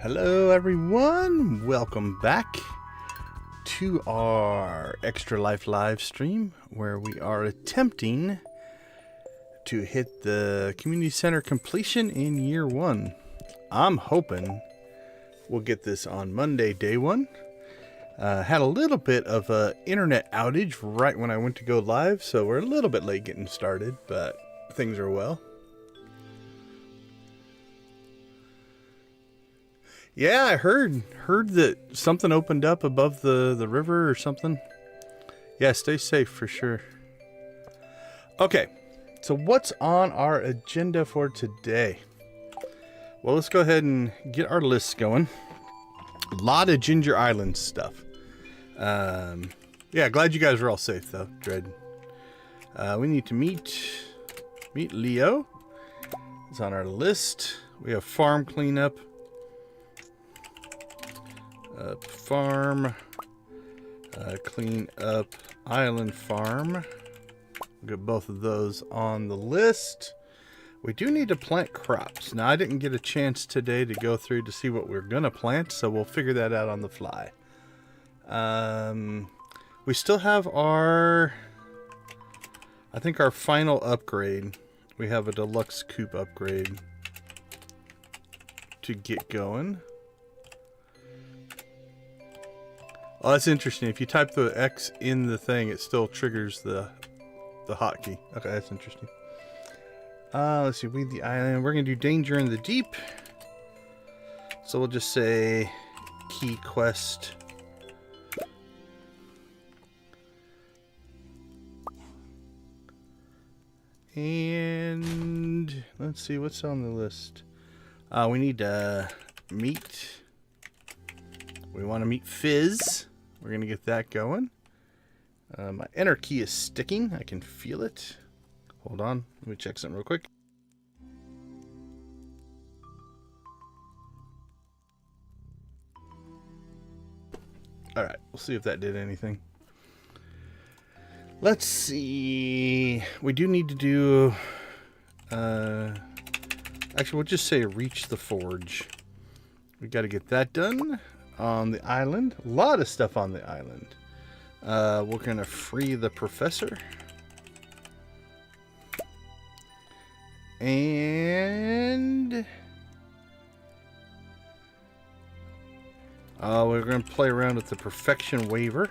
Hello everyone, welcome back to our ExtraLife live stream where we are attempting to hit the community center completion in year one. I'm hoping we'll get this on Monday, day one. Had a little bit of a internet outage right when I went to go live, so we're a little bit late getting started, but things are well. Yeah, I heard that something opened up above the river or something. Yeah, stay safe for sure. Okay, so what's on our agenda for today? Well, let's go ahead and get our lists going. A lot of Ginger Island stuff. Yeah, glad you guys are all safe though, Dread. We need to meet Leo. It's on our list. We have farm cleanup. Farm, clean up island farm. We'll get both of those on the list. We do need to plant crops. Now, I didn't get a chance today to go through to see what we're gonna plant, so we'll figure that out on the fly. We still have I think our final upgrade. We have a deluxe coop upgrade to get going. Oh, that's interesting. If you type the X in the thing, it still triggers the hotkey. Okay, that's interesting. Let's see. Weed the island. We're going to do danger in the deep. So we'll just say key quest. And let's see what's on the list. We need meat. We want to meet Fizz. We're going to get that going. My enter key is sticking. I can feel it. Hold on. Let me check something real quick. Alright, we'll see if that did anything. Let's see. We do need to do... actually, we'll just say reach the forge. We got to get that done. On the island. A lot of stuff on the island. We're going to free the professor. And... we're going to play around with the perfection waiver.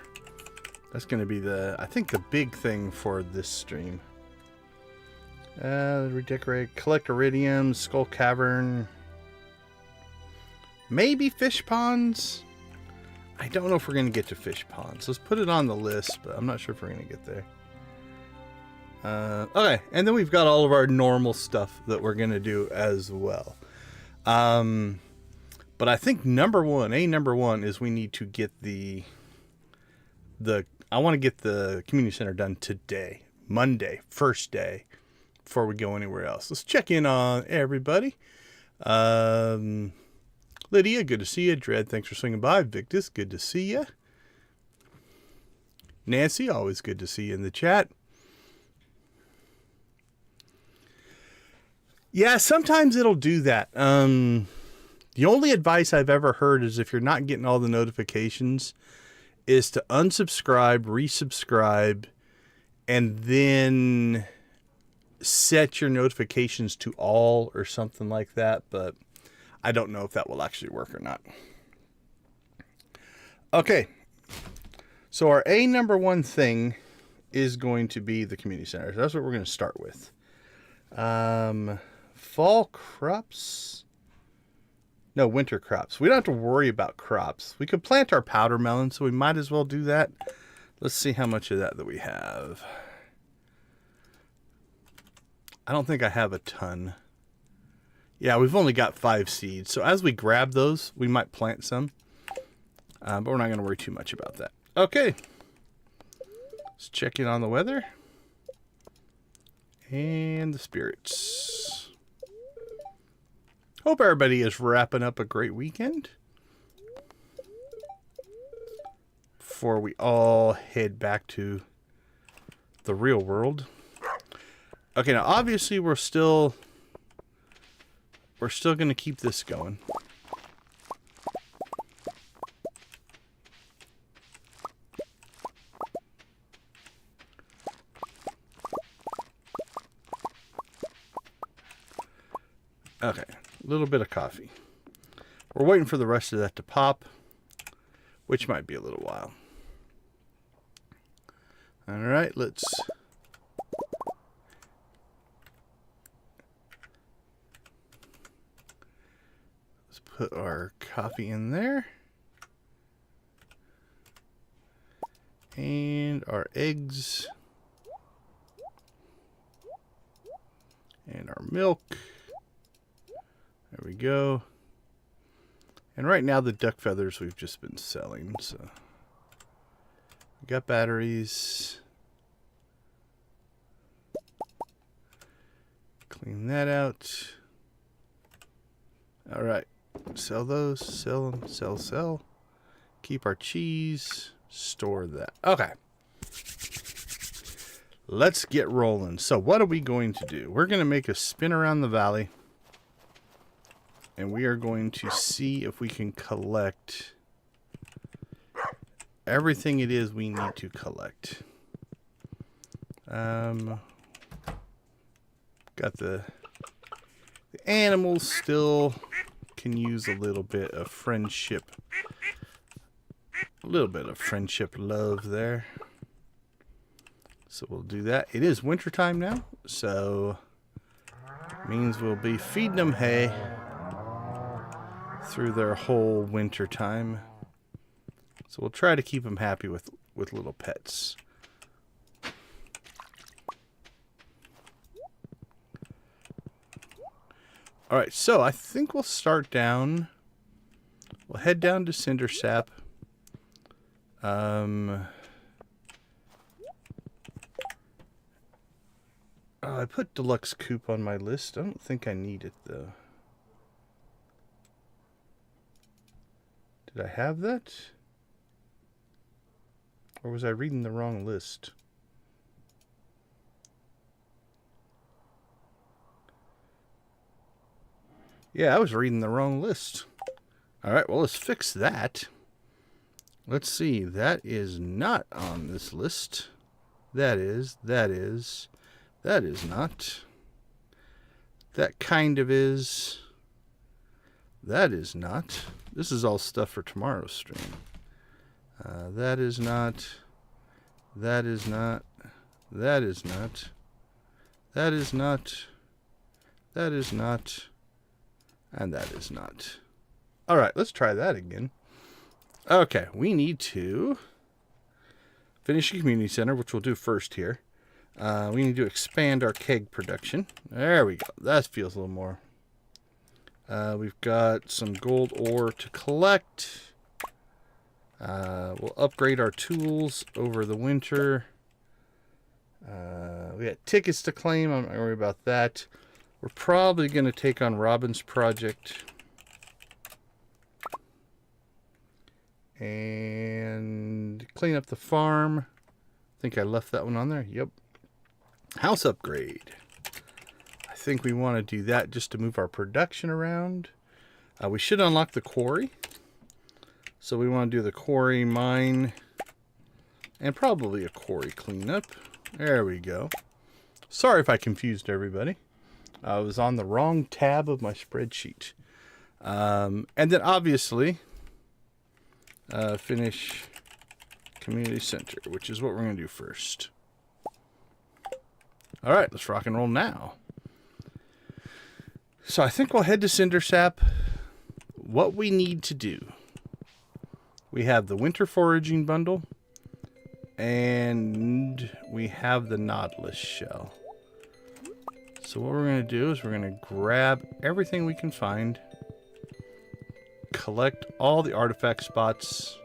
That's going to be I think the big thing for this stream. Redecorate. Collect iridium. Skull Cavern. Maybe fish ponds. I don't know if we're going to get to fish ponds. Let's put it on the list, but I'm not sure if we're going to get there. Okay, and then we've got all of our normal stuff that we're going to do as well. But I think number one is we need to get I want to get the community center done today, Monday, first day, before we go anywhere else. Let's check in on everybody. Lydia, good to see you. Dread, thanks for swinging by. Victus, good to see you. Nancy, always good to see you in the chat. Yeah, sometimes it'll do that. The only advice I've ever heard is if you're not getting all the notifications, is to unsubscribe, resubscribe, and then set your notifications to all or something like that, but I don't know if that will actually work or not. Okay. So our number one thing is going to be the community center. So that's what we're going to start with. Fall crops. No, winter crops. We don't have to worry about crops. We could plant our powder melon, so we might as well do that. Let's see how much of that we have. I don't think I have a ton. Yeah, we've only got 5 seeds. So as we grab those, we might plant some. But we're not going to worry too much about that. Okay. Let's check in on the weather. And the spirits. Hope everybody is wrapping up a great weekend. Before we all head back to the real world. Okay, now obviously we're still going to keep this going. Okay, a little bit of coffee. We're waiting for the rest of that to pop, which might be a little while. All right, let's put our coffee in there. And our eggs. And our milk. There we go. And right now the duck feathers we've just been selling, so we got batteries. Clean that out. All right, sell those, sell them, sell. Keep our cheese, store that. Okay. Let's get rolling. So what are we going to do? We're going to make a spin around the valley. And we are going to see if we can collect everything it is we need to collect. Got the animals still can use a little bit of friendship. A little bit of friendship love there. So we'll do that. It is wintertime now, so means we'll be feeding them hay through their whole winter time. So we'll try to keep them happy with little pets. All right, so I think we'll start down. We'll head down to Cinder Sap. I put Deluxe Coop on my list. I don't think I need it, though. Did I have that? Or was I reading the wrong list? Yeah, I was reading the wrong list. Alright, well, let's fix that. Let's see. That is not on this list. That is not. That kind of is. That is not. This is all stuff for tomorrow's stream. That is not. That is not. That is not. That is not. That is not. And that is not. All right, let's try that again. Okay, we need to finish the community center, which we'll do first here. We need to expand our keg production. There we go. That feels a little more. We've got some gold ore to collect. We'll upgrade our tools over the winter. We got tickets to claim. I'm not worried about that. We're probably going to take on Robin's project. And clean up the farm. I think I left that one on there. Yep. House upgrade. I think we want to do that just to move our production around. We should unlock the quarry. So we want to do the quarry mine. And probably a quarry cleanup. There we go. Sorry if I confused everybody. I was on the wrong tab of my spreadsheet. And then obviously, finish community center, which is what we're going to do first. All right, let's rock and roll now. So I think we'll head to Cinder Sap. What we need to do, we have the Winter Foraging Bundle, and we have the Nautilus shell. So what we're going to do is we're going to grab everything we can find, collect all the artifact spots.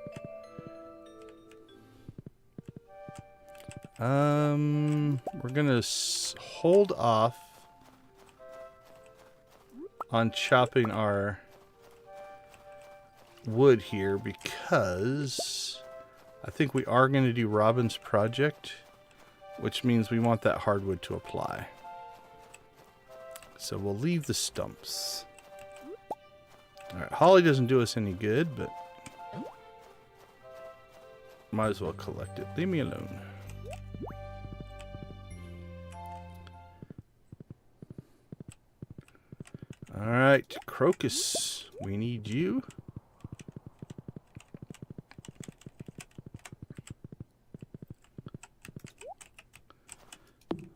We're going to hold off on chopping our wood here because I think we are going to do Robin's project, which means we want that hardwood to apply. So we'll leave the stumps. Alright, holly doesn't do us any good, but might as well collect it. Leave me alone. Alright, Crocus, we need you.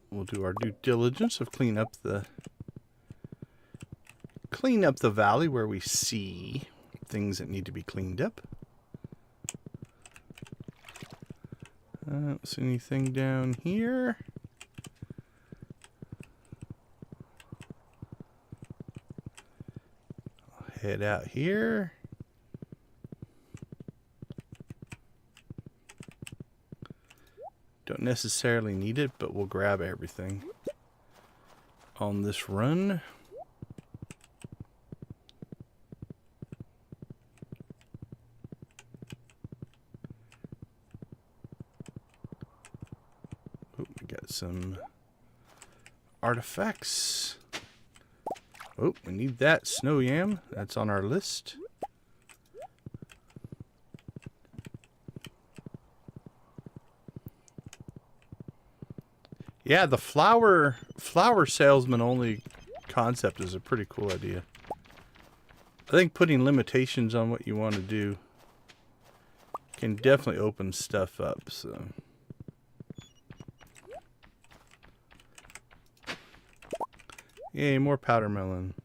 We'll do our due diligence of clean up the valley where we see things that need to be cleaned up. I don't see anything down here. I'll head out here. Don't necessarily need it, but we'll grab everything on this run. Oh, we got some artifacts. Oh, we need that snow yam. That's on our list. Yeah, the flower salesman only concept is a pretty cool idea. I think putting limitations on what you want to do can definitely open stuff up, so. Yay, more powder melon.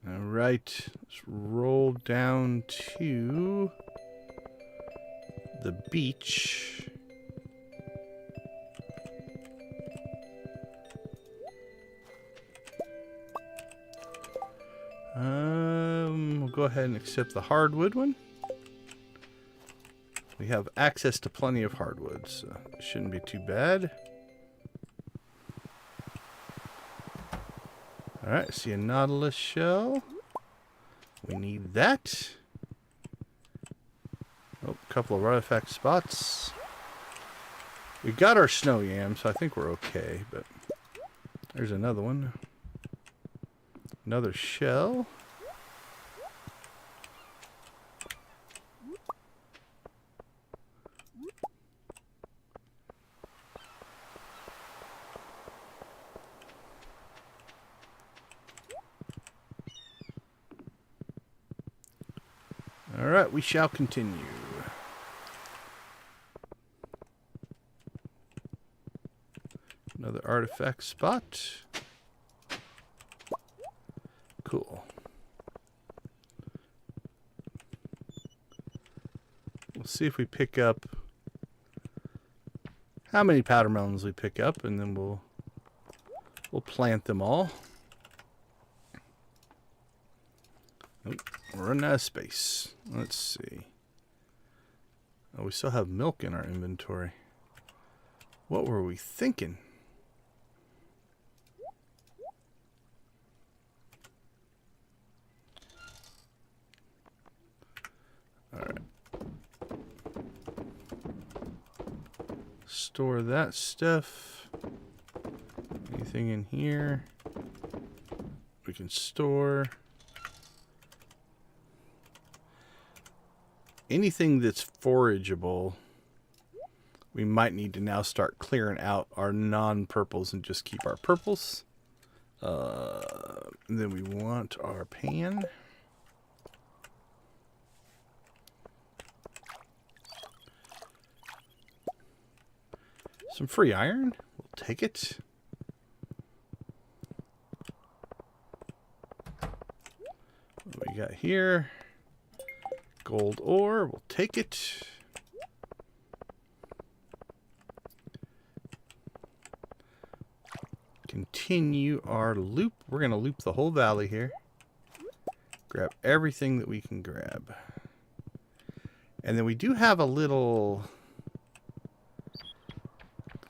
Alright, let's roll down to the beach. We'll go ahead and accept the hardwood one. We have access to plenty of hardwood, so it shouldn't be too bad. Alright, see a nautilus shell. We need that. Oh, a couple of artifact spots. We got our snow yam, so I think we're okay, but there's another one. Another shell. Alright, we shall continue. Another artifact spot. Cool. We'll see if we pick up how many powder melons we pick up, and then we'll plant them all. Nope, we're running out of space. Let's see. Oh, we still have milk in our inventory. What were we thinking? Alright. Store that stuff. Anything in here we can store. Anything that's forageable, we might need to now start clearing out our non-purples and just keep our purples. Then we want our pan. Some free iron. We'll take it. What we got here? Gold ore. We'll take it. Continue our loop. We're going to loop the whole valley here. Grab everything that we can grab. And then we do have a little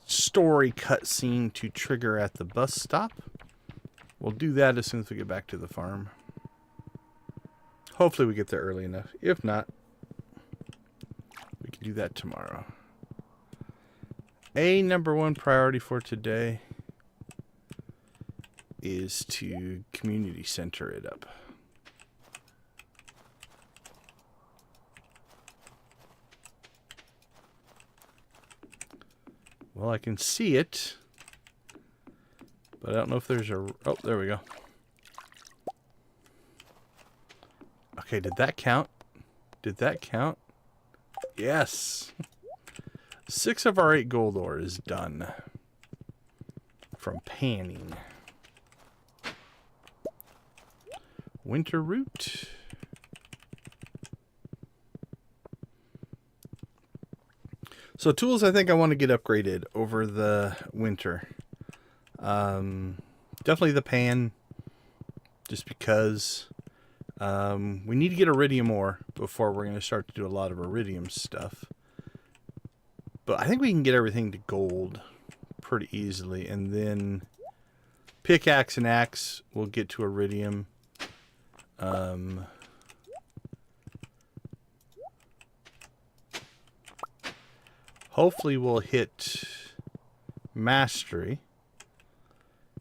story cutscene to trigger at the bus stop. We'll do that as soon as we get back to the farm. Hopefully we get there early enough. If not, we can do that tomorrow. Number one priority for today is to community center it up. Well, I can see it. But I don't know if there's a... Oh, there we go. Okay, did that count? Did that count? Yes. 6 of our 8 gold ore is done. From panning. Winter root. So tools I think I want to get upgraded over the winter. Definitely the pan. Just because we need to get iridium ore before we're going to start to do a lot of iridium stuff. But I think we can get everything to gold pretty easily. And then pickaxe and axe will get to iridium. Hopefully we'll hit mastery,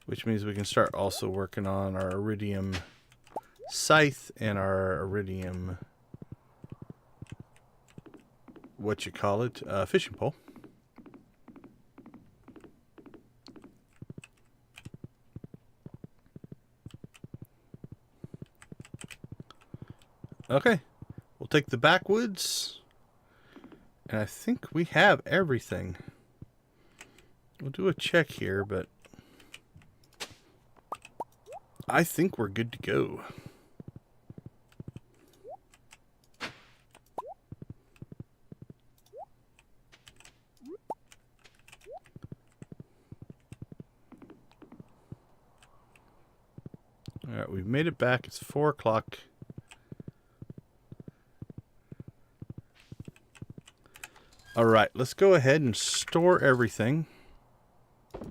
which means we can start also working on our iridium scythe and our iridium, fishing pole. Okay, we'll take the backwoods, and I think we have everything. We'll do a check here, but I think we're good to go. All right, we've made it back. It's 4 o'clock. All right, let's go ahead and store everything. All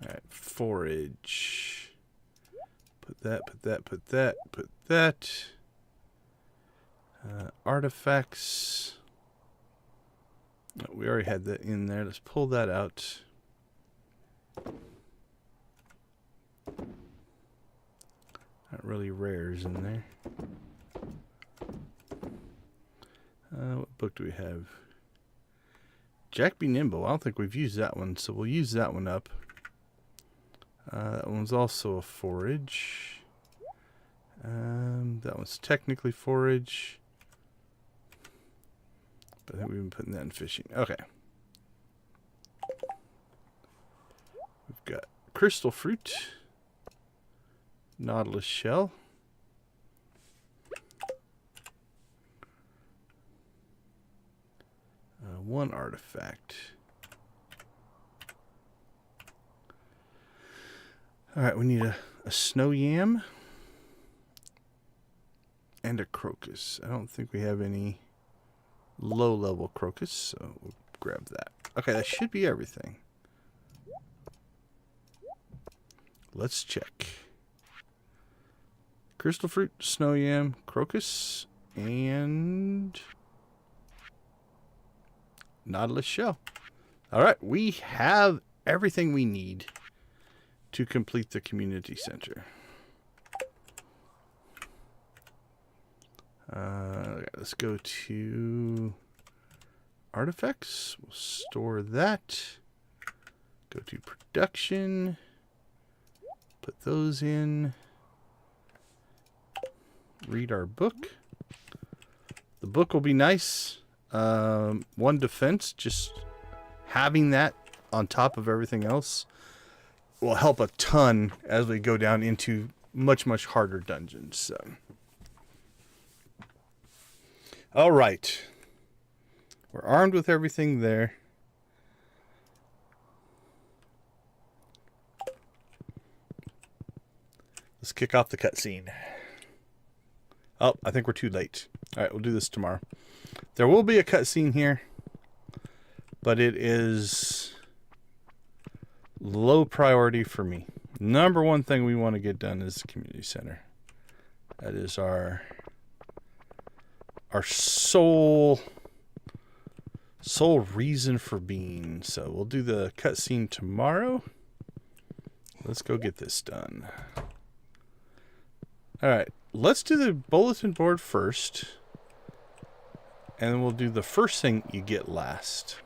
right, forage. Put that, put that, put that, put that. Artifacts. Oh, we already had that in there. Let's pull that out. Not really rares in there. What book do we have? Jack Be Nimble. I don't think we've used that one, so we'll use that one up. That one's also a forage. That one's technically forage. But I think we've been putting that in fishing. Okay. We've got crystal fruit. Nautilus shell. One artifact. Alright, we need a snow yam and a crocus. I don't think we have any low-level crocus, so we'll grab that. Okay, that should be everything. Let's check. Crystal fruit, snow yam, crocus, and nautilus shell. All right, we have everything we need to complete the community center. Let's go to artifacts. We'll store that. Go to production. Put those in. Read our book. The book will be nice. 1 defense, just having that on top of everything else will help a ton as we go down into much, much harder dungeons. So. All right. We're armed with everything there. Let's kick off the cutscene. Oh, I think we're too late. All right, we'll do this tomorrow. There will be a cutscene here, but it is low priority for me. Number one thing we want to get done is the community center. That is our sole reason for being. So we'll do the cutscene tomorrow. Let's go get this done. All right, let's do the bulletin board first. And then we'll do the first thing you get last.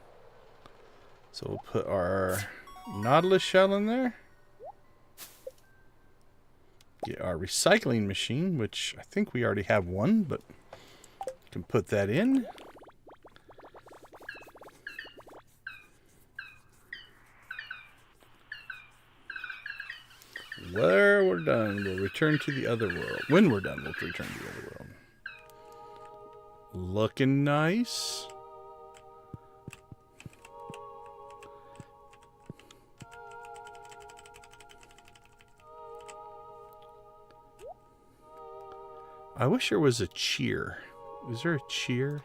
So we'll put our Nautilus shell in there. Get our recycling machine, which I think we already have one, but we can put that in. Where we're done, we'll return to the other world. When we're done, we'll return to the other world. Looking nice. I wish there was a cheer. Is there a cheer?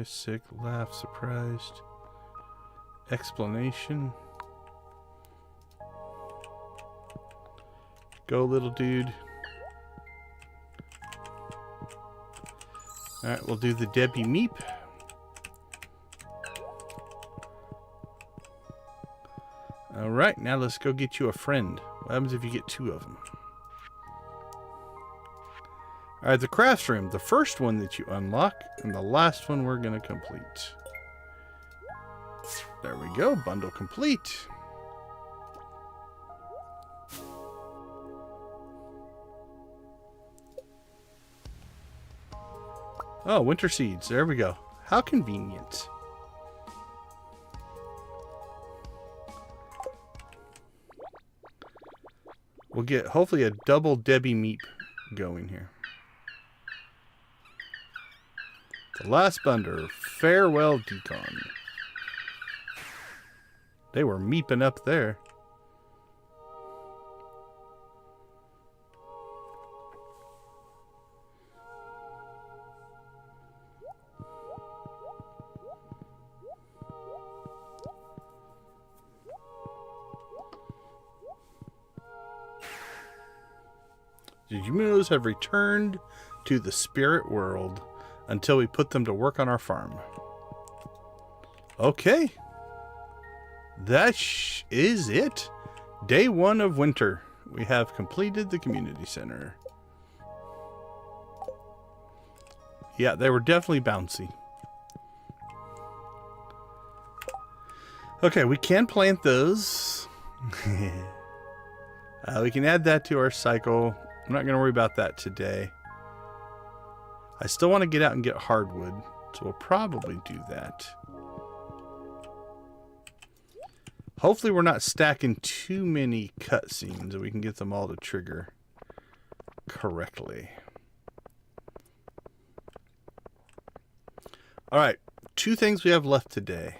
Sick, laugh, surprised. Explanation. Go, little dude. Alright, we'll do the Debbie Meep. Alright, now let's go get you a friend. What happens if you get 2 of them? Alright, the crafts room. The first one that you unlock, and the last one we're going to complete. There we go. Bundle complete. Oh, winter seeds. There we go. How convenient. We'll get, hopefully, a double Debbie Meep going here. The last bundle. Farewell, Decon. They were meeping up there. The Jumunos have returned to the spirit world until we put them to work on our farm. Okay. That is it. Day 1 of winter. We have completed the community center. Yeah, they were definitely bouncy. Okay, we can plant those. We can add that to our cycle. I'm not going to worry about that today. I still want to get out and get hardwood, so we'll probably do that. Hopefully we're not stacking too many cutscenes and we can get them all to trigger correctly. Alright, 2 things we have left today.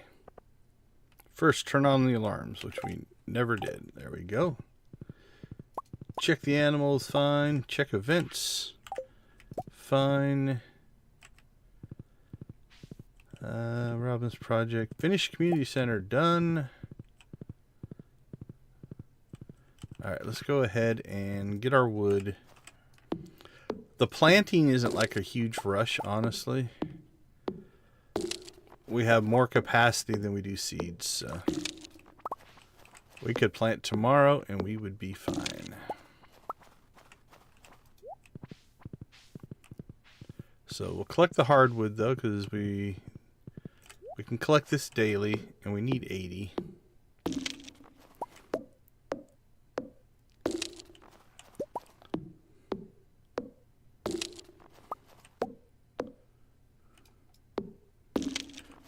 First, turn on the alarms, which we never did. There we go. Check the animals, fine. Check events, fine. Robin's project. Finish community center, done. Alright, let's go ahead and get our wood. The planting isn't like a huge rush, honestly. We have more capacity than we do seeds, so we could plant tomorrow and we would be fine. So we'll collect the hardwood though, because we can collect this daily and we need 80.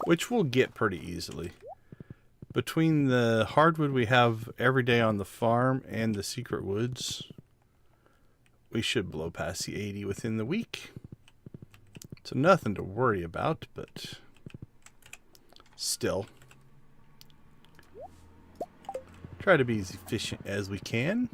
Which we'll get pretty easily. Between the hardwood we have every day on the farm and the secret woods, we should blow past the 80 within the week. So nothing to worry about, but still. Try to be as efficient as we can.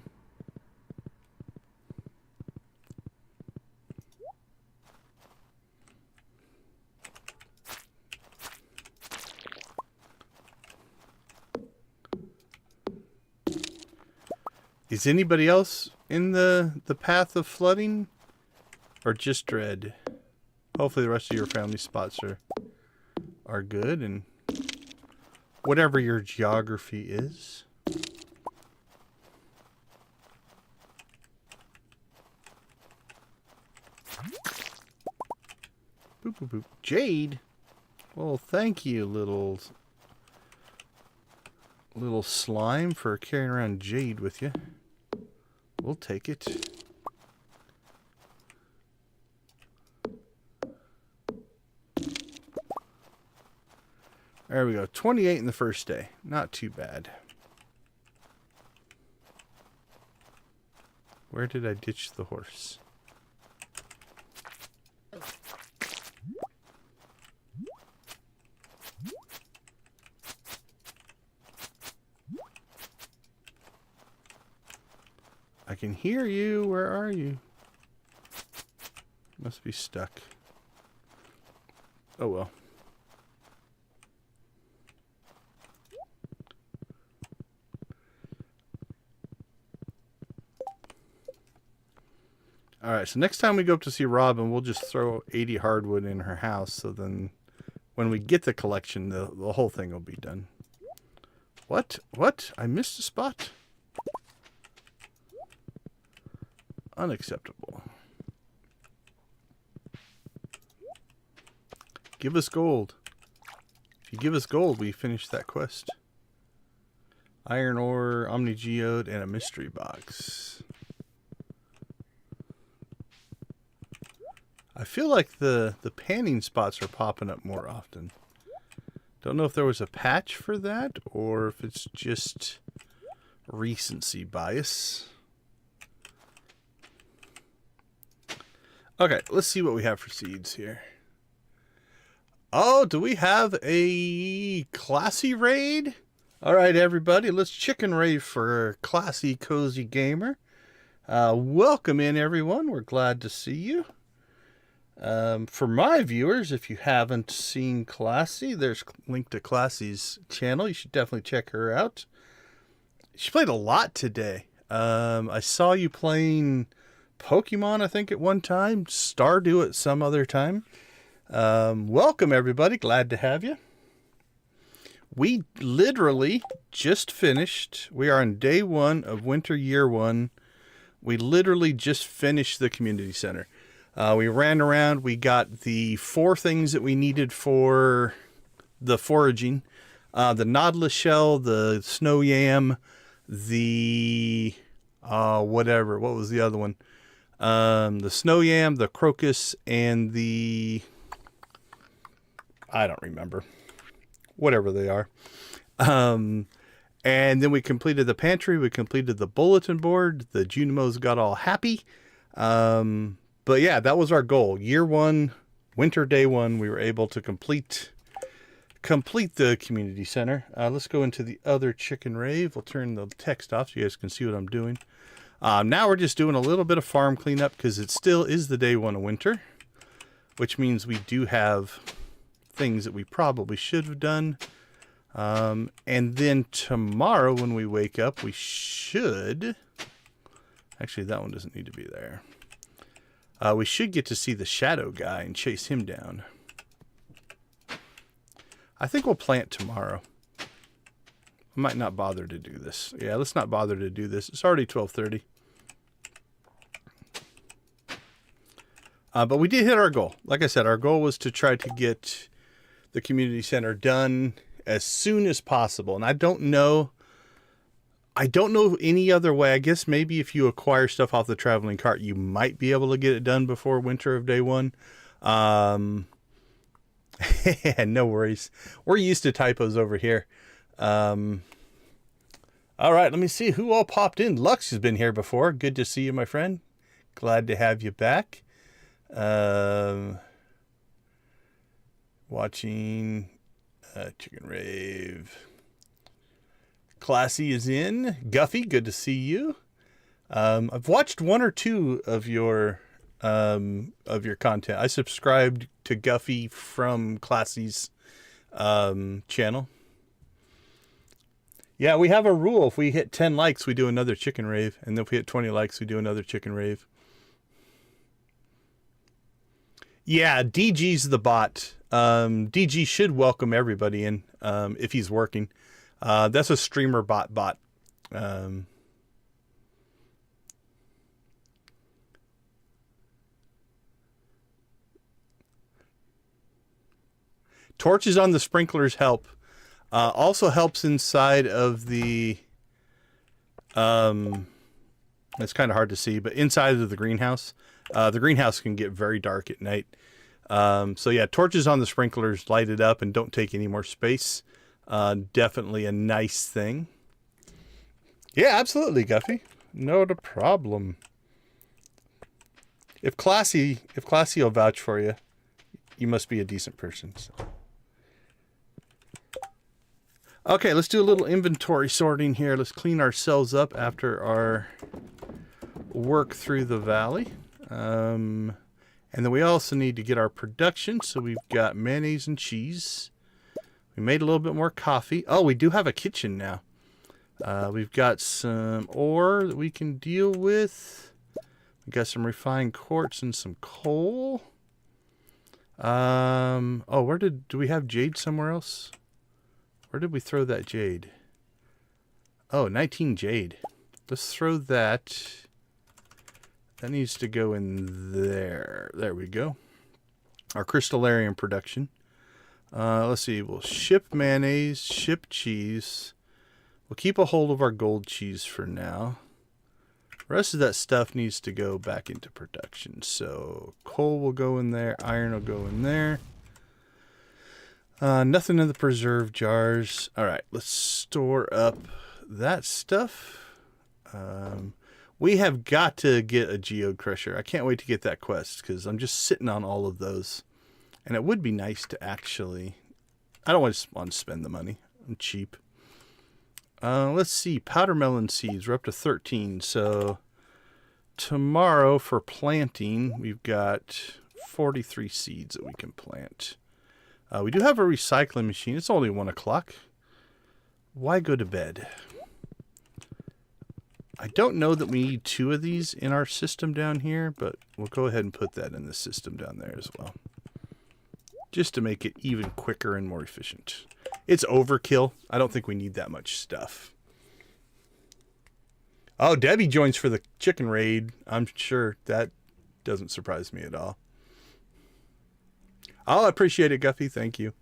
Is anybody else in the path of flooding? Or just Dread? Hopefully the rest of your family spots are good, and whatever your geography is. Boop, boop. Jade? Well, thank you, little slime, for carrying around jade with you. We'll take it. There we go. 28 in the first day. Not too bad. Where did I ditch the horse? I can hear you. Where are you? Must be stuck. Oh well. Alright, so next time we go up to see Robin, we'll just throw 80 hardwood in her house, so then when we get the collection, the whole thing will be done. What? What? I missed a spot? Unacceptable. Give us gold. If you give us gold, we finish that quest. Iron ore, Omni Geode, and a mystery box. I feel like the panning spots are popping up more often. Don't know if there was a patch for that or if it's just recency bias. Okay, let's see what we have for seeds here. Oh, do we have a classy raid? All right, everybody, let's chicken raid for Classy Cozy Gamer. Welcome in, everyone. We're glad to see you. For my viewers, if you haven't seen Classy, there's a link to Classy's channel. You should definitely check her out. She played a lot today. I saw you playing Pokemon, I think, at one time. Stardew at some other time. Welcome, everybody. Glad to have you. We literally just finished. We are on day 1 of winter year 1. We literally just finished the community center. We ran around. We got the 4 things that we needed for the foraging. The Nautilus shell, the snow yam, the whatever. What was the other one? The snow yam, the crocus, and the... I don't remember. Whatever they are. And then we completed the pantry. We completed the bulletin board. The Junimos got all happy. But yeah, that was our goal. Year 1, winter day 1, we were able to complete the community center. Let's go into the other chicken rave. We'll turn the text off so you guys can see what I'm doing. Now we're just doing a little bit of farm cleanup because it still is the day 1 of winter, which means we do have things that we probably should have done. And then tomorrow when we wake up, we should... Actually, that one doesn't need to be there. We should get to see the shadow guy and chase him down. I think we'll plant tomorrow. I might not bother to do this. Yeah, let's not bother to do this. It's already 12:30. But we did hit our goal. Like I said, our goal was to try to get the community center done as soon as possible. And I don't know any other way. I guess maybe if you acquire stuff off the traveling cart, you might be able to get it done before winter of day 1. No worries. We're used to typos over here. All right, let me see who all popped in. Lux has been here before. Good to see you, my friend. Glad to have you back. Watching Chicken Rave. Classy is in. Guffy, good to see you. I've watched 1 or 2 of your content. I subscribed to Guffy from Classy's channel. Yeah, we have a rule. If we hit 10 likes, we do another chicken rave. And if we hit 20 likes, we do another chicken rave. Yeah, DG's the bot. DG should welcome everybody in if he's working. That's a streamer bot. Torches on the sprinklers help. Also helps inside of the... it's kind of hard to see, but inside of the greenhouse. The greenhouse can get very dark at night. So yeah, torches on the sprinklers light it up and don't take any more space. Definitely a nice thing. Yeah, absolutely, Guffy. Not a problem. If Classy will vouch for you, you must be a decent person. So. Okay, let's do a little inventory sorting here. Let's clean ourselves up after our work through the valley. And then we also need to get our production. So we've got mayonnaise and cheese. We made a little bit more coffee. Oh, we do have a kitchen now. We've got some ore that we can deal with. We've got some refined quartz and some coal. Oh, do we have jade somewhere else? Where did we throw that jade? Oh, 19 jade. Let's throw that. That needs to go in there. There we go. Our crystallarium production. Let's see. We'll ship mayonnaise, ship cheese. We'll keep a hold of our gold cheese for now. The rest of that stuff needs to go back into production. So coal will go in there. Iron will go in there. Nothing in the preserve jars. All right, let's store up that stuff. We have got to get a geode crusher. I can't wait to get that quest because I'm just sitting on all of those. And it would be nice to actually... I don't want to spend the money. I'm cheap. Let's see. Powder melon seeds. We're up to 13. So tomorrow for planting, we've got 43 seeds that we can plant. We do have a recycling machine. It's only 1 o'clock. Why go to bed? I don't know that we need 2 of these in our system down here, but we'll go ahead and put that in the system down there as well. Just to make it even quicker and more efficient. It's overkill. I don't think we need that much stuff. Oh, Debbie joins for the chicken raid. I'm sure that doesn't surprise me at all. I'll appreciate it, Guffy. Thank you.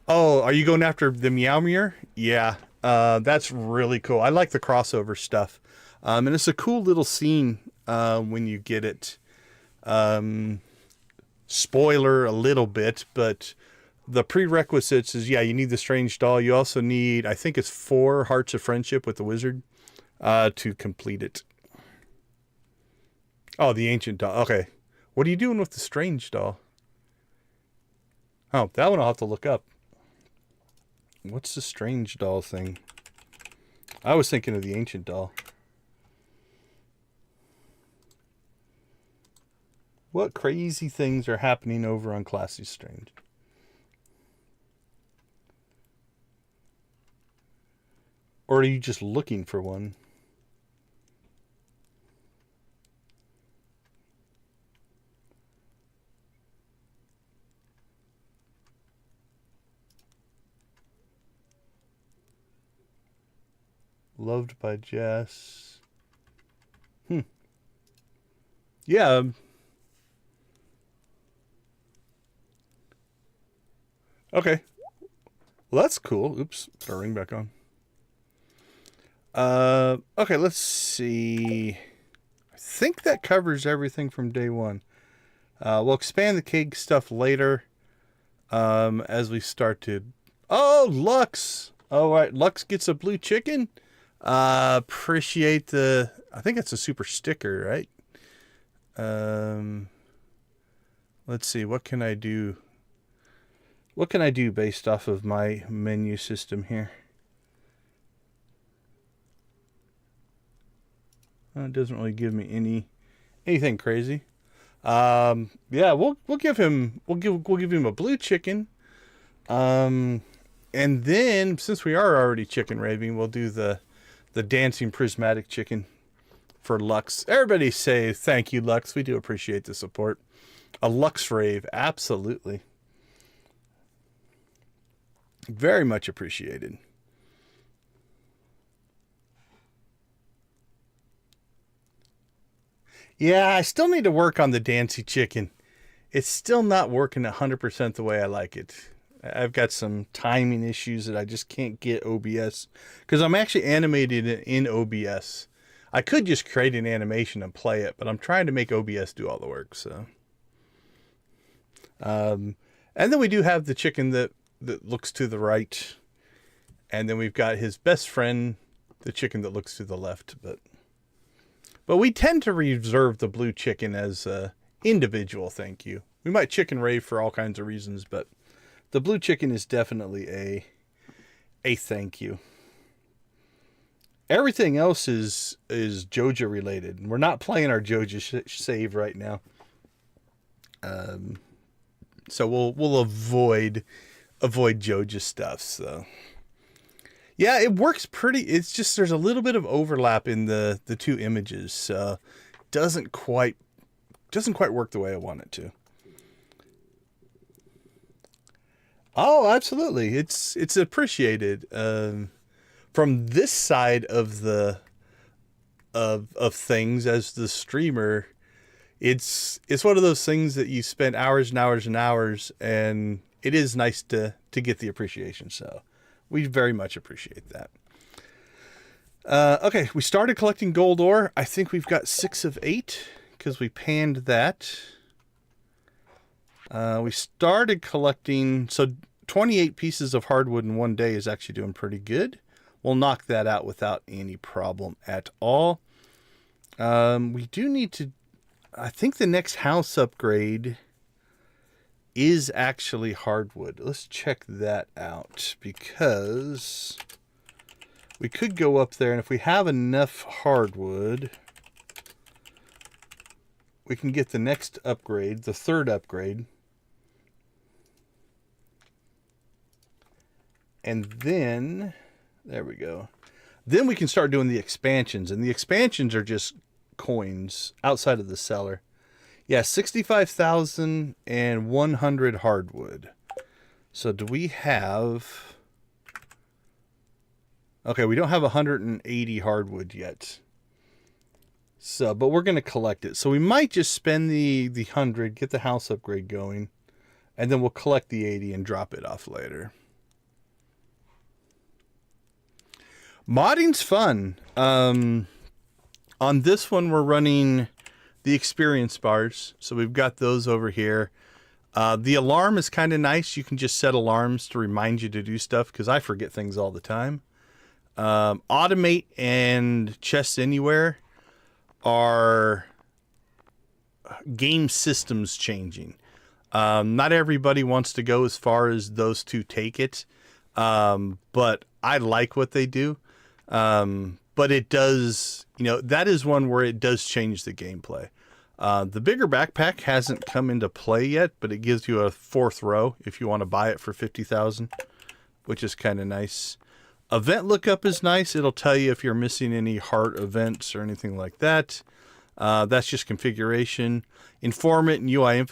Oh, are you going after the Meowmere? Yeah, that's really cool. I like the crossover stuff. And it's a cool little scene when you get it. Spoiler a little bit, but the prerequisites is, yeah, you need the strange doll. You also need, I think it's 4 hearts of friendship with the wizard to complete it. Oh, the ancient doll. Okay. What are you doing with the strange doll? Oh, that one I'll have to look up. What's the strange doll thing? I was thinking of the ancient doll. What crazy things are happening over on Classy Strange? Or are you just looking for one? Loved by Jess. Yeah. Okay. Well, that's cool. Oops. Put our ring back on. Okay, let's see. I think that covers everything from day 1. We'll expand the cake stuff later. As we start to... Oh, Lux! All right, Lux gets a blue chicken. Appreciate the... I think it's a super sticker, right? Let's see. What can I do? What can I do based off of my menu system here? It doesn't really give me anything crazy. Yeah, we'll give him a blue chicken. And then since we are already chicken raving, we'll do the dancing prismatic chicken for Lux. Everybody say thank you, Lux. We do appreciate the support. A Lux rave, absolutely. Very much appreciated. Yeah, I still need to work on the dancy chicken. it's still not working 100% the way I like it. I've got some timing issues that I just can't get OBS, because I'm actually animated in OBS. I could just create an animation and play it, but I'm trying to make OBS do all the work. So, and then we do have the chicken that looks to the right, and then we've got his best friend, the chicken that looks to the left. But we tend to reserve the blue chicken as a individual thank you. We might chicken rave for all kinds of reasons, but the blue chicken is definitely a thank you. Everything else is Joja related. We're not playing our Joja save right now. So we'll avoid Joja stuff. So yeah, it works pretty. It's just there's a little bit of overlap in the two images. So doesn't quite work the way I want it to. Oh, absolutely. It's appreciated. From this side of of things as the streamer, it's one of those things that you spend hours and hours and hours, and it is nice to get the appreciation. So we very much appreciate that. Okay, we started collecting gold ore. I think we've got 6 of 8 because we panned that. We started collecting, so 28 pieces of hardwood in one day is actually doing pretty good. We'll knock that out without any problem at all. We do need to, I think the next house upgrade is actually hardwood. Let's check that out, because we could go up there, and if we have enough hardwood, we can get the next upgrade, the 3rd upgrade. And then, there we go. Then we can start doing the expansions. And the expansions are just coins outside of the cellar. Yeah, 65,100 hardwood. So do we have... Okay, we don't have 180 hardwood yet. So, but we're going to collect it. So we might just spend the 100, get the house upgrade going, and then we'll collect the 80 and drop it off later. Modding's fun. On this one, we're running the experience bars. So we've got those over here. The alarm is kind of nice. You can just set alarms to remind you to do stuff, because I forget things all the time. Automate and Chest Anywhere are game systems changing. Not everybody wants to go as far as those two take it. But I like what they do. But it does, that is one where it does change the gameplay. The bigger backpack hasn't come into play yet, but it gives you a 4th row if you want to buy it for 50,000, which is kind of nice. Event lookup is nice. It'll tell you if you're missing any heart events or anything like that. That's just configuration. Informant and UI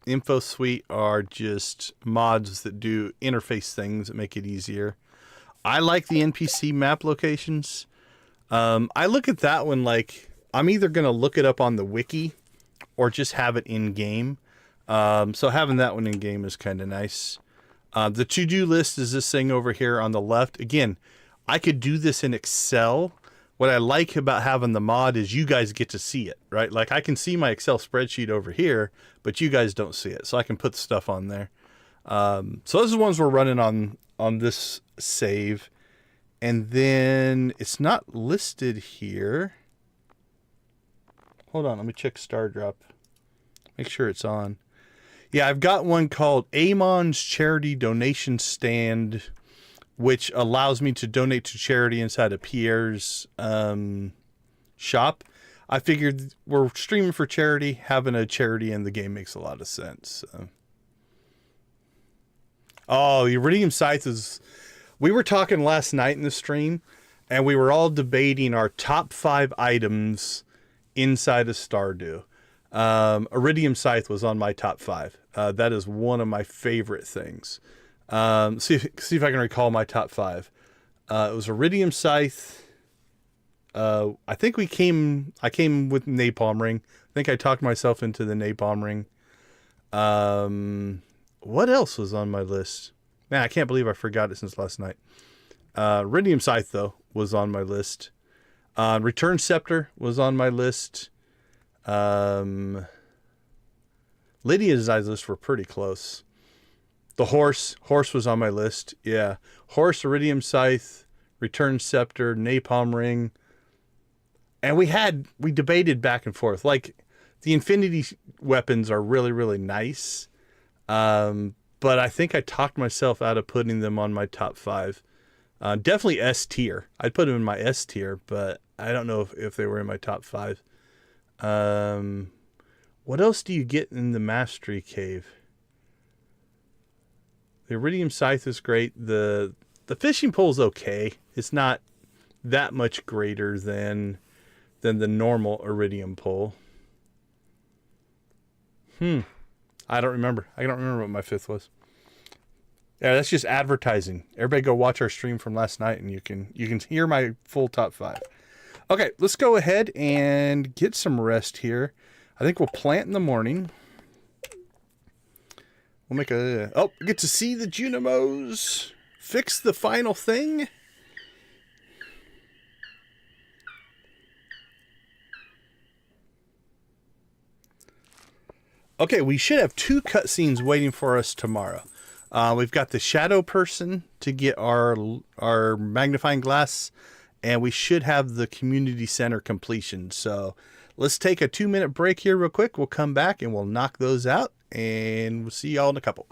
info suite are just mods that do interface things that make it easier. I like the NPC Map Locations. I look at that one like I'm either going to look it up on the wiki or just have it in game. So having that one in game is kind of nice. The to-do list is this thing over here on the left. Again, I could do this in Excel. What I like about having the mod is you guys get to see it, right? Like I can see my Excel spreadsheet over here, but you guys don't see it. So I can put stuff on there. So those are the ones we're running on this save. And then it's not listed here. Hold on, let me check Stardrop. Make sure it's on. Yeah, I've got one called Amon's Charity Donation Stand, which allows me to donate to charity inside of Pierre's shop. I figured we're streaming for charity. Having a charity in the game makes a lot of sense. Oh, Iridium Scythe is... We were talking last night in the stream, and we were all debating our top 5 items inside of Stardew. Iridium Scythe was on my top 5. That is one of my favorite things. See if I can recall my top 5. It was Iridium Scythe. I think I came with Napalm Ring. I think I talked myself into the Napalm Ring. What else was on my list? Man, I can't believe I forgot it since last night. Iridium Scythe, though, was on my list. Return Scepter was on my list. Lydia's eyes list were pretty close. The horse was on my list. Yeah. Horse, Iridium Scythe, Return Scepter, Napalm Ring. And we debated back and forth. Like, the Infinity weapons are really, really nice. But I think I talked myself out of putting them on my top 5. Definitely S tier. I'd put them in my S tier, but I don't know if they were in my top 5. What else do you get in the Mastery Cave? The Iridium Scythe is great. The fishing pole is okay. It's not that much greater than the normal Iridium pole. I don't remember. I don't remember what my 5th was. Yeah, that's just advertising. Everybody go watch our stream from last night and you can hear my full top 5. Okay, let's go ahead and get some rest here. I think we'll plant in the morning. We'll make a... Oh, get to see the Junimos. Fix the final thing. Okay, we should have 2 cutscenes waiting for us tomorrow. We've got the Shadow Person to get our magnifying glass, and we should have the community center completion. So let's take a 2-minute break here real quick. We'll come back and we'll knock those out, and we'll see y'all in a couple.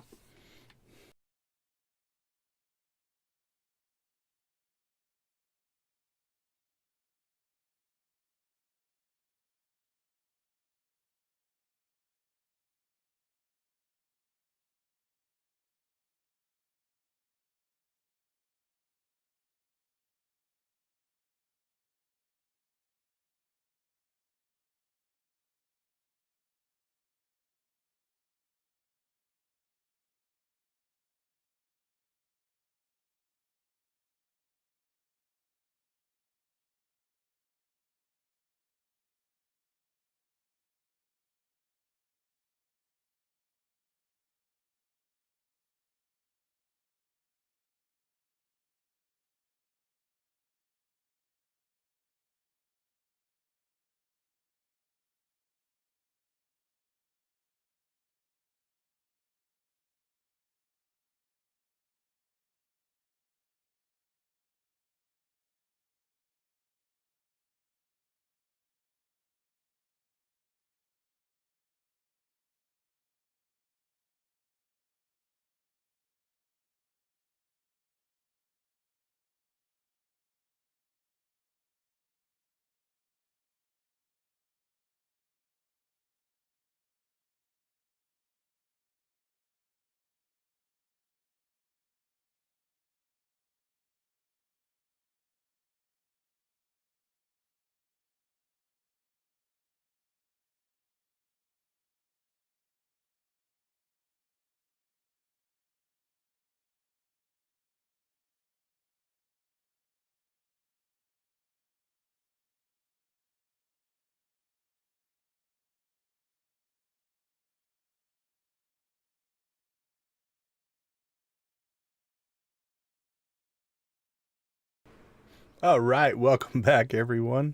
All right, welcome back, everyone.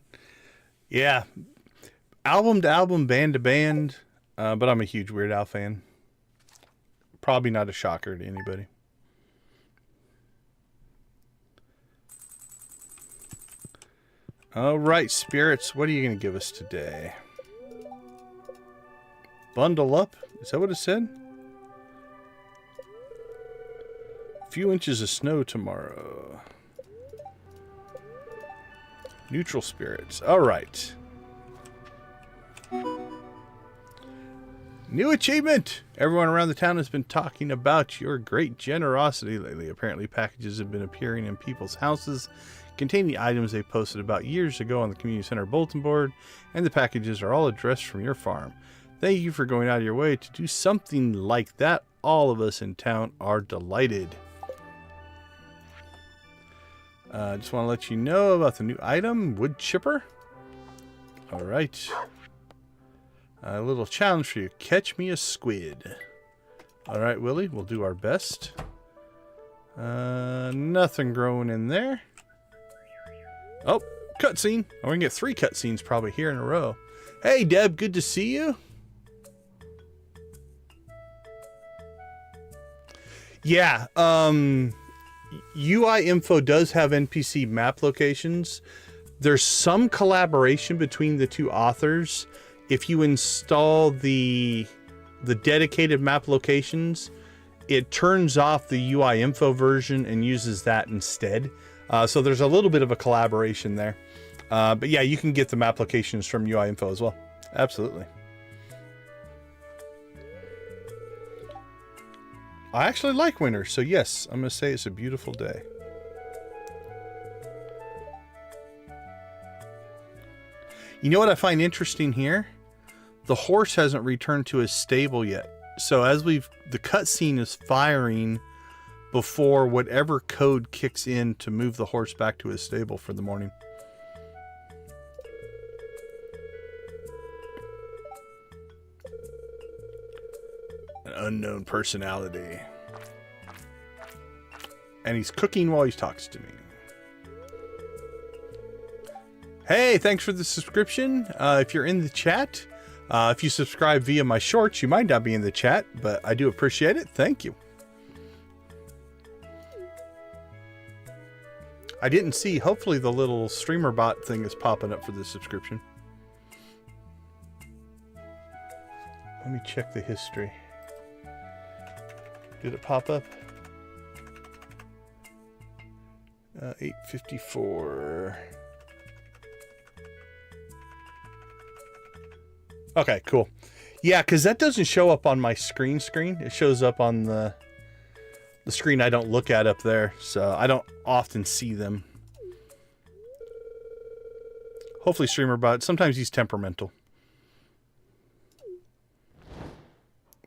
Yeah, album to album, band to band, but I'm a huge Weird Al fan. Probably not a shocker to anybody. All right, spirits, what are you going to give us today? Bundle up? Is that what it said? A few inches of snow tomorrow. Neutral spirits. All right. New achievement! Everyone around the town has been talking about your great generosity lately. Apparently, packages have been appearing in people's houses containing items they posted about years ago on the community center bulletin board, and the packages are all addressed from your farm. Thank you for going out of your way to do something like that. All of us in town are delighted. Just want to let you know about the new item, wood chipper. All right. A little challenge for you. Catch me a squid. All right, Willie, we'll do our best. Nothing growing in there. Oh, cutscene. We're going to get 3 cutscenes probably here in a row. Hey, Deb, good to see you. Yeah, UI Info does have NPC Map Locations. There's some collaboration between the 2 authors. If you install the dedicated map locations, it turns off the UI Info version and uses that instead. So there's a little bit of a collaboration there. But yeah, you can get the map locations from UI Info as well. Absolutely. I actually like winter, so yes, I'm going to say it's a beautiful day. You know what I find interesting here? The horse hasn't returned to his stable yet. So as the cutscene is firing before whatever code kicks in to move the horse back to his stable for the morning. An unknown personality. And he's cooking while he talks to me. Hey, thanks for the subscription. If you're in the chat, if you subscribe via my shorts, you might not be in the chat, but I do appreciate it. Thank you. I didn't see. Hopefully the little streamer bot thing is popping up for the subscription. Let me check the history. Did it pop up? 854. Okay, cool. Yeah, because that doesn't show up on my screen. It shows up on the screen I don't look at up there, so I don't often see them. Hopefully StreamerBot, sometimes he's temperamental.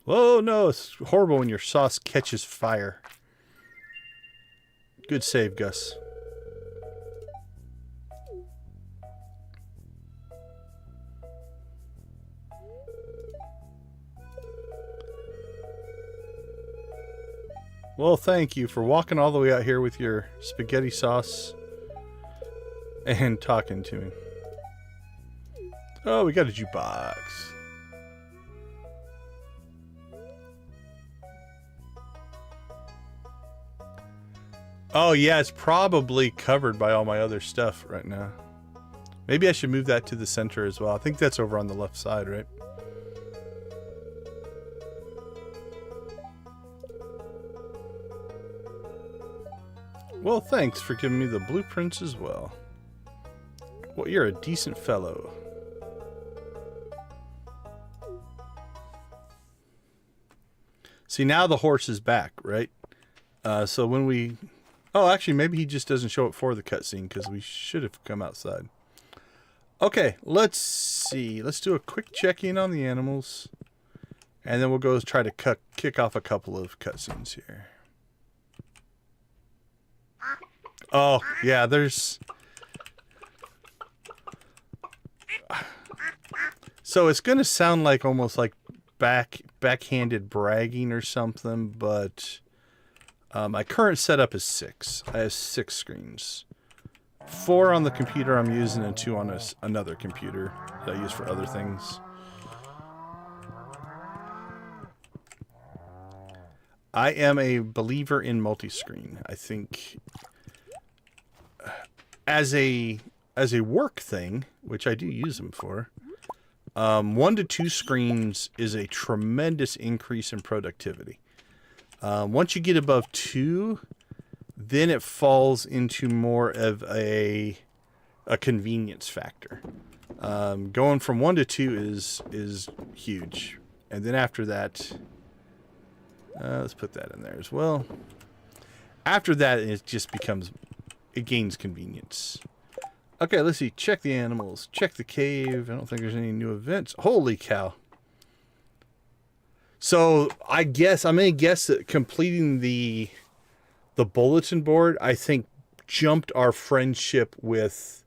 Oh no, it's horrible when your sauce catches fire. Good save, Gus. Well, thank you for walking all the way out here with your spaghetti sauce and talking to me. Oh, we got a jukebox. Oh, yeah, it's probably covered by all my other stuff right now. Maybe I should move that to the center as well. I think that's over on the left side, right? Well, thanks for giving me the blueprints as well. Well, you're a decent fellow. See, now the horse is back, right? So when we... Oh, actually, maybe he just doesn't show up for the cutscene because we should have come outside. Okay, let's see. Let's do a quick check-in on the animals. And then we'll go try to kick off a couple of cutscenes here. Oh, yeah, there's... So it's going to sound like almost like backhanded bragging or something, but my current setup is 6. I have 6 screens. 4 on the computer I'm using and 2 on another computer that I use for other things. I am a believer in multi-screen. I think as a work thing, which I do use them for, 1 to 2 screens is a tremendous increase in productivity. Once you get above 2, then it falls into more of a convenience factor. Going from 1 to 2 is huge, and then after that, let's put that in there as well. After that, it just becomes, it gains convenience. Okay, let's see. Check the animals. Check the cave. I don't think there's any new events. Holy cow. So I guess, I'm going to guess that completing the bulletin board, I think, jumped our friendship with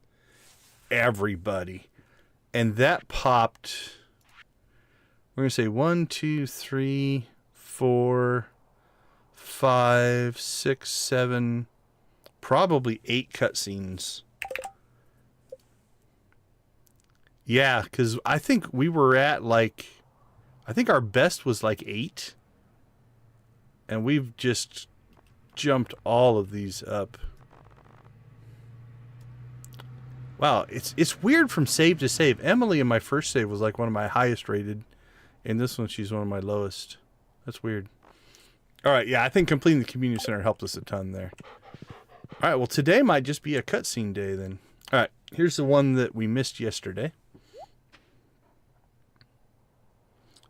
everybody. And that popped We're going to say 1, 2, 3, 4, 5, 6, 7, probably 8 cutscenes. Yeah, because I think we were at like, I think our best was like 8. And we've just jumped all of these up. Wow, it's weird from save to save. Emily in my first save was like one of my highest rated. In this one, she's one of my lowest. That's weird. All right, yeah, I think completing the community center helped us a ton there. All right, well, today might just be a cutscene day then. All right, here's the one that we missed yesterday.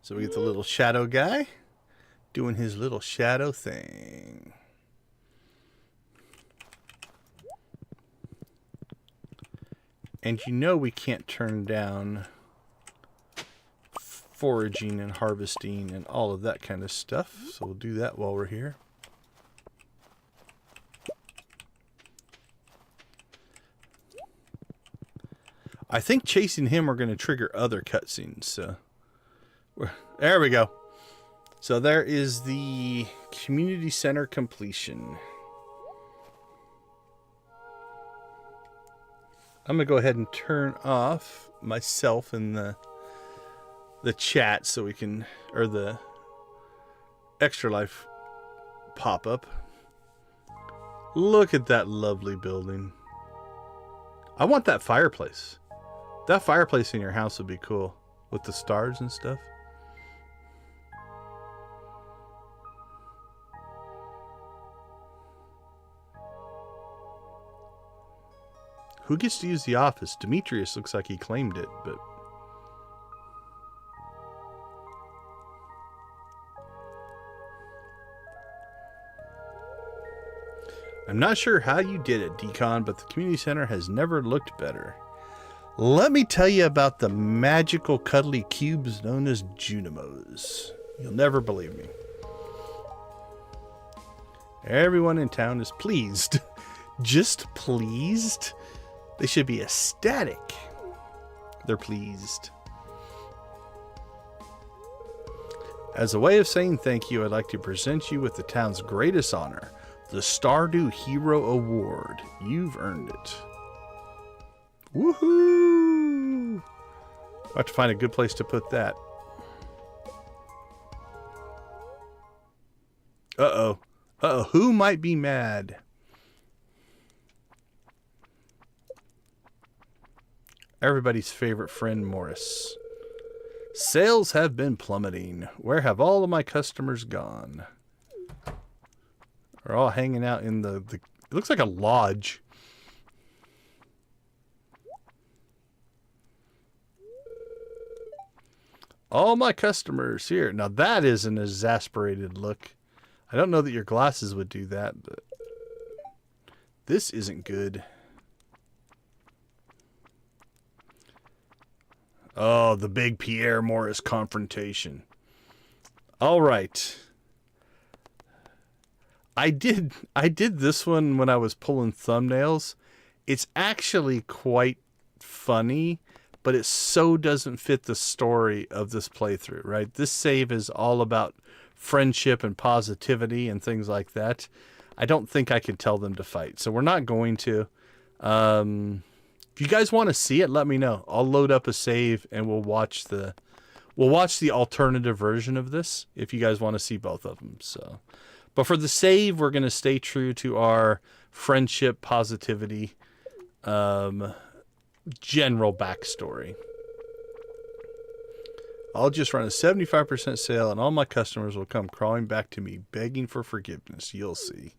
So we get the little shadow guy doing his little shadow thing. And you know we can't turn down foraging and harvesting and all of that kind of stuff. So we'll do that while we're here. I think chasing him are going to trigger other cutscenes. So there we go. So there is the community center completion. I'm going to go ahead and turn off myself in the chat so we can, or the ExtraLife pop-up. Look at that lovely building. I want that fireplace. That fireplace in your house would be cool with the stars and stuff. Who gets to use the office? Demetrius looks like he claimed it, but... I'm not sure how you did it, Decon, but the community center has never looked better. Let me tell you about the magical cuddly cubes known as Junimos. You'll never believe me. Everyone in town is pleased. Just pleased? They should be ecstatic. They're pleased. As a way of saying thank you, I'd like to present you with the town's greatest honor, the Stardew Hero Award. You've earned it. Woohoo! I'll have to find a good place to put that. Uh-oh. Uh-oh. Who might be mad? Everybody's favorite friend, Morris. Sales have been plummeting. Where have all of my customers gone? They're all hanging out in the it looks like a lodge. All my customers here. Now that is an exasperated look. I don't know that your glasses would do that, but this isn't good. Oh, the big Pierre Morris confrontation. All right. I did this one when I was pulling thumbnails. It's actually quite funny, but it so doesn't fit the story of this playthrough, right? This save is all about friendship and positivity and things like that. I don't think I could tell them to fight, so we're not going to. If you guys want to see it, let me know. I'll load up a save and we'll watch the alternative version of this if you guys want to see both of them. So, but for the save, we're going to stay true to our friendship, positivity, general backstory. I'll just run a 75% sale and all my customers will come crawling back to me begging for forgiveness. You'll see.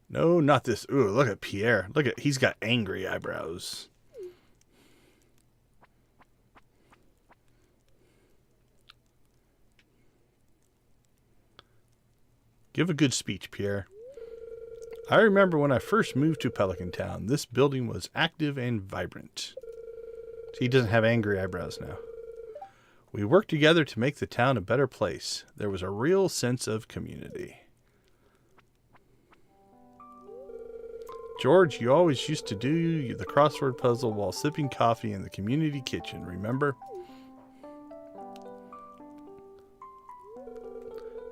No, not this. Ooh, look at Pierre. Look at, he's got angry eyebrows. Give a good speech, Pierre. I remember when I first moved to Pelican Town, this building was active and vibrant. So he doesn't have angry eyebrows now. We worked together to make the town a better place. There was a real sense of community. George, you always used to do the crossword puzzle while sipping coffee in the community kitchen, remember?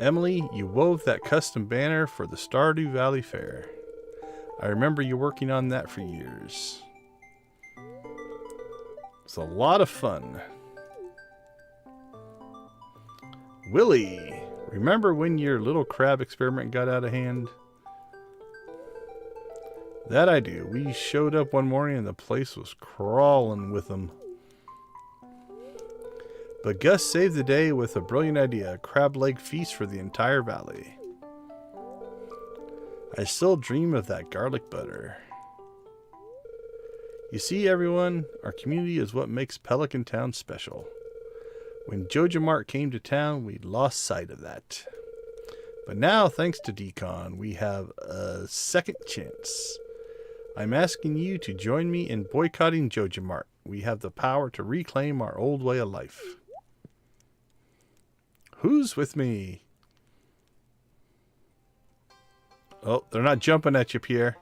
Emily, you wove that custom banner for the Stardew Valley Fair. I remember you working on that for years. It's a lot of fun. Willie, remember when your little crab experiment got out of hand? That I do. We showed up one morning and the place was crawling with them. But Gus saved the day with a brilliant idea, a crab leg feast for the entire valley. I still dream of that garlic butter. You see, everyone, our community is what makes Pelican Town special. When Joja Mart came to town, we lost sight of that. But now, thanks to Decon, we have a second chance. I'm asking you to join me in boycotting Joja Mart. We have the power to reclaim our old way of life. Who's with me? Oh, they're not jumping at you, Pierre.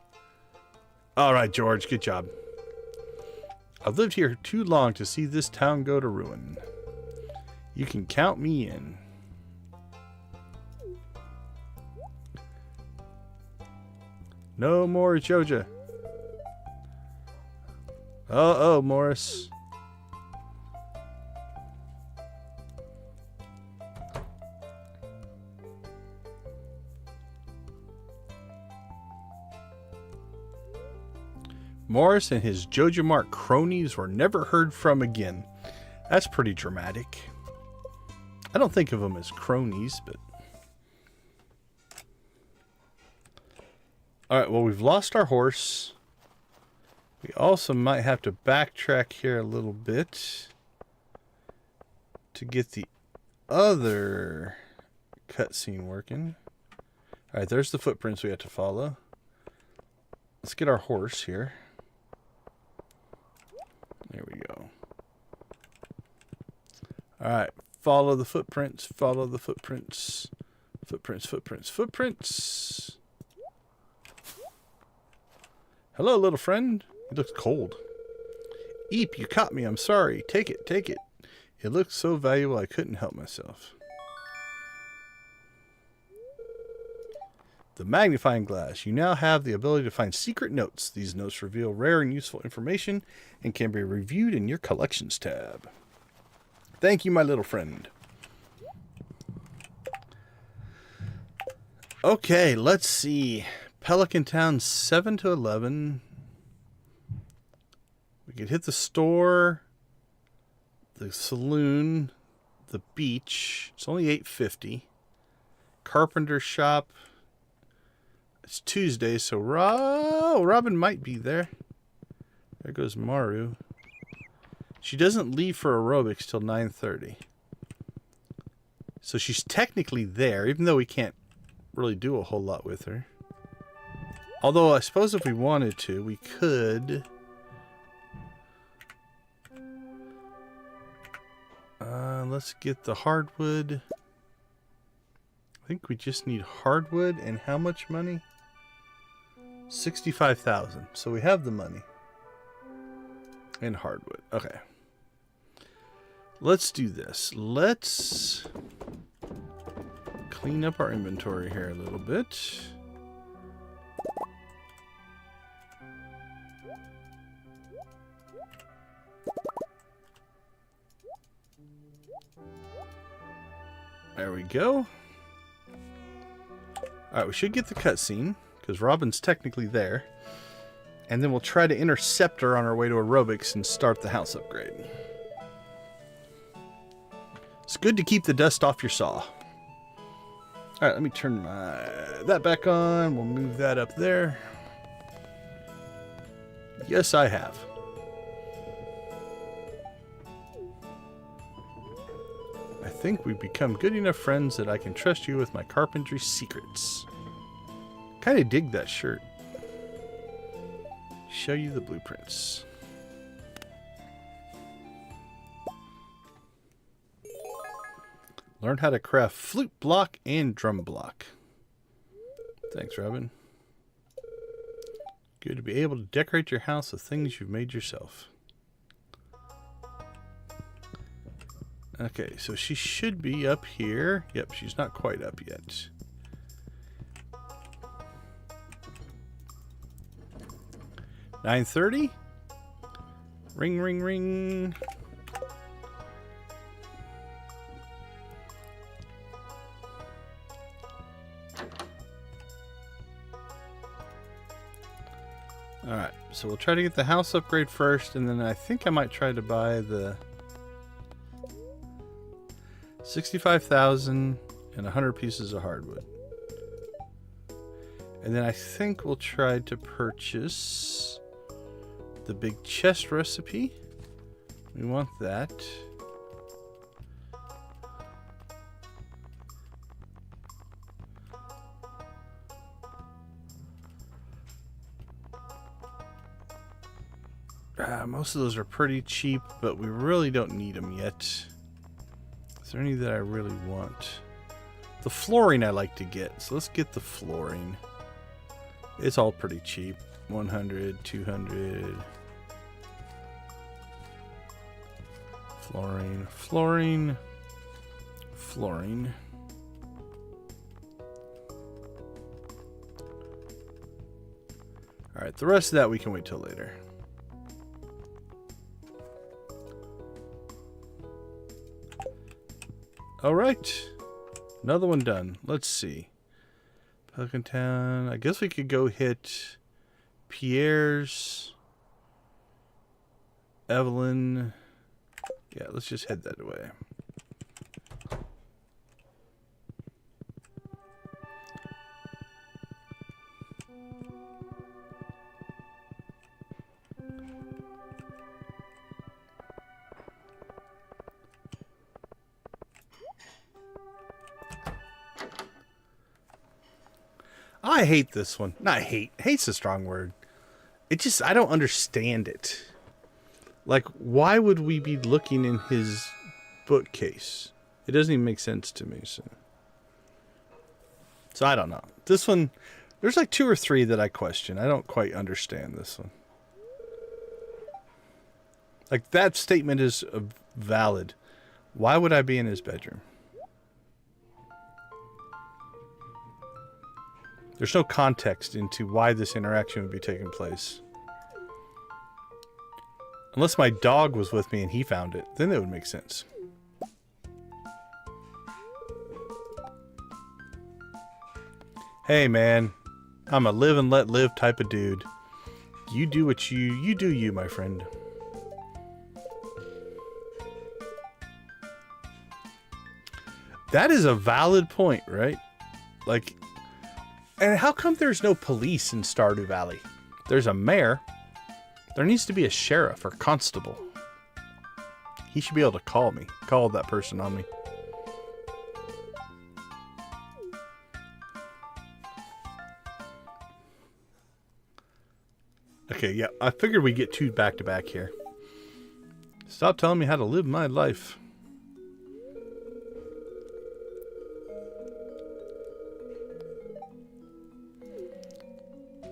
All right, George, good job. I've lived here too long to see this town go to ruin. You can count me in. No more Joja. Uh-oh, Morris. Morris and his Joja Mart cronies were never heard from again. That's pretty dramatic. I don't think of them as cronies, but... Alright, well, we've lost our horse. We also might have to backtrack here a little bit to get the other cutscene working. Alright, there's the footprints we have to follow. Let's get our horse here. There we go. Alright, follow the footprints, follow the footprints. Footprints, footprints, footprints. Hello, little friend. He looks cold. Eep, you caught me. I'm sorry. Take it, take it. It looks so valuable I couldn't help myself. The magnifying glass. You now have the ability to find secret notes. These notes reveal rare and useful information and can be reviewed in your collections tab. Thank you, my little friend. Okay, let's see. Pelican Town 7 to 11. We could hit the store, the saloon, the beach. It's only $8.50. Carpenter shop. It's Tuesday, so Robin might be there. There goes Maru. She doesn't leave for aerobics till 9:30. So she's technically there, even though we can't really do a whole lot with her. Although I suppose if we wanted to, we could. Let's get the hardwood. I think we just need hardwood and how much money? 65,000. So we have the money. And hardwood. Okay. Let's do this. Let's clean up our inventory here a little bit. There we go. Alright, we should get the cutscene, because Robin's technically there. And then we'll try to intercept her on our way to aerobics and start the house upgrade. It's good to keep the dust off your saw. Alright, let me turn that back on. We'll move that up there. Yes, I have. I think we've become good enough friends that I can trust you with my carpentry secrets. Kind of dig that shirt. Show you the blueprints. Learn how to craft flute block and drum block. Thanks, Robin. Good to be able to decorate your house with things you've made yourself. Okay, so she should be up here. Yep, she's not quite up yet. $9:30. Ring, ring, ring. Alright, so we'll try to get the house upgrade first, and then I think I might try to buy the 65,000 and 100 pieces of hardwood. And then I think we'll try to purchase the big chest recipe. We want that. Most of those are pretty cheap, but we really don't need them yet. Is there any that I really want? The flooring I like to get, so let's get the flooring. It's all pretty cheap. 100, 200. Flooring, flooring, flooring. Alright, the rest of that we can wait till later. Alright, another one done. Let's see. Pelican Town. I guess we could go hit Pierre's, Evelyn. Yeah, let's just head that way. I hate this one. Not hate. Hate's a strong word. It just, I don't understand it. Like, why would we be looking in his bookcase? It doesn't even make sense to me. So I don't know. This one, there's like 2 or 3 that I question. I don't quite understand this one. Like, that statement is valid. Why would I be in his bedroom? There's no context into why this interaction would be taking place. Unless my dog was with me and he found it, then it would make sense. Hey man, I'm a live and let live type of dude. You do what you do you, my friend. That is a valid point, right? Like, and how come there's no police in Stardew Valley? There's a mayor. There needs to be a sheriff or constable. He should be able to call me. Call that person on me. Okay, yeah. I figured we'd get 2 back-to-back here. Stop telling me how to live my life.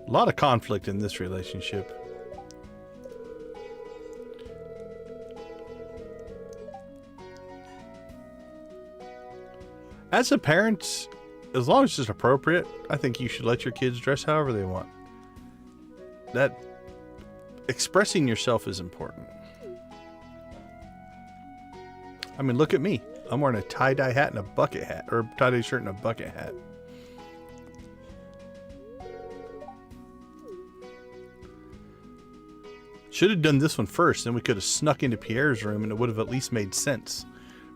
A lot of conflict in this relationship. As a parent, as long as it's appropriate, I think you should let your kids dress however they want. That expressing yourself is important. I mean, look at me. I'm wearing a tie-dye hat and a bucket hat, or a tie-dye shirt and a bucket hat. Should have done this one first, then we could have snuck into Pierre's room and it would have at least made sense.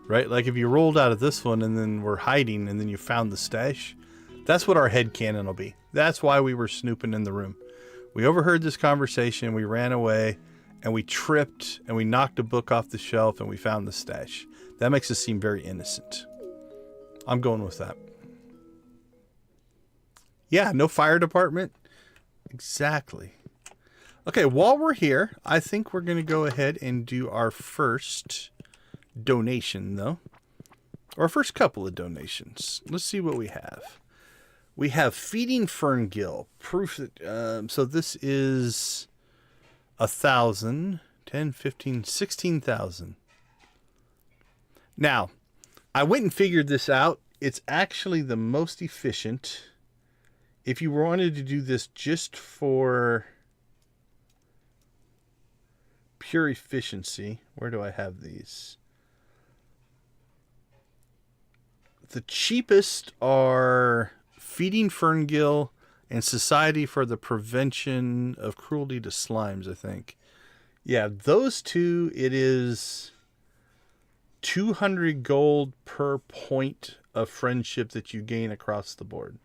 Right? Like if you rolled out of this one and then we're hiding and then you found the stash, that's what our headcanon will be. That's why we were snooping in the room. We overheard this conversation, we ran away, and we tripped, and we knocked a book off the shelf, and we found the stash. That makes us seem very innocent. I'm going with that. Yeah, no fire department. Exactly. Okay, while we're here, I think we're going to go ahead and do our first donation, though. Or our first couple of donations. Let's see what we have. We have Feeding Ferngill. Proof that, so this is 1,000, 10, 15, 16,000. Now, I went and figured this out. It's actually the most efficient. If you wanted to do this just for pure efficiency, where do I have these? The cheapest are Feeding Ferngill and Society for the Prevention of Cruelty to Slimes, I think. Yeah, those two, it is 200 gold per point of friendship that you gain across the board.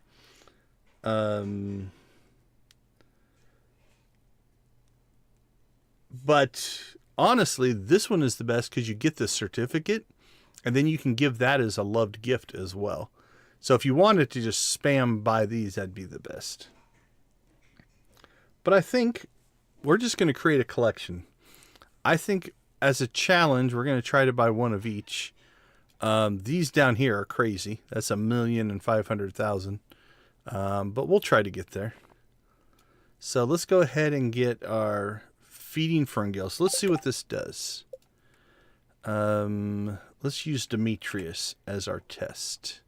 But honestly, this one is the best because you get the certificate, and then you can give that as a loved gift as well. So if you wanted to just spam buy these, that'd be the best. But I think we're just going to create a collection. I think as a challenge, we're going to try to buy one of each. These down here are crazy. That's 1,500,000. But we'll try to get there. So let's go ahead and get our Feeding Ferngill. So let's see what this does. Let's use Demetrius as our test.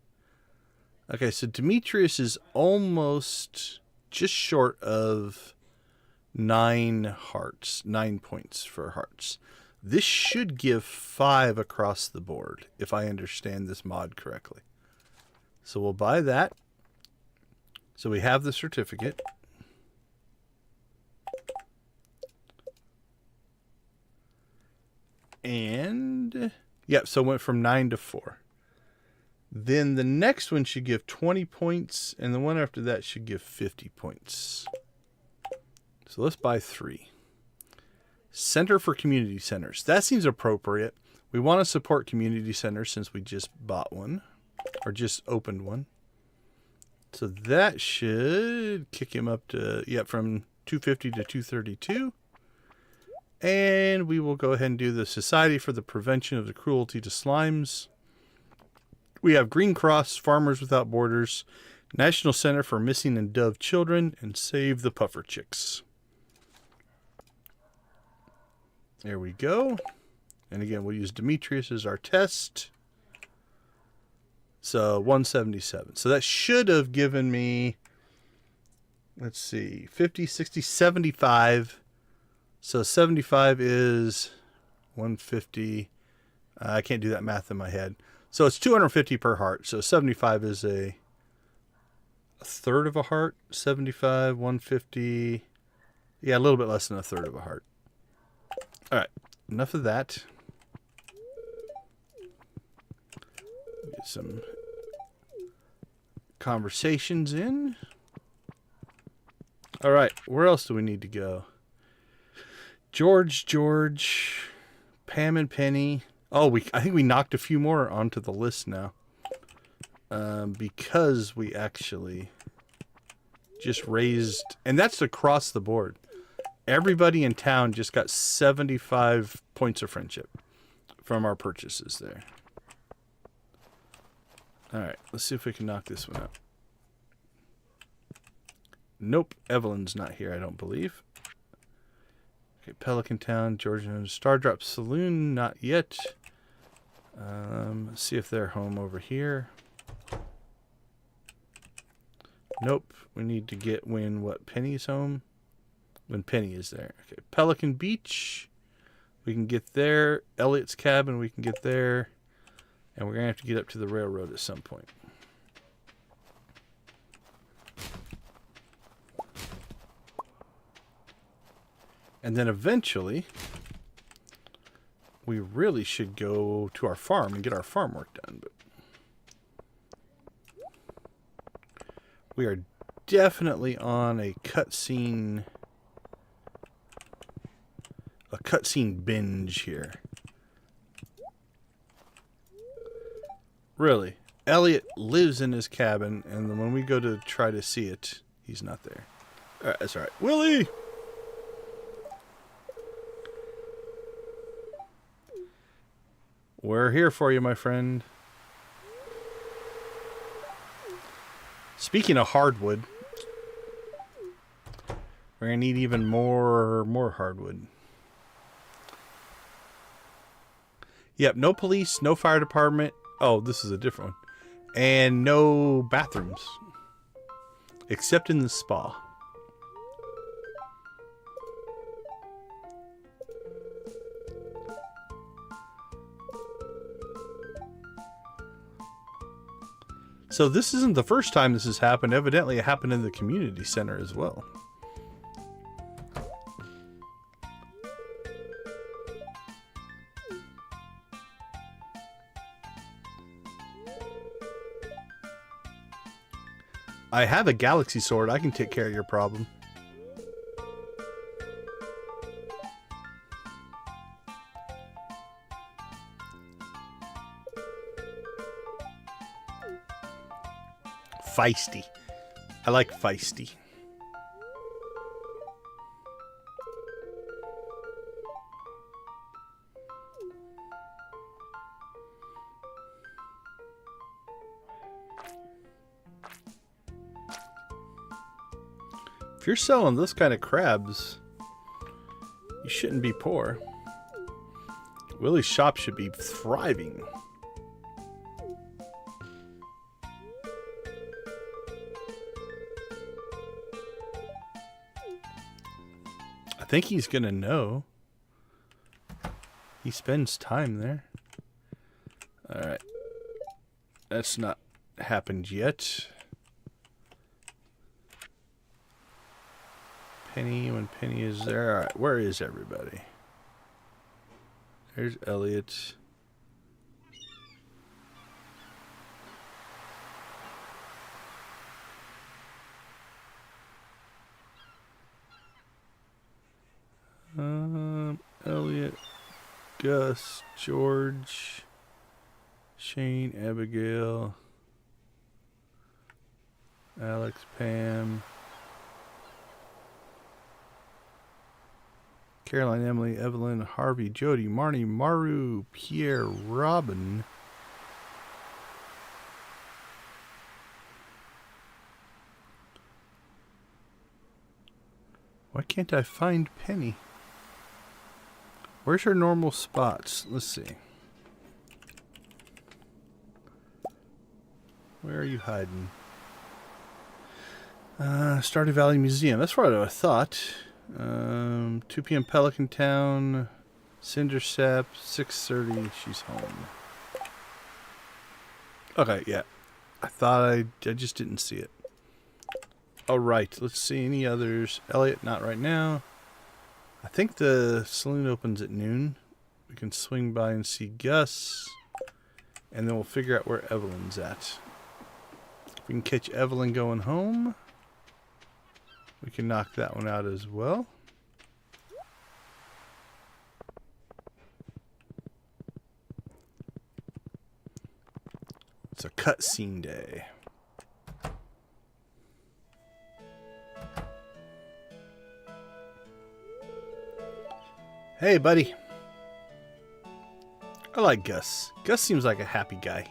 Okay, so Demetrius is almost just short of 9 hearts, 9 points for hearts. This should give 5 across the board, if I understand this mod correctly. So we'll buy that. So we have the certificate. And, yep, so it went from 9 to 4. Then the next one should give 20 points, and the one after that should give 50 points. So let's buy 3. Center for Community Centers. That seems appropriate. We want to support community centers since we just bought one, or just opened one. So that should kick him up to, from 250 to 232. And we will go ahead and do the Society for the Prevention of the Cruelty to Slimes. We have Green Cross, Farmers Without Borders, National Center for Missing and Dove Children, and Save the Puffer Chicks. There we go. And again, we'll use Demetrius as our test. So 177. So that should have given me, let's see, 50, 60, 75. So 75 is 150. I can't do that math in my head. So it's 250 per heart. So 75 is a third of a heart. 75, 150. Yeah, a little bit less than a third of a heart. All right, enough of that. Get some conversations in. All right, where else do we need to go? George, Pam and Penny. Oh, I think we knocked a few more onto the list now. Because we actually just raised, and that's across the board. Everybody in town just got 75 points of friendship from our purchases there. All right, let's see if we can knock this one out. Nope, Evelyn's not here, I don't believe. Okay, Pelican Town, Georgia, Stardrop Saloon, not yet. Let's see if they're home over here. Nope, we need to get when Penny's home. When Penny is there. Okay, Pelican Beach, we can get there. Elliot's Cabin, we can get there. And we're going to have to get up to the railroad at some point. And then eventually, we really should go to our farm and get our farm work done. But we are definitely on a cutscene binge here. Really. Elliot lives in his cabin, and then when we go to try to see it, he's not there. All right, that's all right. Willie! We're here for you, my friend. Speaking of hardwood, we're going to need even more hardwood. Yep, no police, no fire department. Oh, this is a different one. And no bathrooms. Except in the spa. So this isn't the first time this has happened. Evidently, it happened in the community center as well. I have a galaxy sword. I can take care of your problem. Feisty. I like feisty. If you're selling this kind of crabs, you shouldn't be poor. Willie's shop should be thriving. I think he's gonna know. He spends time there. Alright. That's not happened yet. Penny, when Penny is there. Alright, where is everybody? There's Elliot. Elliot, Gus, George, Shane, Abigail, Alex, Pam, Caroline, Emily, Evelyn, Harvey, Jody, Marnie, Maru, Pierre, Robin. Why can't I find Penny? Where's her normal spots? Let's see. Where are you hiding? Stardew Valley Museum. That's what I thought. 2 p.m. Pelican Town. Cindersap. 6:30. She's home. Okay, yeah. I thought I just didn't see it. Alright, let's see any others. Elliot, not right now. I think the saloon opens at noon. We can swing by and see Gus. And then we'll figure out where Evelyn's at. If we can catch Evelyn going home, we can knock that one out as well. It's a cutscene day. Hey, buddy. I like Gus. Gus seems like a happy guy.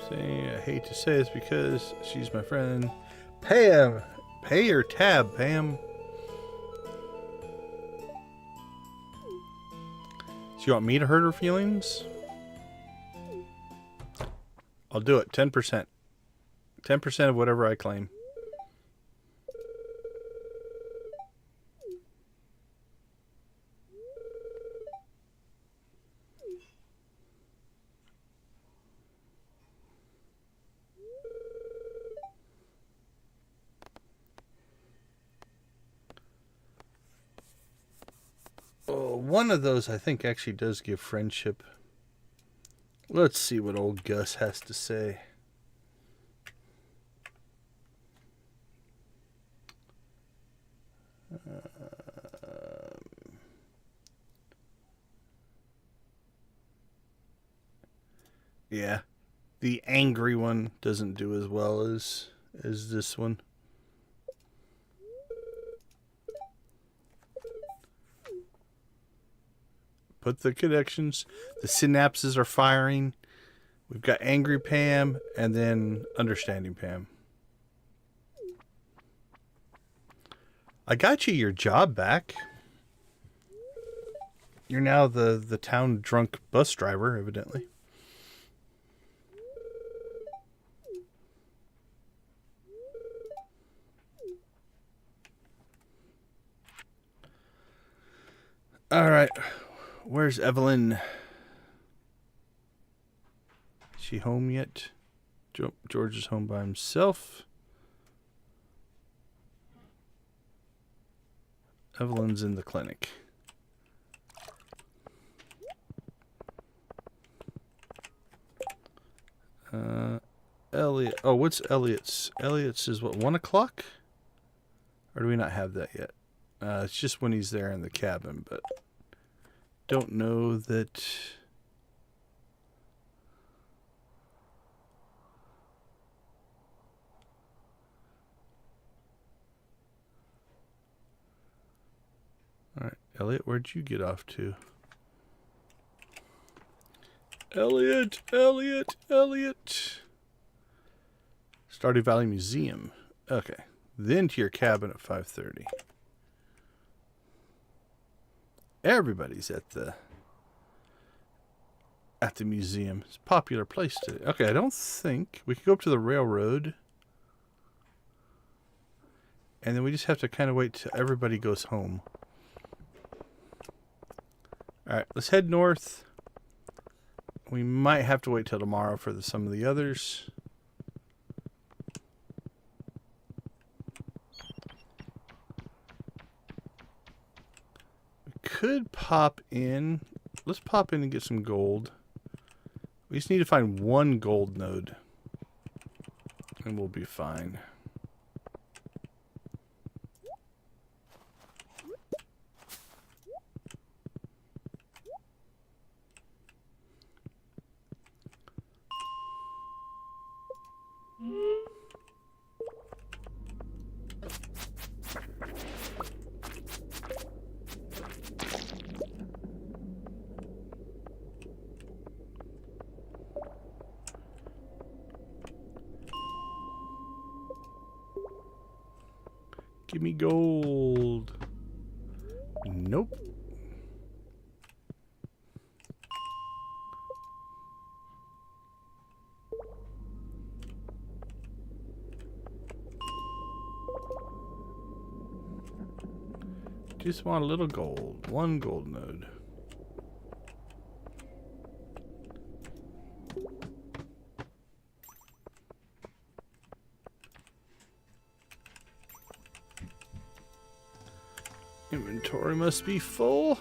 Saying I hate to say this because she's my friend. Pam! Pay your tab, Pam. So you want me to hurt her feelings? I'll do it. 10%. 10% of whatever I claim. Oh, one of those I think actually does give friendship. Let's see what old Gus has to say. Yeah, the angry one doesn't do as well as this one. Put the connections. The synapses are firing. We've got angry Pam and then understanding Pam. I got you your job back. You're now the town drunk bus driver, evidently. All right. Where's Evelyn? Is she home yet? George is home by himself. Evelyn's in the clinic. Elliot. Oh, what's Elliot's? Elliot's is what, 1 o'clock? Or do we not have that yet? It's just when he's there in the cabin, but don't know that. All right, Elliot, where'd you get off to? Elliot, Elliot, Elliot. Stardew Valley Museum. Okay. Then to your cabin at 5:30. Everybody's at the museum. It's a popular place today. Okay, I don't think we could go up to the railroad. And then we just have to kind of wait till everybody goes home. Alright, let's head north. We might have to wait till tomorrow for some of the others. We could pop in. Let's pop in and get some gold. We just need to find one gold node. And we'll be fine. Give me gold. Nope. Just want a little gold. One gold node. Inventory must be full.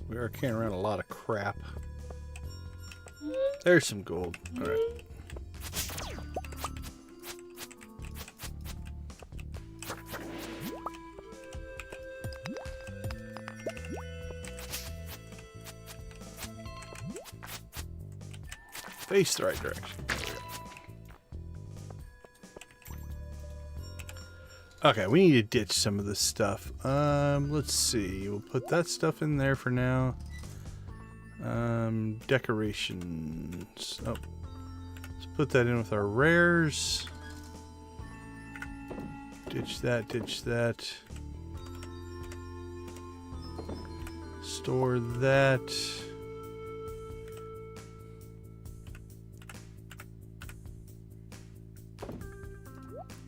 We are carrying around a lot of crap. There's some gold. All right. Face the right direction. Okay, we need to ditch some of this stuff. Let's see. We'll put that stuff in there for now. Decorations. Oh, let's put that in with our rares. Ditch that, ditch that. Store that.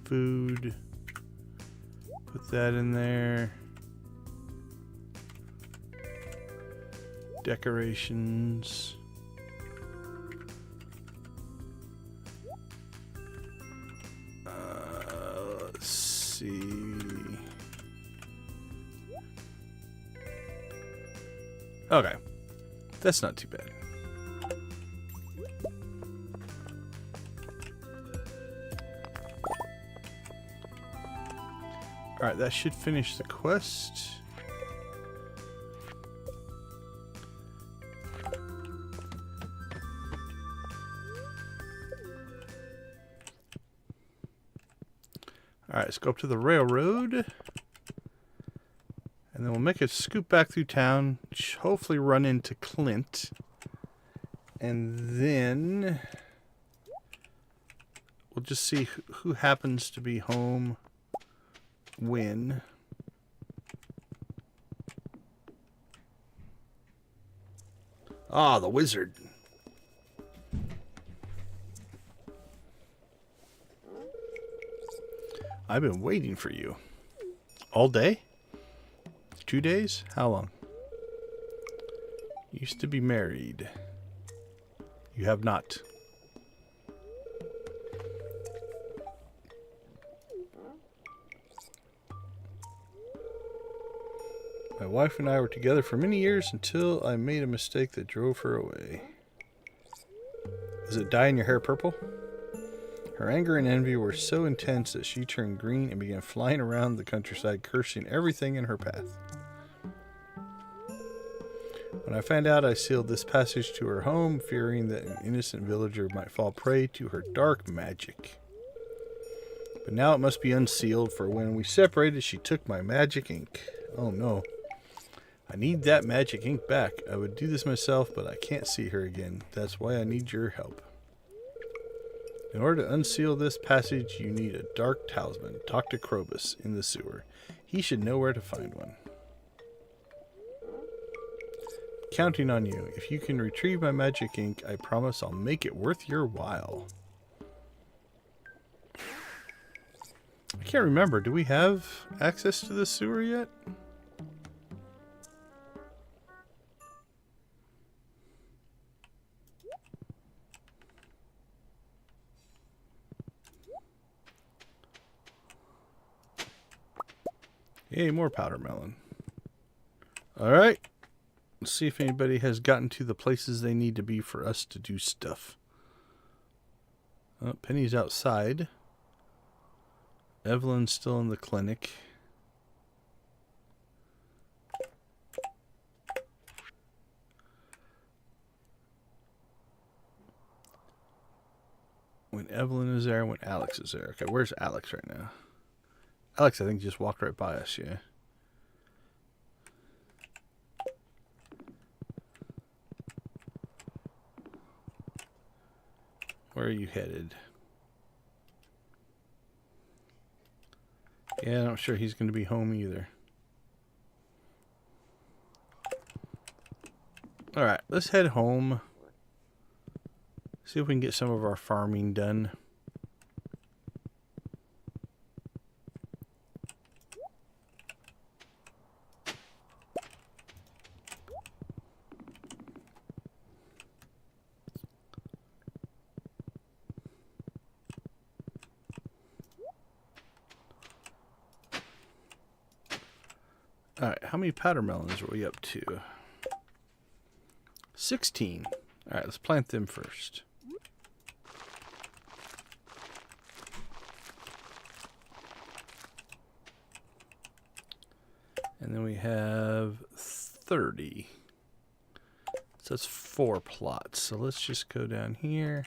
Food. Put that in there. Decorations. Let's see. Okay. That's not too bad. Alright, that should finish the quest. Alright, let's go up to the railroad. And then we'll make a scoop back through town. Hopefully run into Clint. And then we'll just see who happens to be home when. Ah, the wizard. I've been waiting for you. All day? 2 days? How long? Used to be married. You have not. My wife and I were together for many years until I made a mistake that drove her away. Is it dyeing your hair purple? Her anger and envy were so intense that she turned green and began flying around the countryside, cursing everything in her path. When I found out, I sealed this passage to her home, fearing that an innocent villager might fall prey to her dark magic. But now it must be unsealed, for when we separated, she took my magic ink. Oh no. I need that magic ink back. I would do this myself, but I can't see her again. That's why I need your help. In order to unseal this passage, you need a dark talisman. Talk to Krobus in the sewer. He should know where to find one. Counting on you. If you can retrieve my magic ink, I promise I'll make it worth your while. I can't remember. Do we have access to the sewer yet? Yay, more powder melon. Alright. Let's see if anybody has gotten to the places they need to be for us to do stuff. Oh, Penny's outside. Evelyn's still in the clinic. When Evelyn is there, when Alex is there. Okay, where's Alex right now? Alex, I think, just walked right by us, yeah. Where are you headed? Yeah, I'm not sure he's going to be home either. Alright, let's head home. See if we can get some of our farming done. Alright, how many powder melons are we up to? 16. Alright, let's plant them first. And then we have 30. So that's 4 plots. So let's just go down here.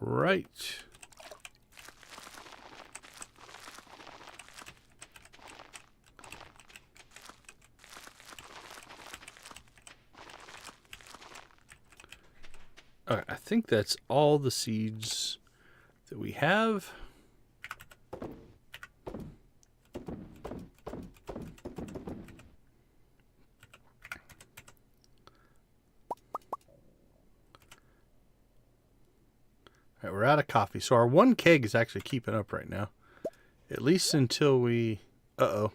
Right. Okay, I think that's all the seeds that we have. Alright, we're out of coffee. So our one keg is actually keeping up right now. At least until we... Uh-oh.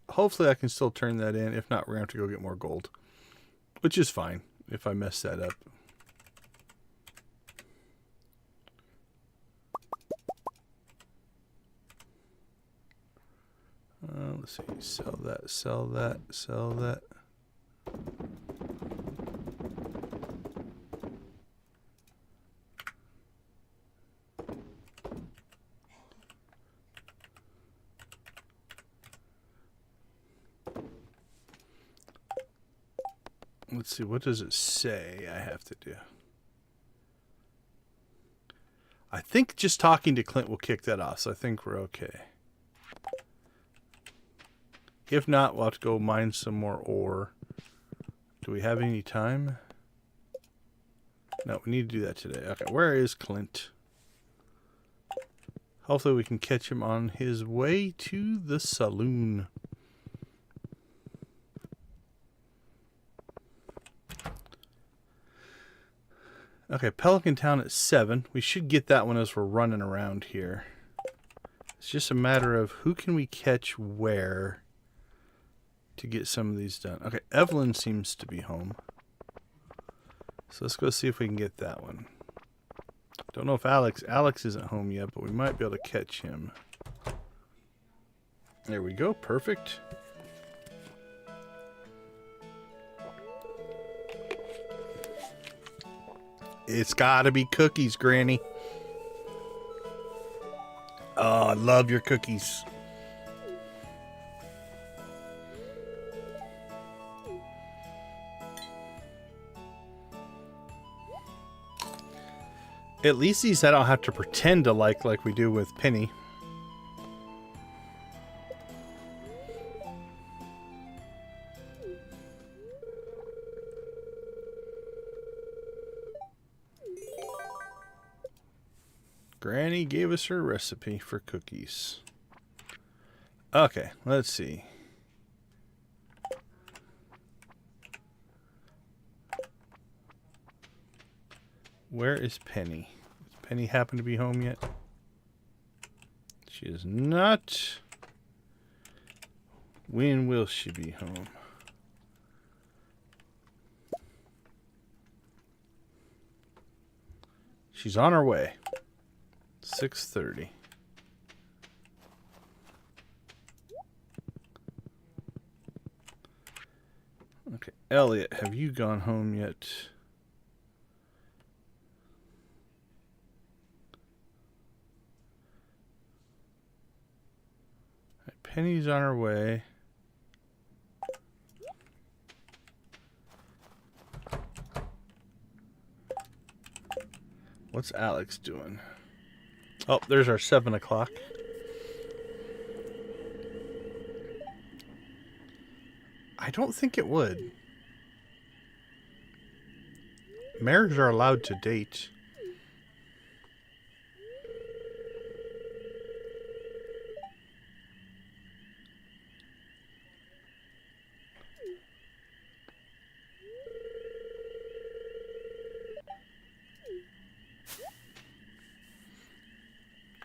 Hopefully I can still turn that in. If not, we're going to have to go get more gold. Which is fine if I mess that up. Let's see. Sell that, sell that, sell that. Let's see, what does it say I have to do? I think just talking to Clint will kick that off, so I think we're okay. If not, we'll have to go mine some more ore. Do we have any time? No, we need to do that today. Okay, where is Clint? Hopefully we can catch him on his way to the saloon. Okay, Pelican Town at 7. We should get that one as we're running around here. It's just a matter of who can we catch where to get some of these done. Okay, Evelyn seems to be home. So let's go see if we can get that one. Don't know if Alex isn't home yet, but we might be able to catch him. There we go, perfect. It's gotta be cookies, Granny. Oh, I love your cookies. At least these I don't have to pretend to like we do with Penny. Granny gave us her recipe for cookies. Okay, let's see. Where is Penny? Does Penny happen to be home yet? She is not. When will she be home? She's on her way. 6:30. Okay, Elliot, have you gone home yet? Penny's on her way. What's Alex doing? Oh, there's our 7 o'clock. I don't think it would. Mares are allowed to date.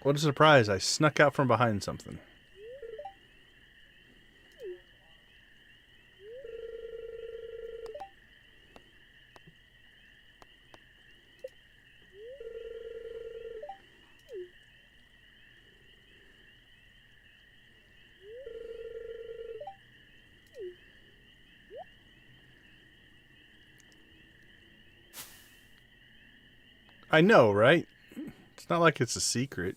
What a surprise, I snuck out from behind something. I know, right? It's not like it's a secret.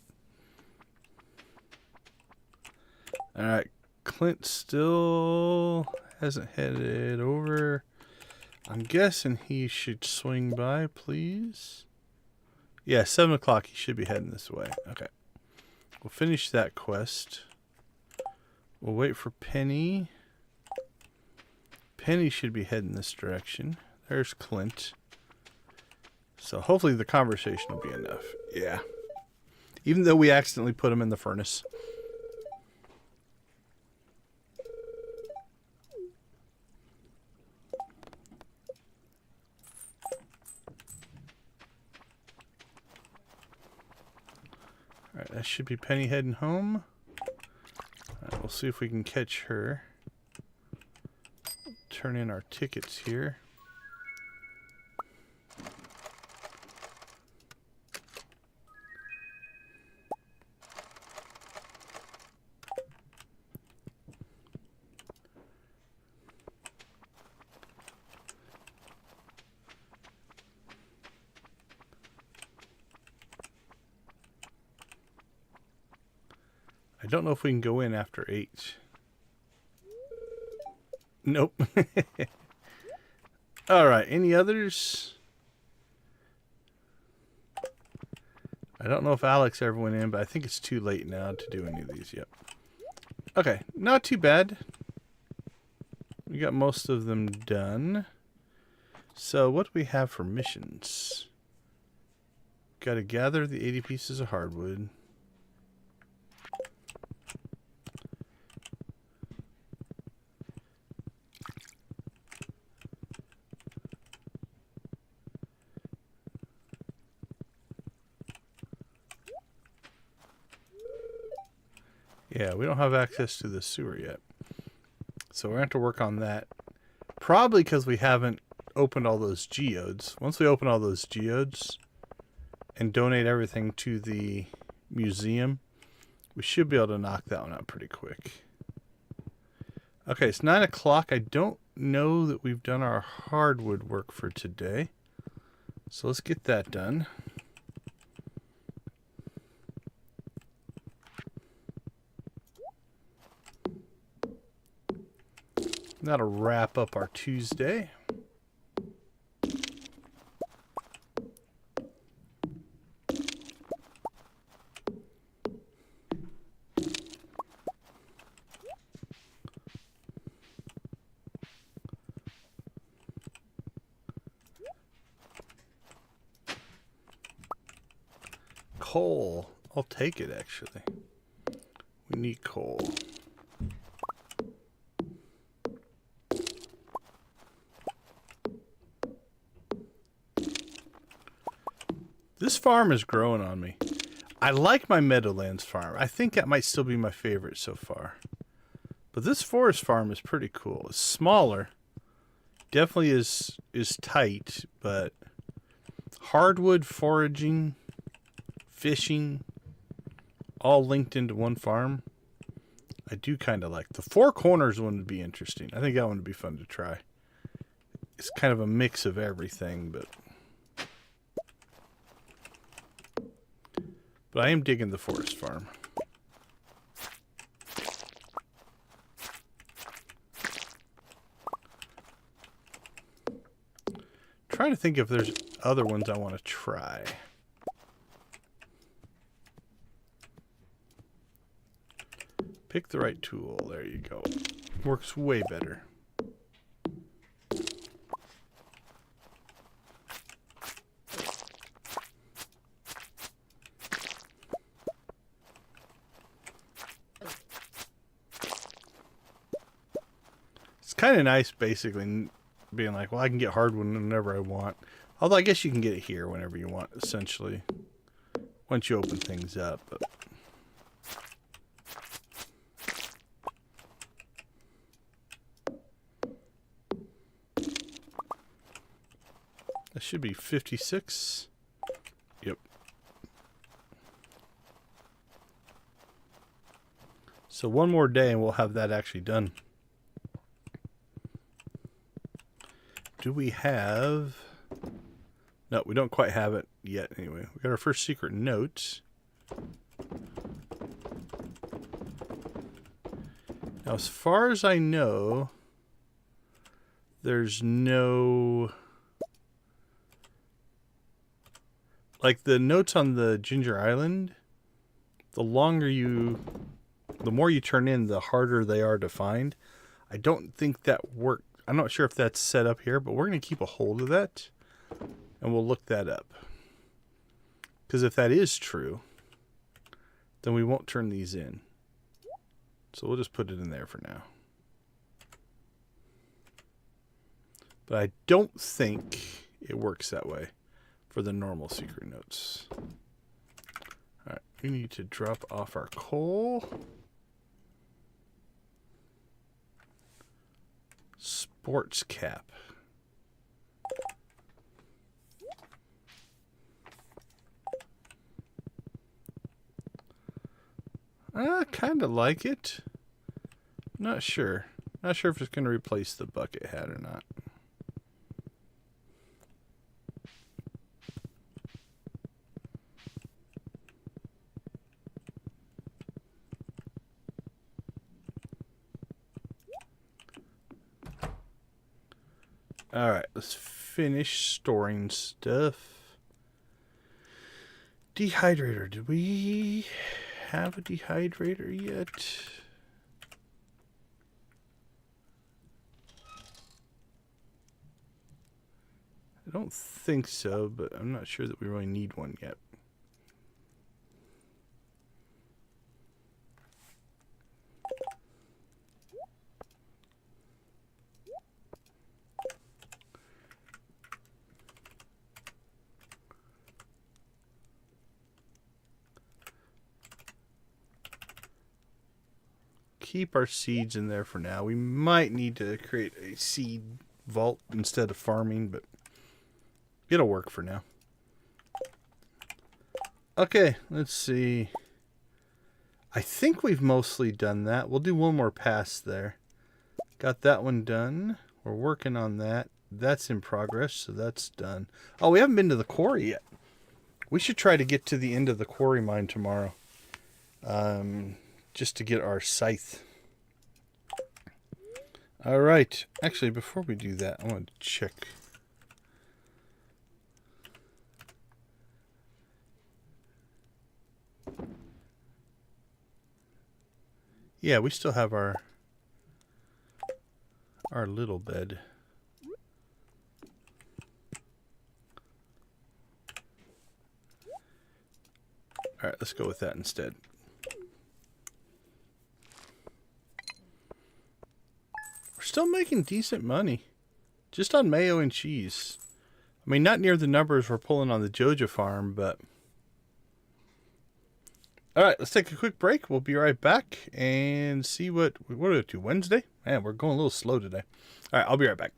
Alright, Clint still hasn't headed over. I'm guessing he should swing by, please. Yeah, 7 o'clock, he should be heading this way. Okay. We'll finish that quest. We'll wait for Penny. Penny should be heading this direction. There's Clint. So hopefully the conversation will be enough. Yeah. Even though we accidentally put him in the furnace. Alright, that should be Penny heading home. Alright, we'll see if we can catch her. Turn in our tickets here. I don't know if we can go in after 8. Nope. Alright, any others? I don't know if Alex ever went in, but I think it's too late now to do any of these. Yep. Okay, not too bad. We got most of them done. So what do we have for missions? Got to gather the 80 pieces of hardwood. Yeah, we don't have access to the sewer yet. So we're going to have to work on that. Probably because we haven't opened all those geodes. Once we open all those geodes and donate everything to the museum, we should be able to knock that one out pretty quick. Okay, it's 9 o'clock. I don't know that we've done our hardwood work for today. So let's get that done. That'll wrap up our Tuesday. Coal. I'll take it, actually. We need coal. This farm is growing on me. I like my Meadowlands farm. I think that might still be my favorite so far. But this forest farm is pretty cool. It's smaller. Definitely is tight, but hardwood, foraging, fishing, all linked into one farm. I do kind of like. The Four Corners one would be interesting. I think that one would be fun to try. It's kind of a mix of everything, but I am digging the forest farm. Trying to think if there's other ones I want to try. Pick the right tool. There you go. Works way better. Kind of nice, basically, being like, well, I can get hardwood whenever I want. Although I guess you can get it here whenever you want, essentially, once you open things up. But that should be 56. Yep. So one more day and we'll have that actually done. Do we have... No, we don't quite have it yet anyway. We got our first secret note. Now, as far as I know, there's no... Like, the notes on the Ginger Island, the more you turn in, the harder they are to find. I don't think that worked. I'm not sure if that's set up here, but we're going to keep a hold of that, and we'll look that up. Because if that is true, then we won't turn these in. So we'll just put it in there for now. But I don't think it works that way for the normal secret notes. Alright, we need to drop off our coal. Sports cap. I kind of like it. Not sure. Not sure if it's going to replace the bucket hat or not. Alright, let's finish storing stuff. Dehydrator. Do we have a dehydrator yet? I don't think so, but I'm not sure that we really need one yet. Keep our seeds in there for now. We might need to create a seed vault instead of farming, but it'll work for now. Okay, let's see. I think we've mostly done that. We'll do one more pass there. Got that one done. We're working on that. That's in progress, so that's done. Oh, we haven't been to the quarry yet. We should try to get to the end of the quarry mine tomorrow. Just to get our scythe. Alright. Actually, before we do that, I want to check. Yeah, we still have our little bed. Alright, let's go with that instead. We're still making decent money. Just on mayo and cheese. I mean, not near the numbers we're pulling on the Joja farm, but... Alright, let's take a quick break. We'll be right back and see what are we up to? Wednesday? Man, we're going a little slow today. Alright, I'll be right back.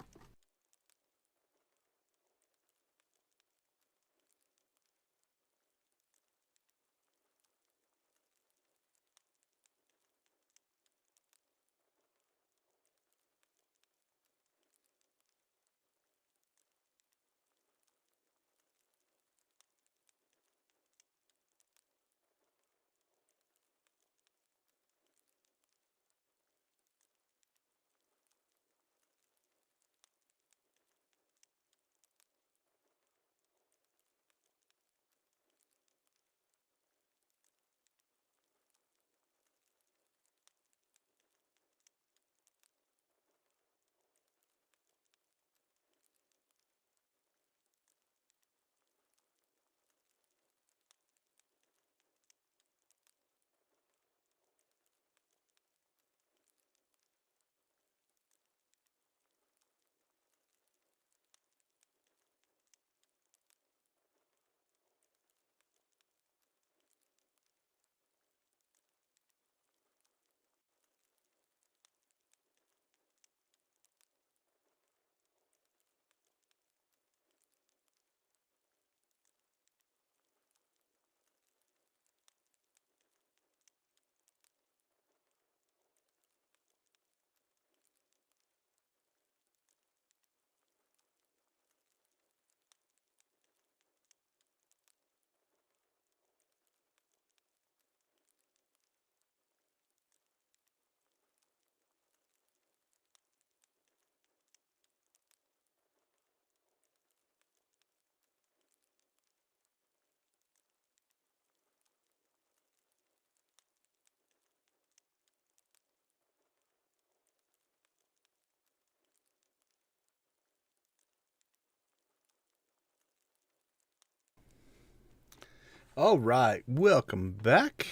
Alright, welcome back.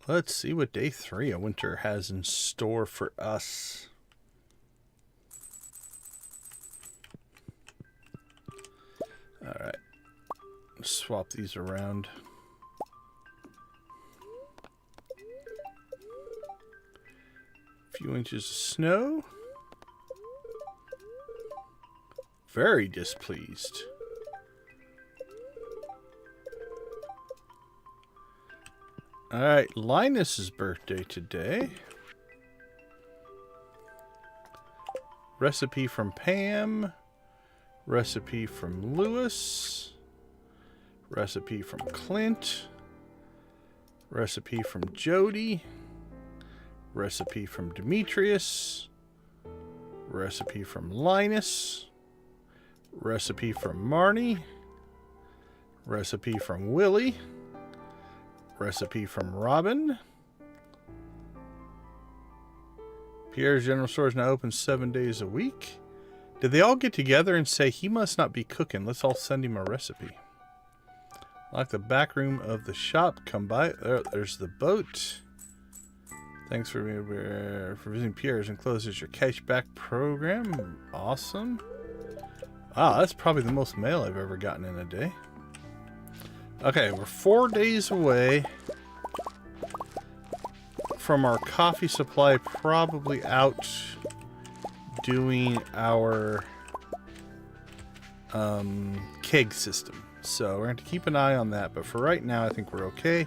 Let's see what day 3 of winter has in store for us. Alright, swap these around. A few inches of snow. Very displeased. Alright, Linus's birthday today. Recipe from Pam. Recipe from Lewis. Recipe from Clint. Recipe from Jody. Recipe from Demetrius. Recipe from Linus. Recipe from Marnie. Recipe from Willie. Recipe from Robin. Pierre's General Store is now open 7 days a week. Did they all get together and say, he must not be cooking, let's all send him a recipe? Like the back room of the shop, come by. There's the boat. Thanks for visiting Pierre's encloses your cashback program. Awesome. Wow, that's probably the most mail I've ever gotten in a day. Okay, we're 4 days away from our coffee supply probably out doing our keg system. So we're going to keep an eye on that. But for right now, I think we're okay.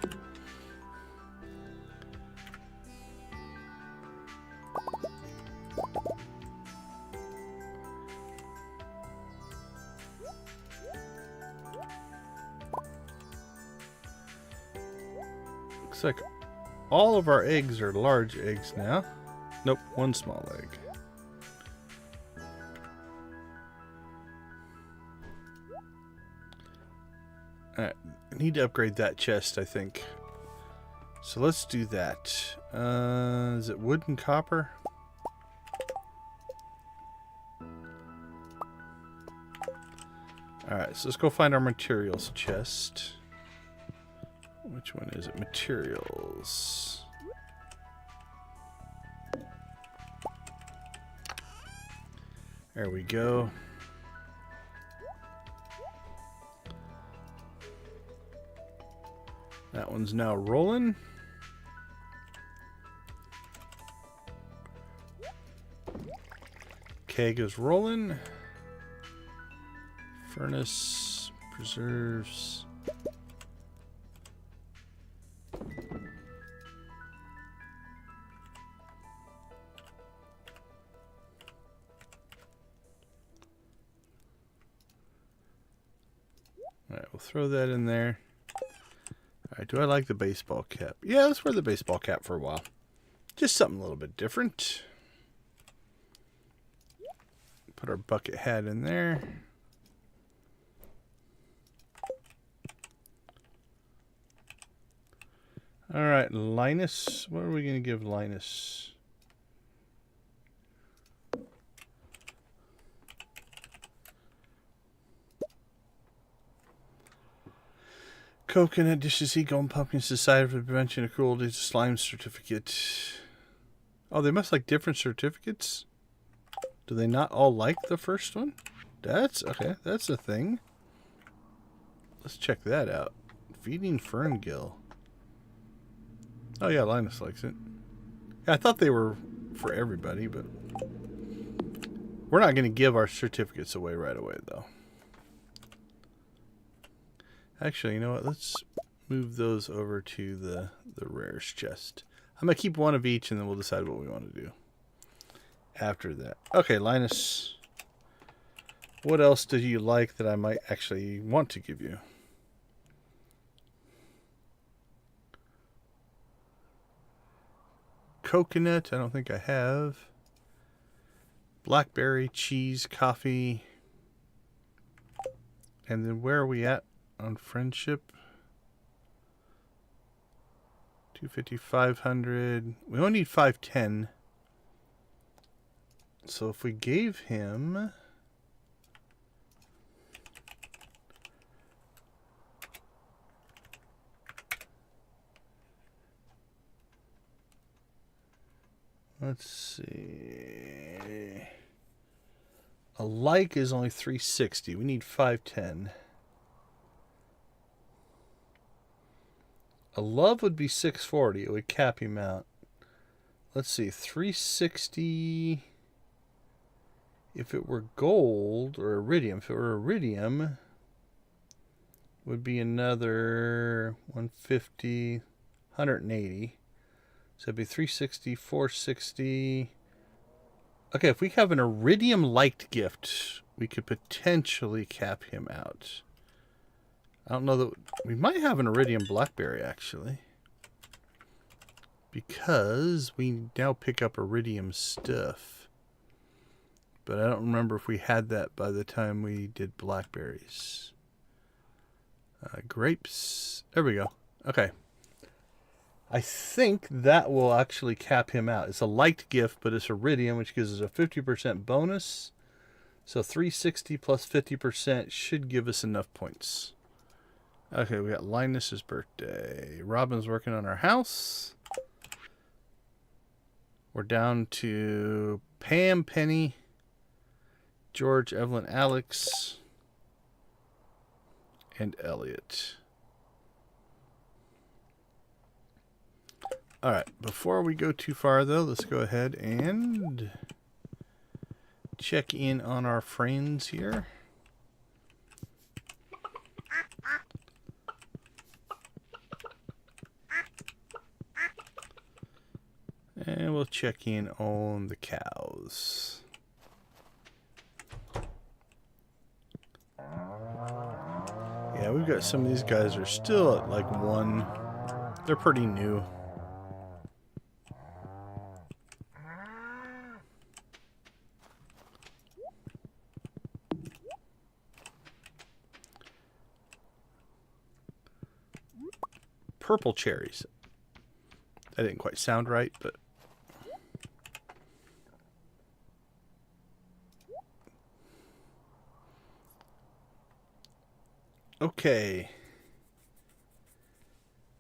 Looks like all of our eggs are large eggs now. Nope, one small egg. Alright, I need to upgrade that chest, I think. So let's do that. Is it wood and copper? Alright, so let's go find our materials chest. Which one is it? Materials. There we go. That one's now rolling. Keg is rolling. Furnace, preserves. Alright, we'll throw that in there. Alright, do I like the baseball cap? Yeah, let's wear the baseball cap for a while. Just something a little bit different. Put our bucket hat in there. Alright, Linus. What are we going to give Linus? Coconut dishes, golden pumpkin society for the prevention of cruelty to slime certificate. Oh, they must like different certificates? Do they not all like the first one? That's okay, that's a thing. Let's check that out. Feeding Ferngill. Oh yeah, Linus likes it. Yeah, I thought they were for everybody, but we're not going to give our certificates away right away, though. Actually, you know what? Let's move those over to the rares chest. I'm going to keep one of each, and then we'll decide what we want to do after that. Okay, Linus. What else do you like that I might actually want to give you? Coconut, I don't think I have. Blackberry, cheese, coffee. And then where are we at on friendship? 250, 500. We only need 510. So if we gave him... Let's see. A like is only 360. We need 510. A love would be 640. It would cap him out. Let's see. 360. If it were gold or iridium. If it were iridium, would be another 150, 180. So it'd be 360, 460. Okay, if we have an iridium liked gift, we could potentially cap him out. I don't know that we might have an iridium blackberry actually, because we now pick up iridium stuff. but I don't remember if we had that by the time we did blackberries. Grapes. There we go. Okay. I think that will actually cap him out. It's a liked gift, but it's iridium, which gives us a 50% bonus. So 360 plus 50% should give us enough points. Okay, we got Linus's birthday. Robin's working on our house. We're down to Pam, Penny, George, Evelyn, Alex, and Elliot. All right, before we go too far, though, let's go ahead and check in on our friends here. And we'll check in on the cows. Yeah, we've got some of these guys are still at like 1. They're pretty new. Purple cherries. That didn't quite sound right, but okay.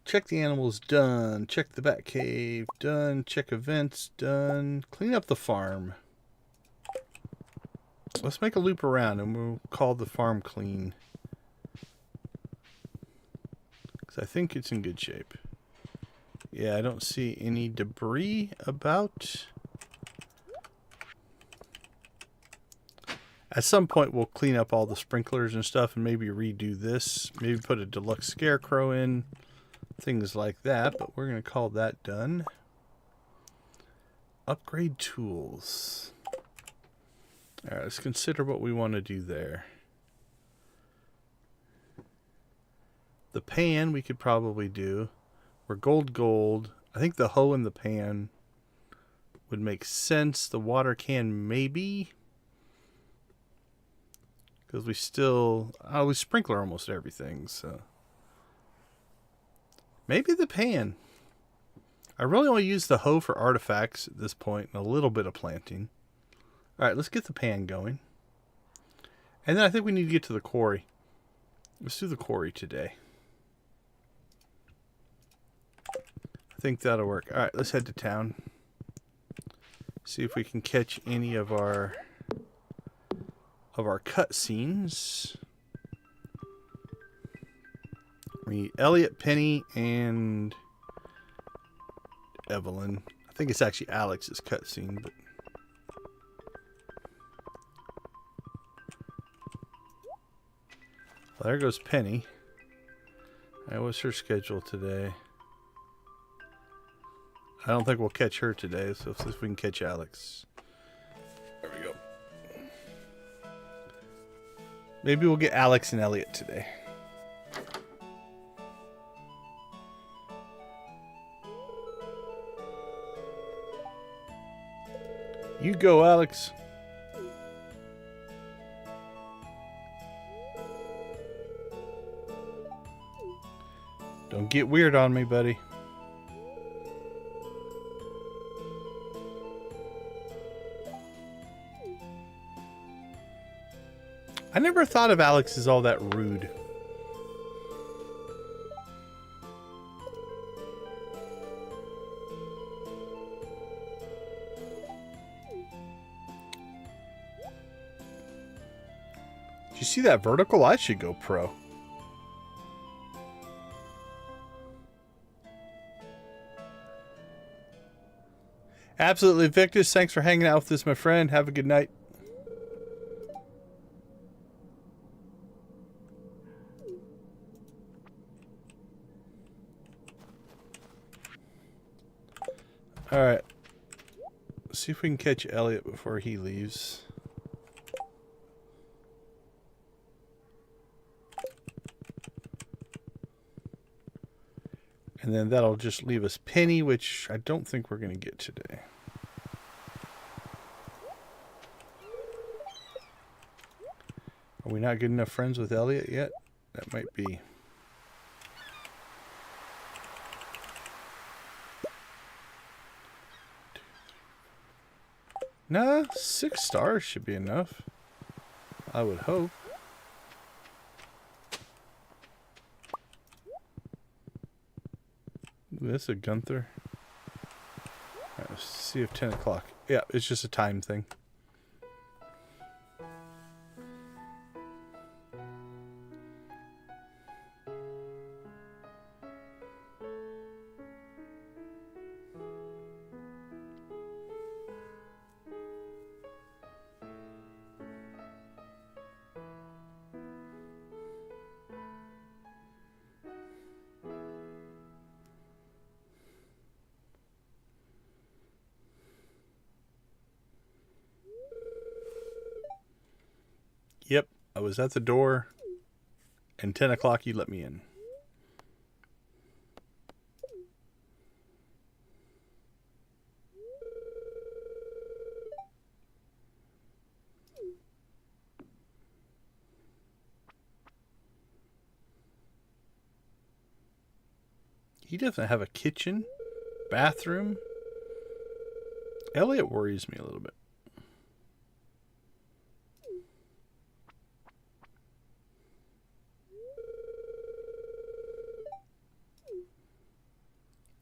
Check the animals, done. Check the bat cave, done. Check events, done. Clean up the farm. Let's make a loop around and we'll call the farm clean. Because I think it's in good shape. Yeah, I don't see any debris about. At some point, we'll clean up all the sprinklers and stuff and maybe redo this. Maybe put a deluxe scarecrow in. Things like that, but we're going to call that done. Upgrade tools. All right, let's consider what we want to do there. The pan we could probably do. We're gold. I think the hoe and the pan would make sense. The water can maybe. Because we still... we sprinkler almost everything, so... Maybe the pan. I really only use the hoe for artifacts at this point and a little bit of planting. Alright, let's get the pan going. And then I think we need to get to the quarry. Let's do the quarry today. I think that'll work. Alright, let's head to town. See if we can catch any of our cutscenes. We need Elliot, Penny, and Evelyn. I think it's actually Alex's cutscene, but well, there goes Penny. All right, what's her schedule today? I don't think we'll catch her today, so let's see if we can catch Alex. There we go. Maybe we'll get Alex and Elliot today. You go, Alex. Don't get weird on me, buddy. I never thought of Alex as all that rude. Did you see that vertical? I should go pro. Absolutely, Victus. Thanks for hanging out with us, my friend. Have a good night. All right. Let's see if we can catch Elliot before he leaves. And then that'll just leave us Penny, which I don't think we're going to get today. Are we not good enough friends with Elliot yet? That might be. Nah, 6 stars should be enough. I would hope. Ooh, that's a Gunther. Right, let's see if 10 o'clock. Yeah, it's just a time thing. Yep, I was at the door, and 10 o'clock you let me in. He doesn't have a kitchen, bathroom. Elliot worries me a little bit.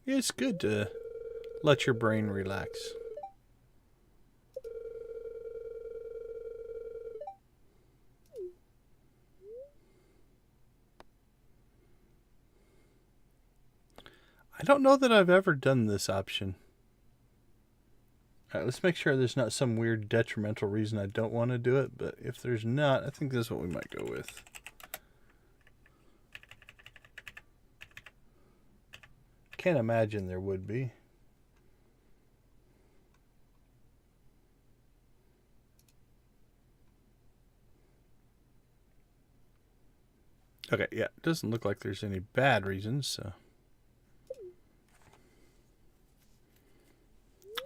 It's good to let your brain relax. I don't know that I've ever done this option. All right, let's make sure there's not some weird detrimental reason I don't want to do it, but if there's not, I think that's what we might go with. Can't imagine there would be. Okay, yeah, it doesn't look like there's any bad reasons, so.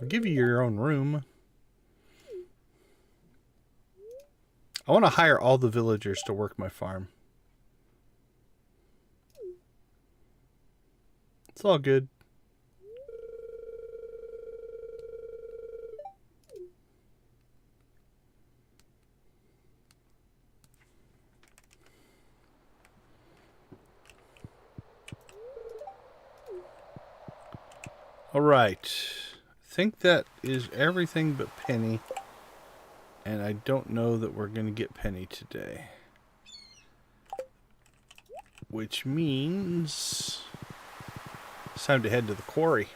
I'll give you your own room. I want to hire all the villagers to work my farm. It's all good. All right. I think that is everything but Penny. And I don't know that we're going to get Penny today. Which means it's time to head to the quarry.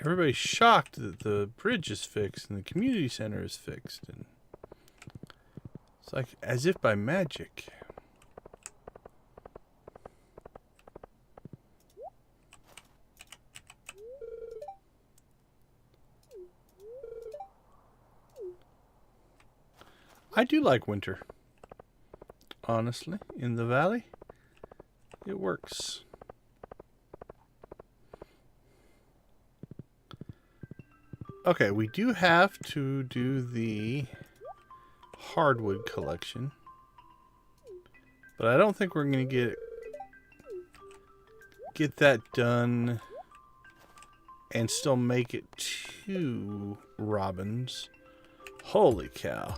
Everybody's shocked that the bridge is fixed and the community center is fixed. And it's like as if by magic. I do like winter. Honestly, in the valley, it works. Okay, we do have to do the hardwood collection. But I don't think we're going to get that done and still make it 2 robins. Holy cow.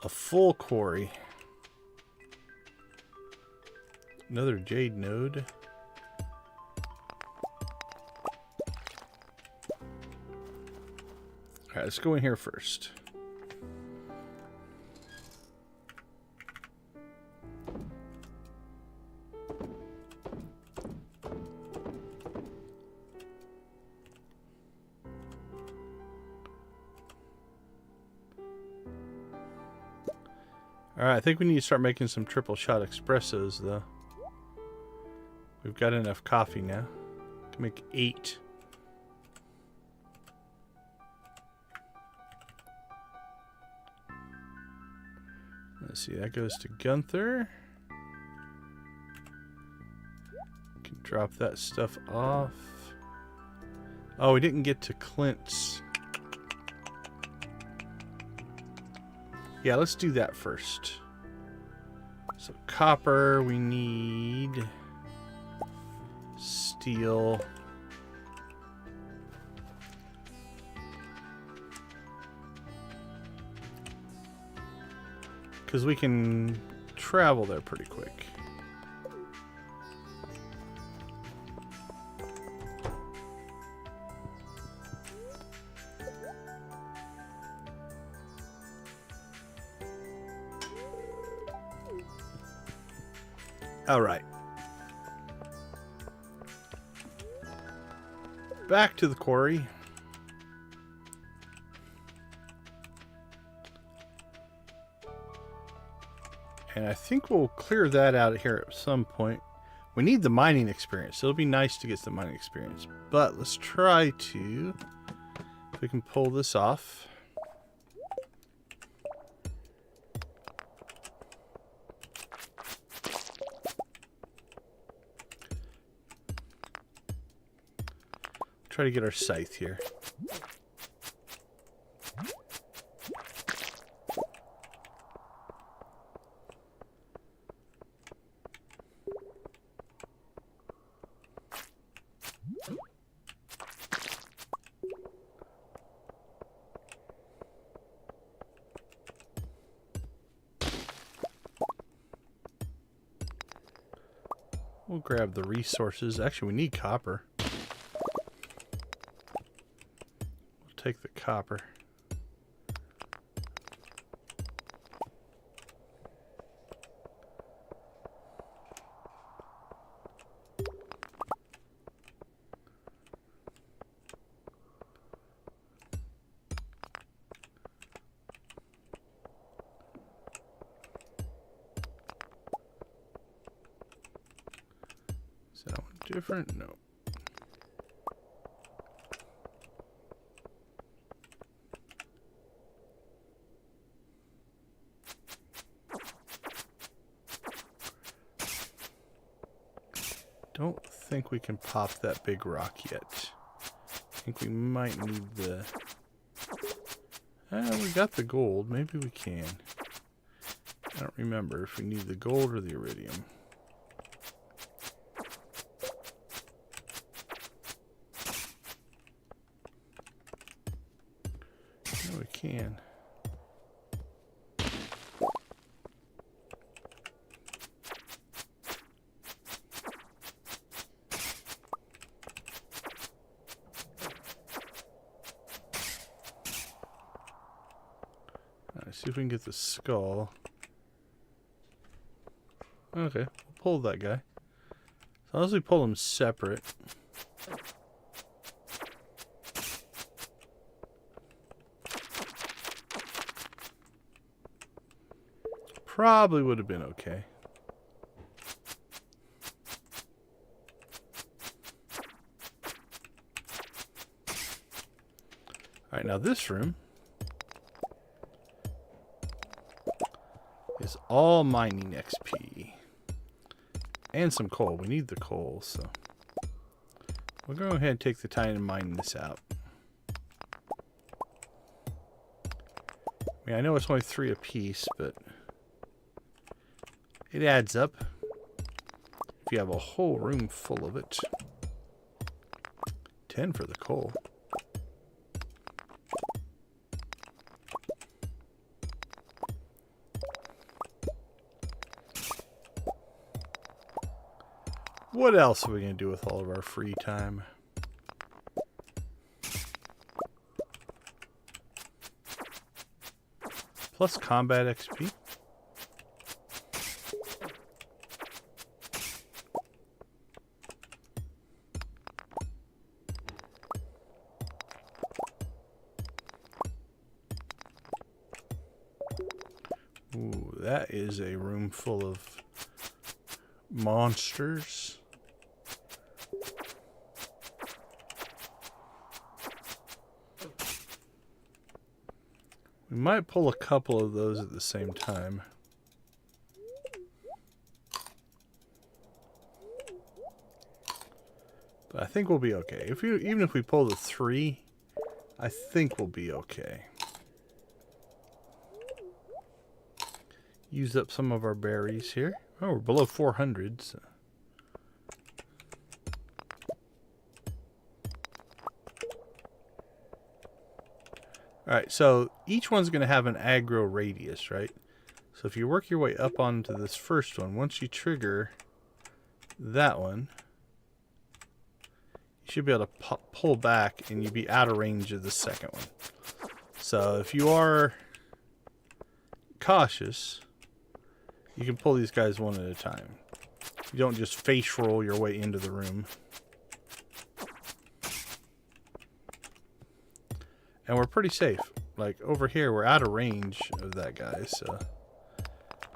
A full quarry. Another jade node. Alright, let's go in here first. Alright, I think we need to start making some triple shot espressos, though. We've got enough coffee now. Can make 8. Let's see, that goes to Gunther. drop that stuff off. Oh, we didn't get to Clint's. Yeah, let's do that first. So copper, we need steel. Because we can travel there pretty quick. All right. Back to the quarry. And I think we'll clear that out here at some point. We need the mining experience, so it'll be nice to get some mining experience. But let's try to, if we can pull this off. Try to get our scythe here. We'll grab the resources. Actually, we need copper. We'll take the copper. Is that one different? No. Don't think we can pop that big rock yet. I think we might need the... we got the gold. Maybe we can. I don't remember if we need the gold or the iridium. No, we can. See if we can get the skull. Okay, we'll pull that guy. As long as we pull them separate. Probably would have been okay. Alright, now this room is all mining XP. And some coal. We need the coal, so we'll go ahead and take the time to mine this out. I mean, I know it's only 3 apiece, but it adds up if you have a whole room full of it. 10 for the coal. What else are we going to do with all of our free time? Plus combat XP. Ooh, that is a room full of monsters. We might pull a couple of those at the same time. But I think we'll be okay. Even if we pull the 3, I think we'll be okay. Use up some of our berries here. Oh, we're below 400. So. Alright, so each one's going to have an aggro radius, right? So if you work your way up onto this first one, once you trigger that one, you should be able to pull back and you'll be out of range of the second one. So if you are cautious, you can pull these guys one at a time. You don't just face roll your way into the room. And we're pretty safe. Like over here, we're out of range of that guy, so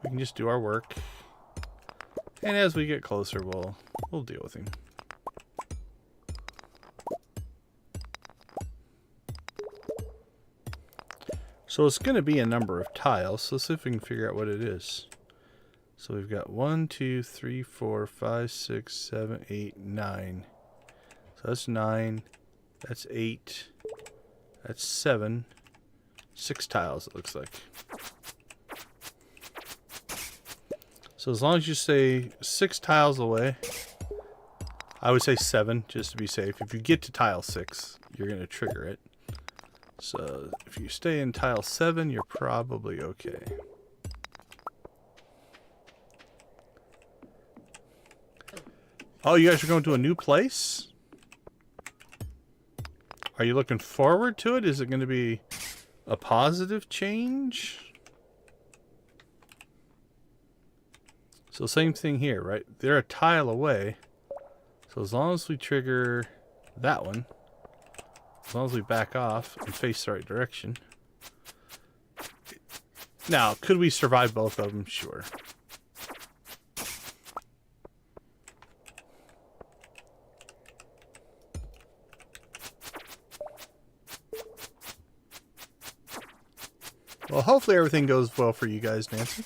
we can just do our work. And as we get closer, we'll deal with him. So it's going to be a number of tiles. So let's see if we can figure out what it is. So we've got 1, 2, 3, 4, 5, 6, 7, 8, 9. So that's 9. That's 8. That's 7. 6 tiles, it looks like. So as long as you stay 6 tiles away, I would say 7, just to be safe. If you get to tile 6, you're going to trigger it. So if you stay in tile 7, you're probably okay. Oh, you guys are going to a new place? Are you looking forward to it? Is it going to be a positive change? So same thing here, right? They're a tile away. So as long as we trigger that one, as long as we back off and face the right direction. Now, could we survive both of them? Sure. Well, hopefully everything goes well for you guys, Nancy.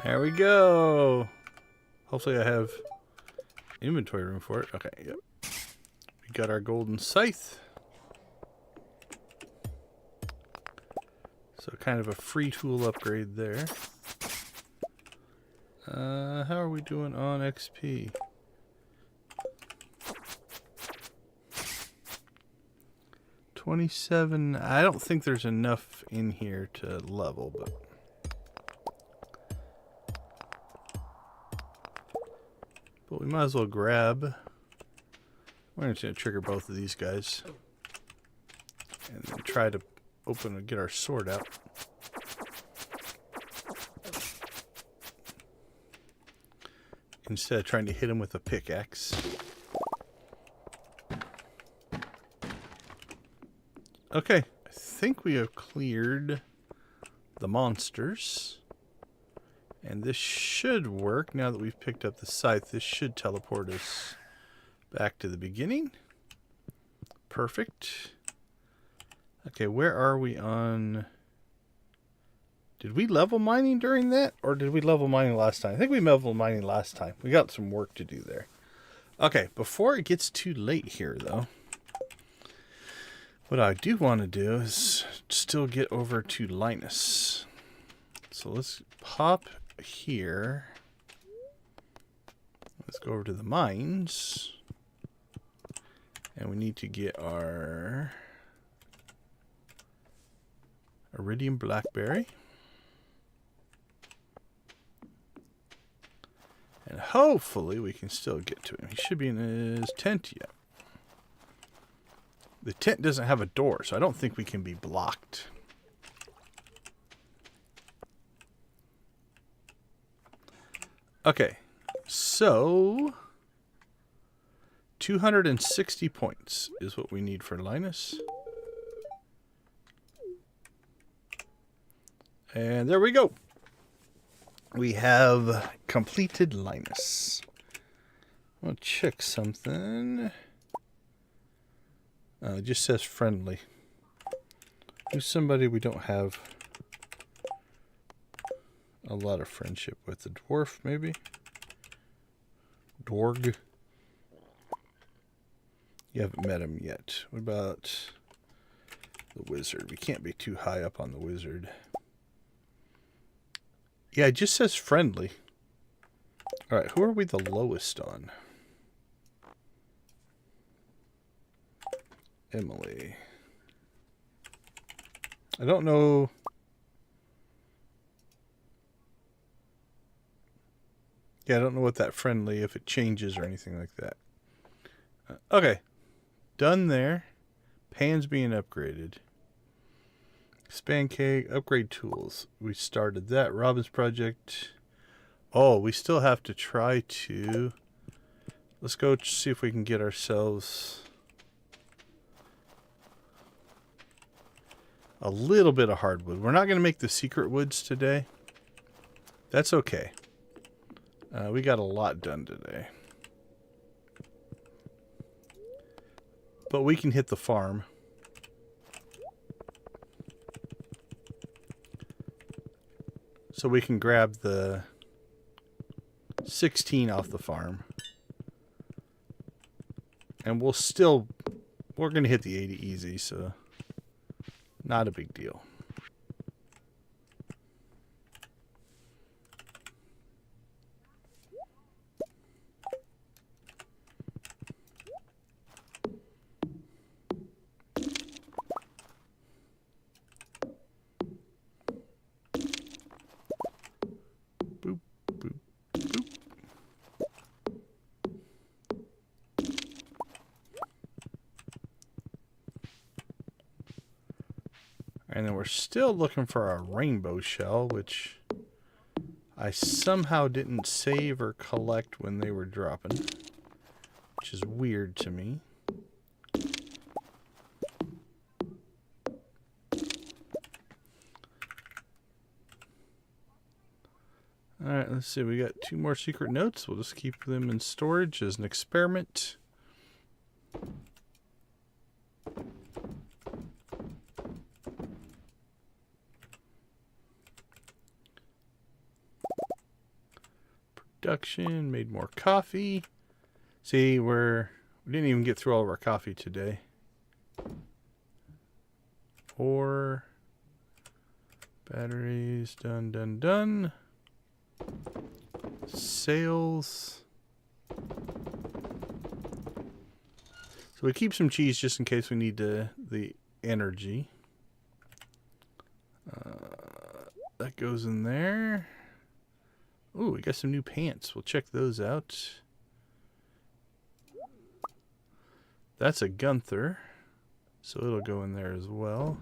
There we go. Hopefully I have inventory room for it. Okay, yep. We got our golden scythe. So kind of a free tool upgrade there. How are we doing on XP? $27. I don't think there's enough in here to level, but we might as well grab. We're just going to trigger both of these guys and then try to open and get our sword out. Instead of trying to hit him with a pickaxe. Okay, I think we have cleared the monsters. And this should work now that we've picked up the scythe. This should teleport us back to the beginning. Perfect. Okay, where are we on... Did we level mining during that? Or did we level mining last time? I think we level mining last time. We got some work to do there. Okay, before it gets too late here, though, what I do want to do is still get over to Linus. So let's pop here. Let's go over to the mines. And we need to get our iridium blackberry. And hopefully we can still get to him. He should be in his tent yet. The tent doesn't have a door, so I don't think we can be blocked. Okay, so 260 points is what we need for Linus. And there we go. We have completed Linus. I'll check something. It just says friendly. Who's somebody we don't have a lot of friendship with? The dwarf, maybe? Dorg? You haven't met him yet. What about the wizard? We can't be too high up on the wizard. Yeah, it just says friendly. Alright, who are we the lowest on? Emily. I don't know. Yeah, I don't know what that friendly, if it changes or anything like that. Okay. Done there. Pan's being upgraded. Expand cake, upgrade tools. We started that. Robin's project. Oh, we still have to try to. Let's go see if we can get ourselves a little bit of hardwood. We're not going to make the secret woods today. That's okay. We got a lot done today. But we can hit the farm. So we can grab the 16 off the farm. And we're going to hit the 80 easy, so not a big deal. And then we're still looking for our rainbow shell, which I somehow didn't save or collect when they were dropping, which is weird to me. Alright, let's see. We got 2 more secret notes. We'll just keep them in storage as an experiment. Production, made more coffee. See, we didn't even get through all of our coffee today. Or batteries, done. Sales. So we keep some cheese just in case we need the energy. That goes in there. Ooh, we got some new pants. We'll check those out. That's a Gunther, so it'll go in there as well.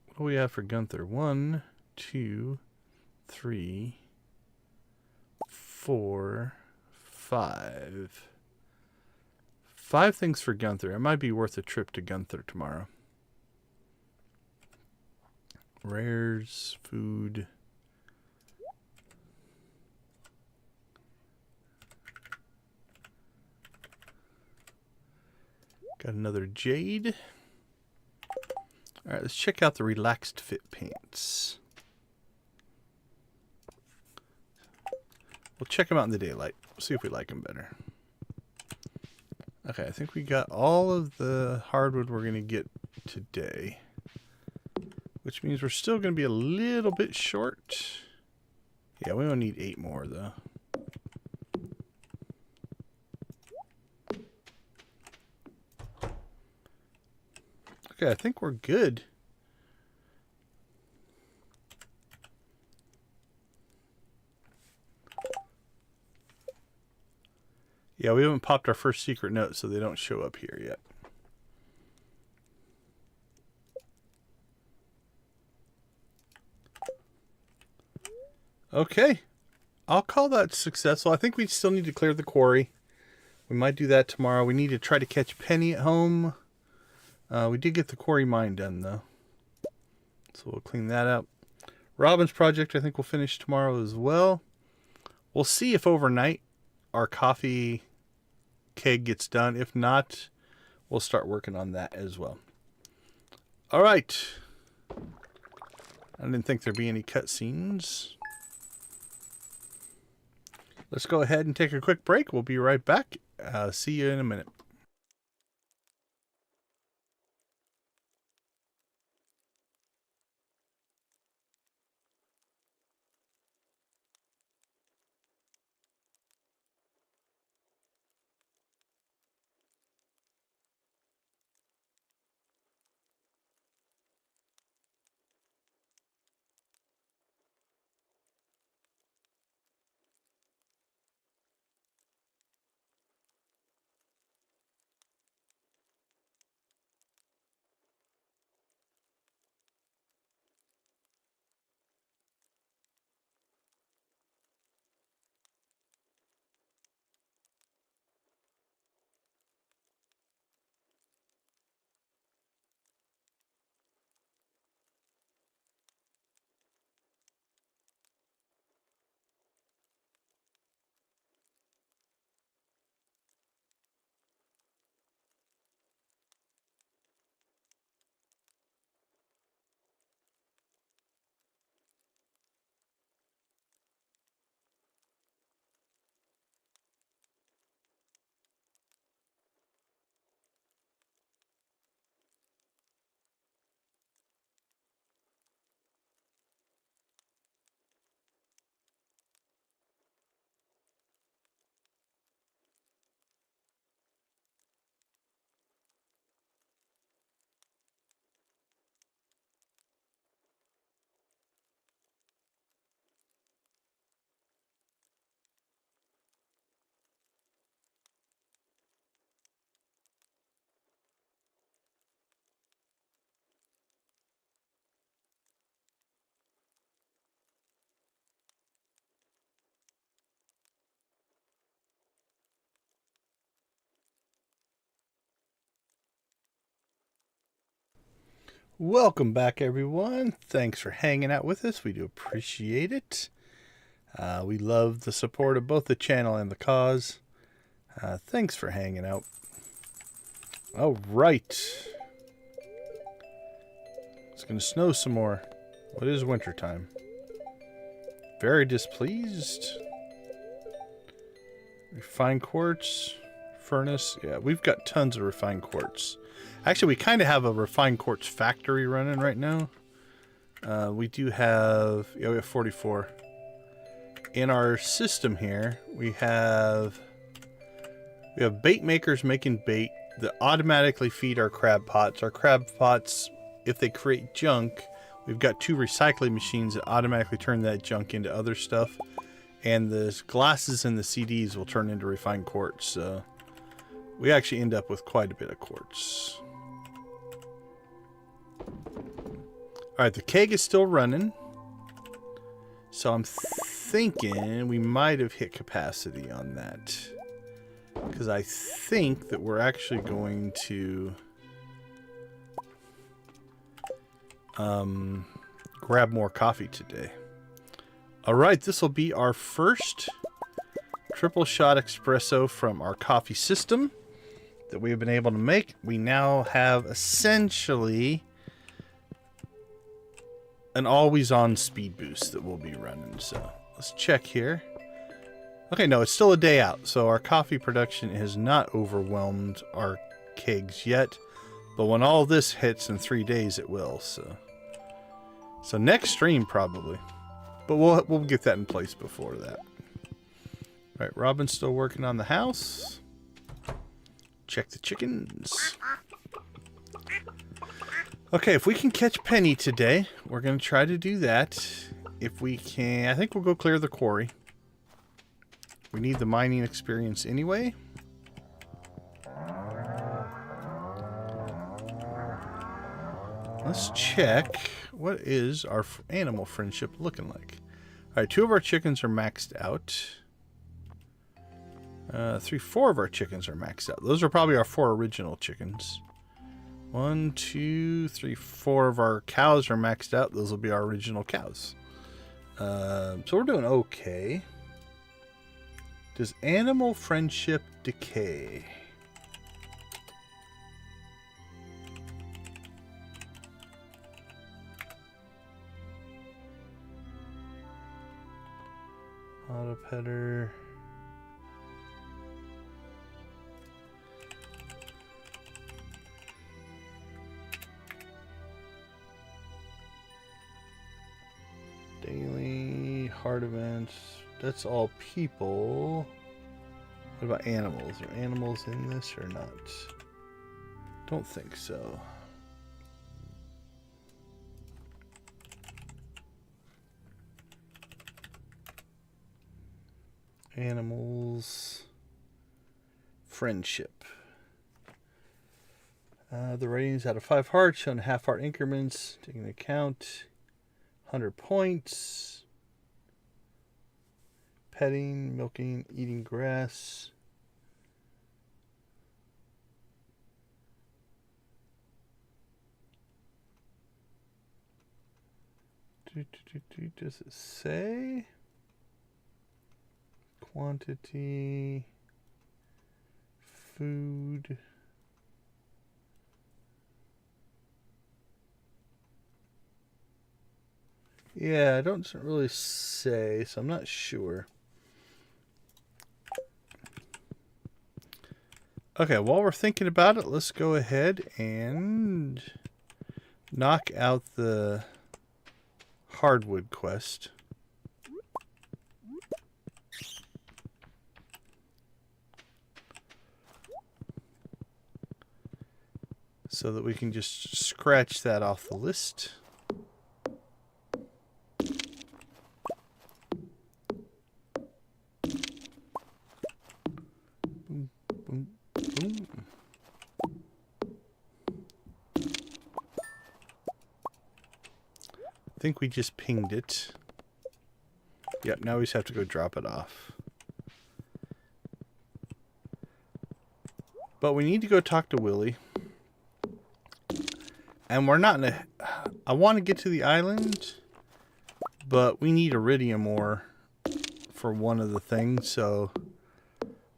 What do we have for Gunther? 1, 2, 3, 4, 5. 5 things for Gunther. It might be worth a trip to Gunther tomorrow. Rares, food. Got another jade. Alright, let's check out the relaxed fit pants. We'll check them out in the daylight. See if we like them better. Okay, I think we got all of the hardwood we're going to get today. Which means we're still going to be a little bit short. Yeah, we only need 8 more though. Okay, I think we're good. Yeah, we haven't popped our first secret note, so they don't show up here yet. Okay. I'll call that successful. I think we still need to clear the quarry. We might do that tomorrow. We need to try to catch Penny at home. We did get the quarry mine done, though. So we'll clean that up. Robin's project, I think we'll finish tomorrow as well. We'll see if overnight our coffee keg gets done. If not, we'll start working on that as well. All right. I didn't think there'd be any cutscenes. Let's go ahead and take a quick break. We'll be right back. See you in a minute. Welcome back, everyone. Thanks for hanging out with us. We do appreciate it. We love the support of both the channel and the cause. Thanks for hanging out. All right. It's going to snow some more. What is winter time? Very displeased. Refined quartz. Furnace. Yeah, we've got tons of refined quartz. Actually, we kind of have a refined quartz factory running right now. We do have... Yeah, we have 44. In our system here, we have bait makers making bait that automatically feed our crab pots. Our crab pots, if they create junk, we've got 2 recycling machines that automatically turn that junk into other stuff. And the glasses and the CDs will turn into refined quartz. So we actually end up with quite a bit of quartz. Alright, the keg is still running. So I'm thinking we might have hit capacity on that. Because I think that we're actually going to grab more coffee today. Alright, this will be our first triple shot espresso from our coffee system that we have been able to make. We now have essentially an always-on speed boost that we'll be running. So let's check here. Okay, no, it's still a day out, so our coffee production has not overwhelmed our kegs yet. But when all this hits in 3 days, it will. So next stream probably, but we'll get that in place before that. All right, Robin's still working on the house. Check the chickens. Okay, if we can catch Penny today, we're going to try to do that. If we can, I think we'll go clear the quarry. We need the mining experience anyway. Let's check. What is our animal friendship looking like? All right, 2 of our chickens are maxed out. 4 of our chickens are maxed out. Those are probably our 4 original chickens. 1, 2, 3, 4 of our cows are maxed out. Those will be our original cows. So we're doing okay. Does animal friendship decay? Auto petter. Daily hard events. That's all people. What about animals? Are animals in this or not? Don't think so. Animals. Friendship. The ratings out of 5 hearts shown half heart increments. Taking into account 100 points. Petting, milking, eating grass. Does it say? Quantity. Food. Yeah, it don't really say, so I'm not sure. Okay, while we're thinking about it, let's go ahead and knock out the hardwood quest. So that we can just scratch that off the list. Boom, boom, boom. I think we just pinged it. Yep, now we just have to go drop it off. But we need to go talk to Willie. And we're not in a... I want to get to the island, but we need iridium ore for one of the things, so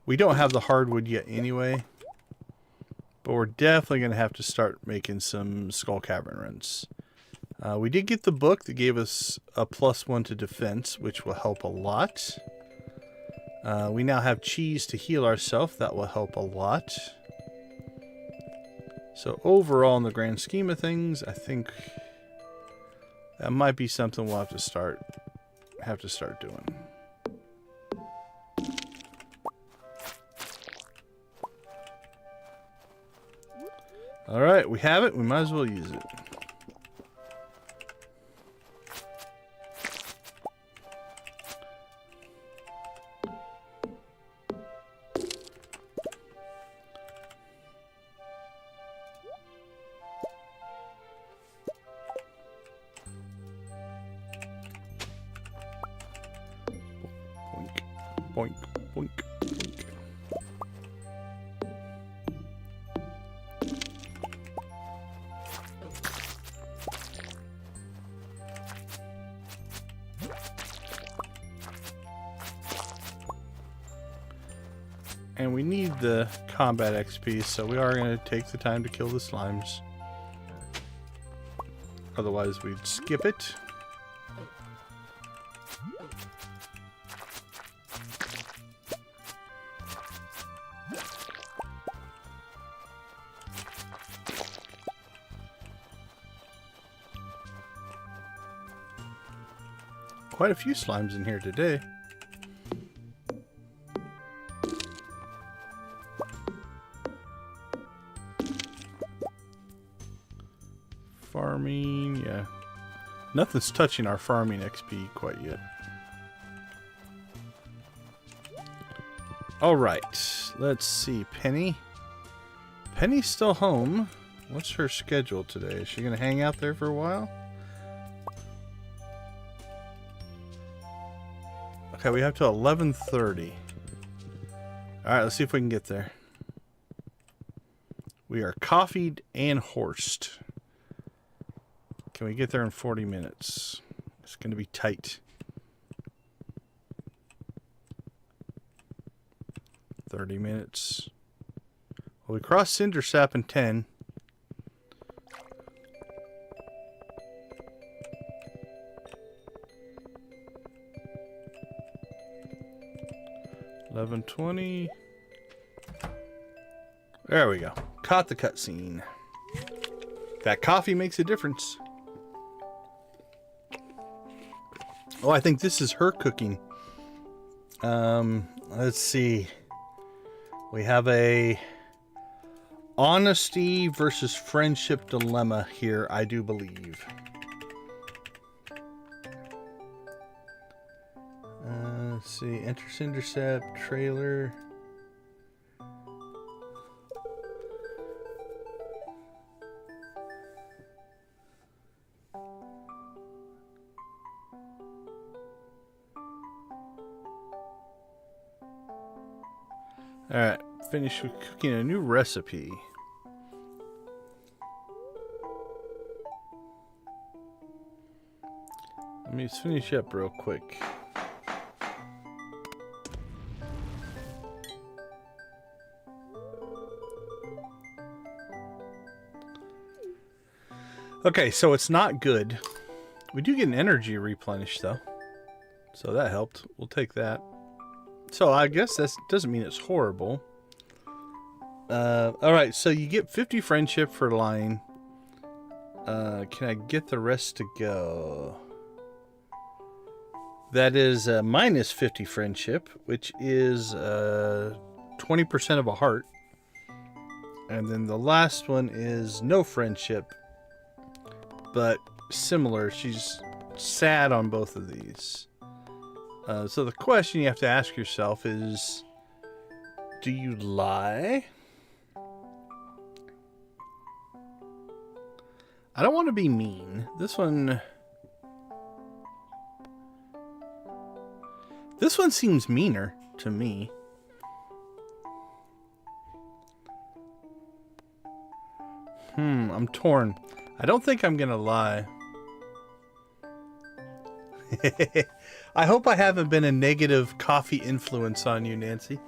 we don't have the hardwood yet anyway. But we're definitely going to have to start making some Skull Cavern runs. We did get the book that gave us a +1 to defense, which will help a lot. We now have cheese to heal ourselves. That will help a lot. So overall, in the grand scheme of things, I think that might be something we'll have to start doing. All right, we have it. We might as well use it. Boink, boink, boink. And we need the combat XP, so we are going to take the time to kill the slimes. Otherwise, we'd skip it. Quite a few slimes in here today. Farming, yeah. Nothing's touching our farming XP quite yet. Alright, let's see. Penny. Penny's still home. What's her schedule today? Is she going to hang out there for a while? Okay, we have till 11:30. Alright, let's see if we can get there. We are coffeed and horsed. Can we get there in 40 minutes? It's going to be tight. 30 minutes. Well, we crossed Cinder Sap in 10. $11.20. There we go. Caught the cutscene. That coffee makes a difference. Oh, I think this is her cooking. Let's see. We have a honesty versus friendship dilemma here, I do believe. Let's see. Intercept, trailer. Alright, finish with cooking a new recipe. Let me finish up real quick. Okay, so it's not good. We do get an energy replenish though. So that helped. We'll take that. So I guess that doesn't mean it's horrible. Alright, so you get 50 friendship for lying. Can I get the rest to go? That is minus 50 friendship, which is 20% of a heart. And then the last one is no friendship, but similar. She's sad on both of these. So the question you have to ask yourself is, do you lie? I don't want to be mean. This one seems meaner to me. I'm torn. I don't think I'm gonna lie. I hope I haven't been a negative coffee influence on you, Nancy.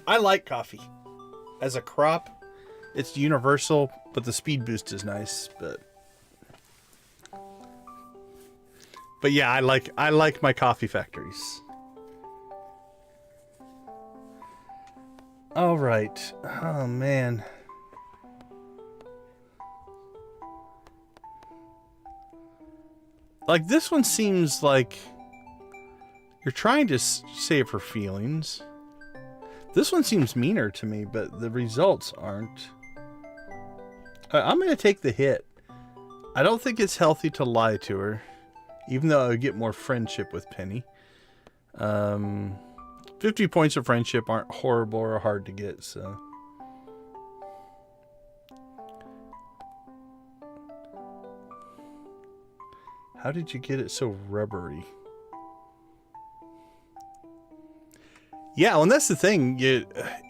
I like coffee. As a crop, it's universal, but the speed boost is nice. But yeah, I like my coffee factories. All right. Oh man. Like, this one seems like you're trying to save her feelings. This one seems meaner to me, but the results aren't. I'm going to take the hit. I don't think it's healthy to lie to her, even though I would get more friendship with Penny. 50 points of friendship aren't horrible or hard to get, so. How did you get it so rubbery? Yeah, well, and that's the thing.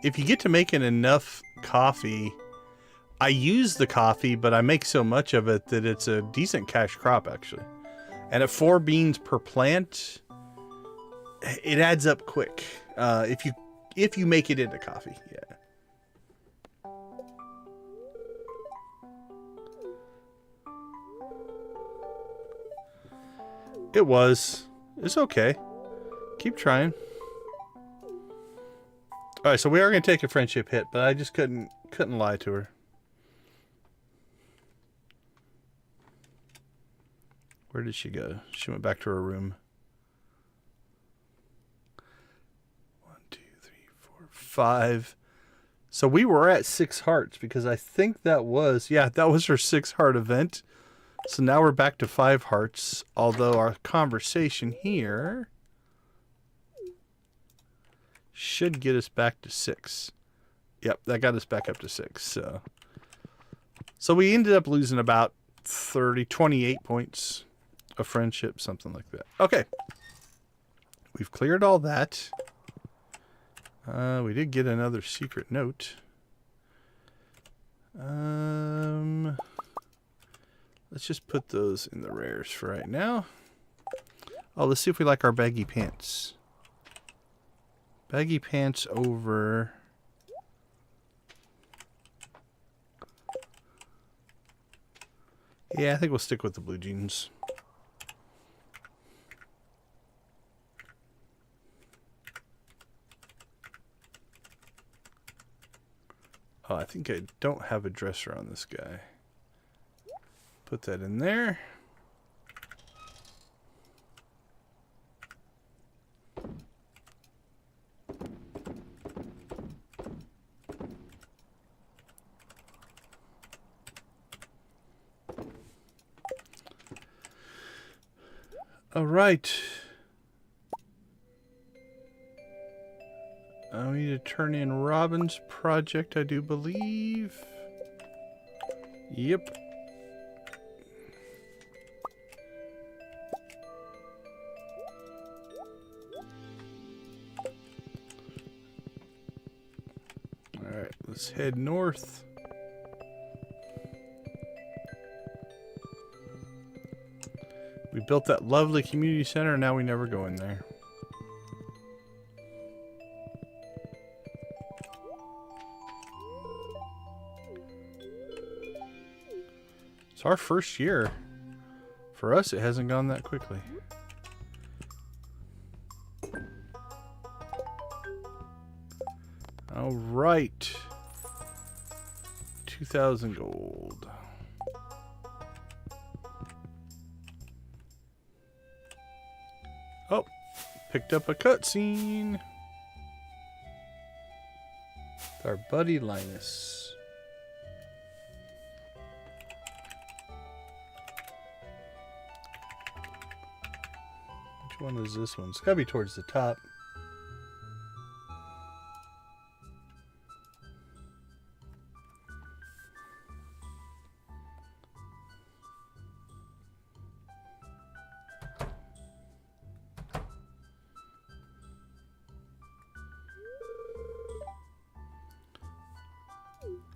If you get to making enough coffee, I use the coffee, but I make so much of it that it's a decent cash crop, actually. And at 4 beans per plant, it adds up quick. If you make it into coffee, yeah. It was. It's okay. Keep trying. Alright, so we are going to take a friendship hit, but I just couldn't lie to her. Where did she go? She went back to her room. 1, 2, 3, 4, 5. So we were at 6 hearts because I think that was her 6 heart event. So now we're back to 5 hearts, although our conversation here should get us back to 6. Yep, that got us back up to 6. So we ended up losing about 28 points of friendship, something like that. Okay. We've cleared all that. We did get another secret note. Let's just put those in the rares for right now. Oh, let's see if we like our baggy pants. Baggy pants over Yeah, I think we'll stick with the blue jeans. Oh, I think I don't have a dresser on this guy. Put that in there. All right. I need to turn in Robin's project, I do believe. Yep. All right, let's head north. We built that lovely community center, and now we never go in there. It's our first year. For us, it hasn't gone that quickly. All right. 2,000 gold. Oh, picked up a cutscene. With our buddy Linus. Which one is this one? It's gotta be towards the top.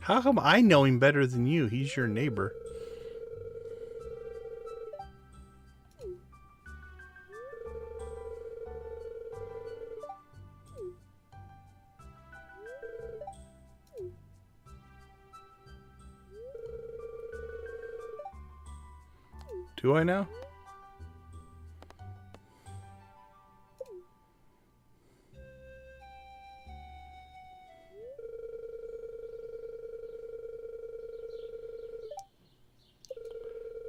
How come I know him better than you? He's your neighbor. Do I now?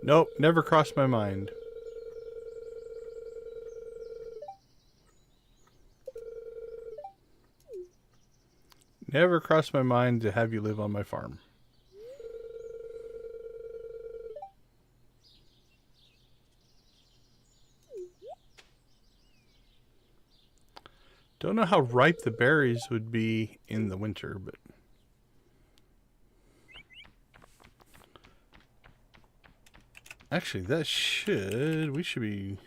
Nope, never crossed my mind. Never crossed my mind to have you live on my farm. Don't know how ripe the berries would be in the winter, but... Actually, we should be...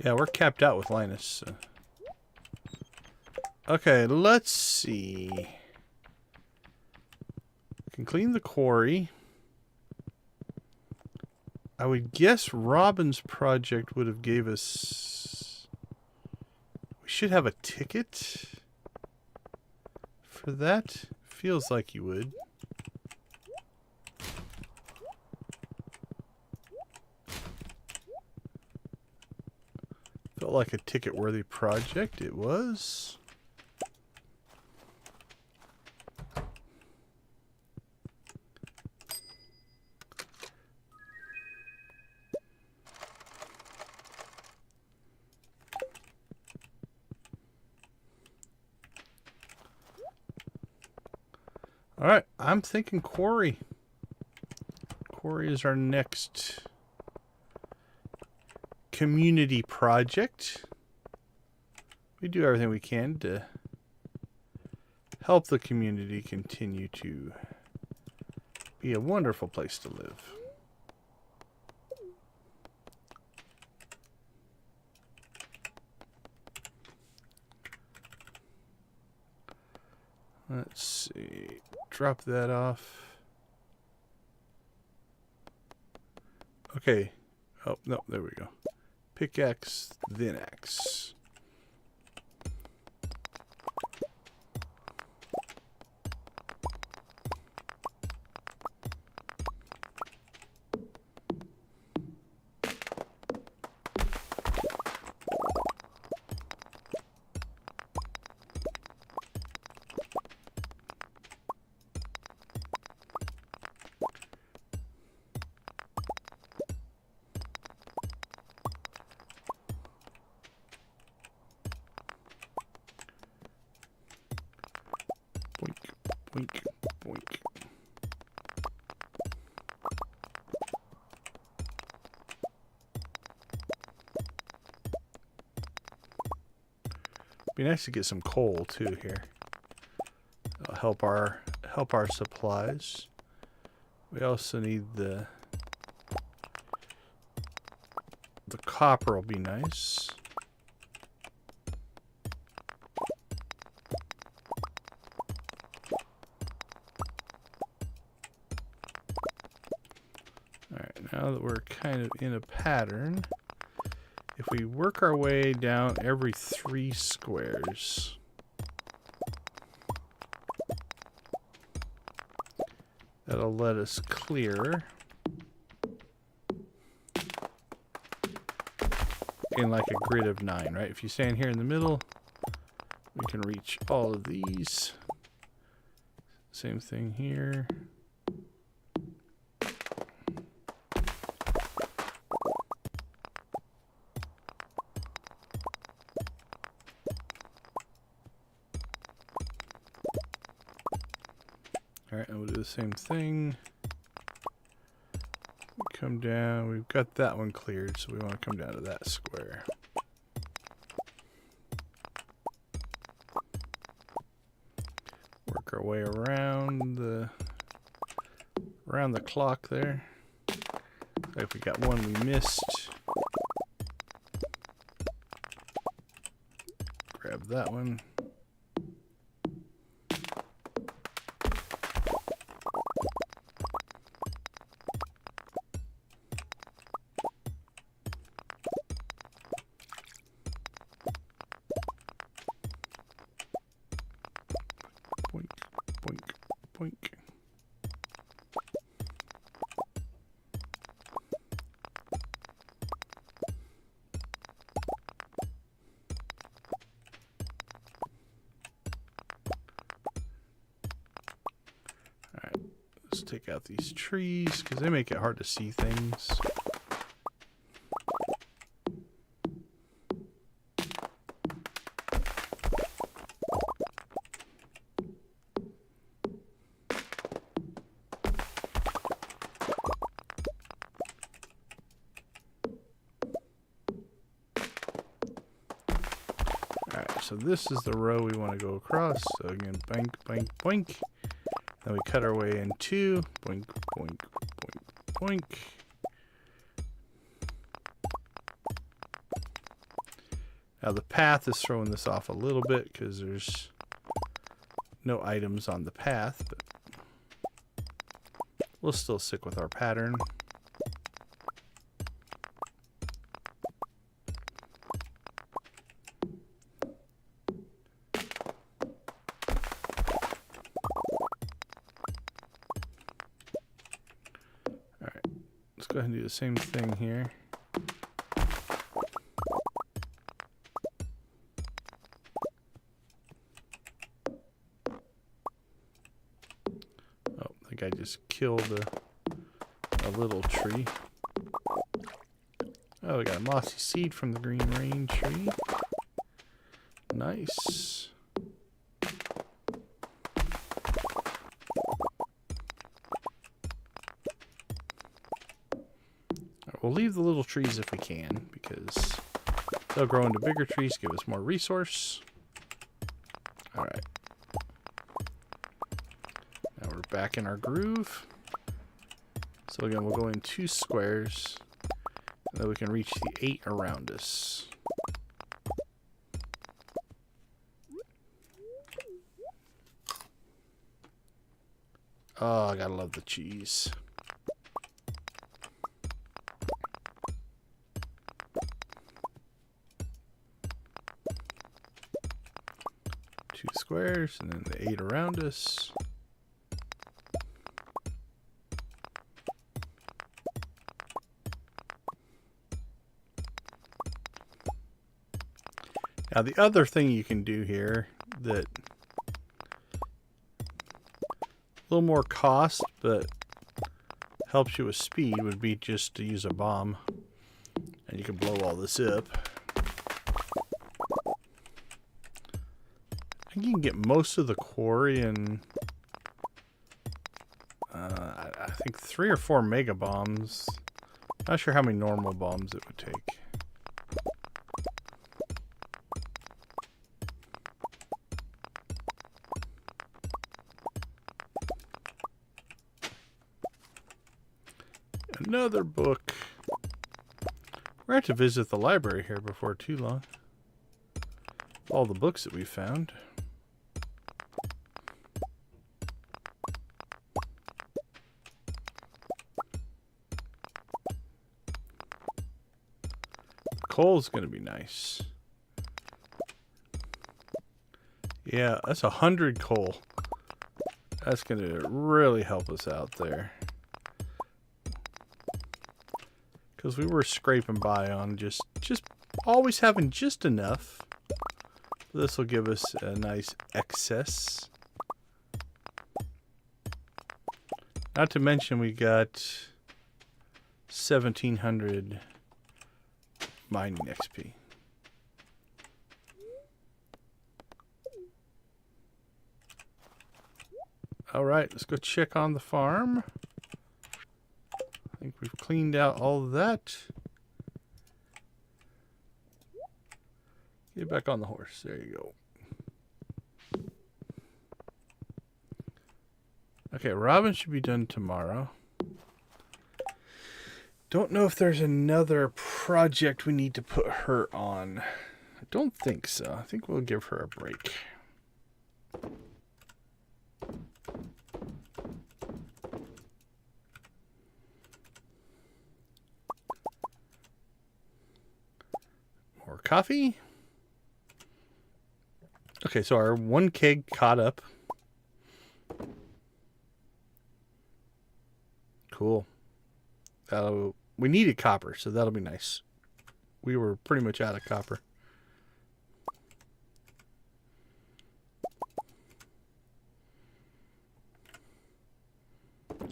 Yeah, we're capped out with Linus. So. Okay, let's see. We can clean the quarry. I would guess Robin's project would have gave us... We should have a ticket for that. Feels like you would. Felt like a ticket-worthy project. It was. All right, I'm thinking quarry. Quarry is our next community project. We do everything we can to help the community continue to be a wonderful place to live. Let's see. Drop that off. Okay. Oh, no, there we go. Pickaxe, then axe. Boink, boink. Be nice to get some coal too here. It'll help our supplies. We also need the copper will be nice. Alright, now that we're kind of in a pattern, if we work our way down every 3 squares, that'll let us clear in like a grid of 9, right? If you stand here in the middle, we can reach all of these. Same thing here. Alright, and we'll do the same thing. We come down, we've got that one cleared, so we want to come down to that square. Work our way around the clock there. If we got one we missed, grab that one. Boink. Alright, let's take out these trees because they make it hard to see things. So this is the row we want to go across. So again, boink, boink, boink. Then we cut our way in 2. Boink, boink, boink, boink. Now the path is throwing this off a little bit because there's no items on the path, but we'll still stick with our pattern. Go ahead and do the same thing here. Oh, I think I just killed a little tree. Oh, we got a mossy seed from the green rain tree. Nice. We'll leave the little trees if we can, because they'll grow into bigger trees, give us more resource. Alright. Now we're back in our groove. So again, we'll go in 2 squares, and then we can reach the 8 around us. Oh, I gotta love the cheese. Squares, and then the 8 around us. Now the other thing you can do here that a little more cost but helps you with speed would be just to use a bomb, and you can blow all this up. I think you can get most of the quarry in think 3 or 4 mega bombs. Not sure how many normal bombs it would take. Another book. We're going to have to visit the library here before too long. All the books that we found. Coal's going to be nice. Yeah, that's 100 coal. That's going to really help us out there. Because we were scraping by on just always having just enough. This will give us a nice excess. Not to mention we got 1,700 mining XP. Alright, let's go check on the farm. I think we've cleaned out all of that. Get back on the horse. There you go. Okay, Robin should be done tomorrow. Don't know if there's another project we need to put her on. I don't think so. I think we'll give her a break. More coffee. Okay, so our 1 keg caught up. Cool. We needed copper, so that'll be nice. We were pretty much out of copper.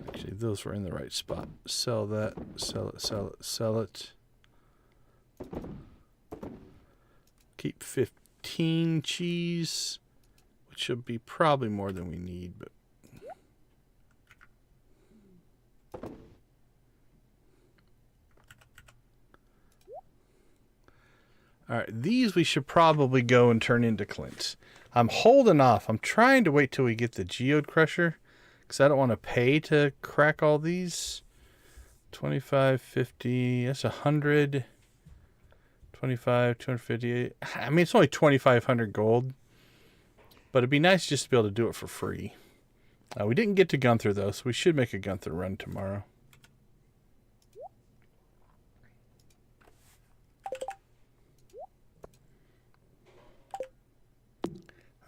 Actually, those were in the right spot. Sell that, sell it, sell it, sell it. Keep 15 cheese, which should be probably more than we need, but all right, these we should probably go and turn into Clint. I'm holding off. I'm trying to wait till we get the geode crusher because I don't want to pay to crack all these. 25, 50, that's 100. 25, 258. I mean, it's only 2,500 gold. But it'd be nice just to be able to do it for free. We didn't get to Gunther, though, so we should make a Gunther run tomorrow.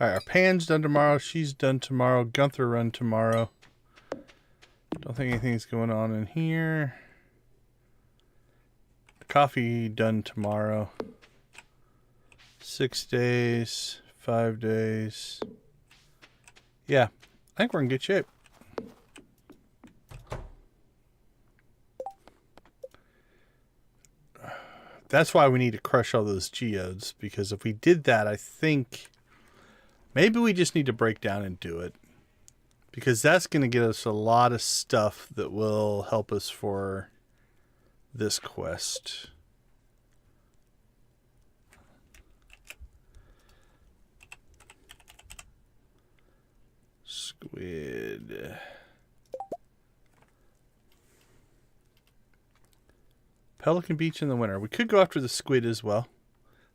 Alright, our Pan's done tomorrow. She's done tomorrow. Gunther run tomorrow. Don't think anything's going on in here. Coffee done tomorrow. 6 days, 5 days. Yeah, I think we're in good shape. That's why we need to crush all those geodes, because if we did that, I think maybe we just need to break down and do it, because that's going to get us a lot of stuff that will help us for this quest. Squid. Pelican Beach in the winter. We could go after the squid as well.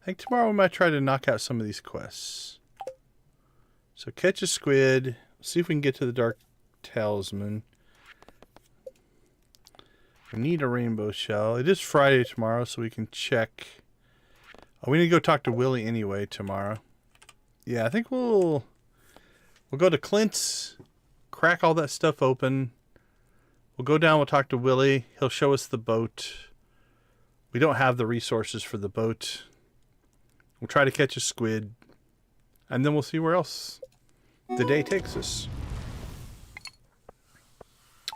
I think tomorrow we might try to knock out some of these quests. So catch a squid. See if we can get to the Dark Talisman. We need a rainbow shell. It is Friday tomorrow, so we can check. Oh, we need to go talk to Willie anyway tomorrow. Yeah, I think we'll go to Clint's, crack all that stuff open. We'll go down, we'll talk to Willie. He'll show us the boat. We don't have the resources for the boat. We'll try to catch a squid. And then we'll see where else the day takes us.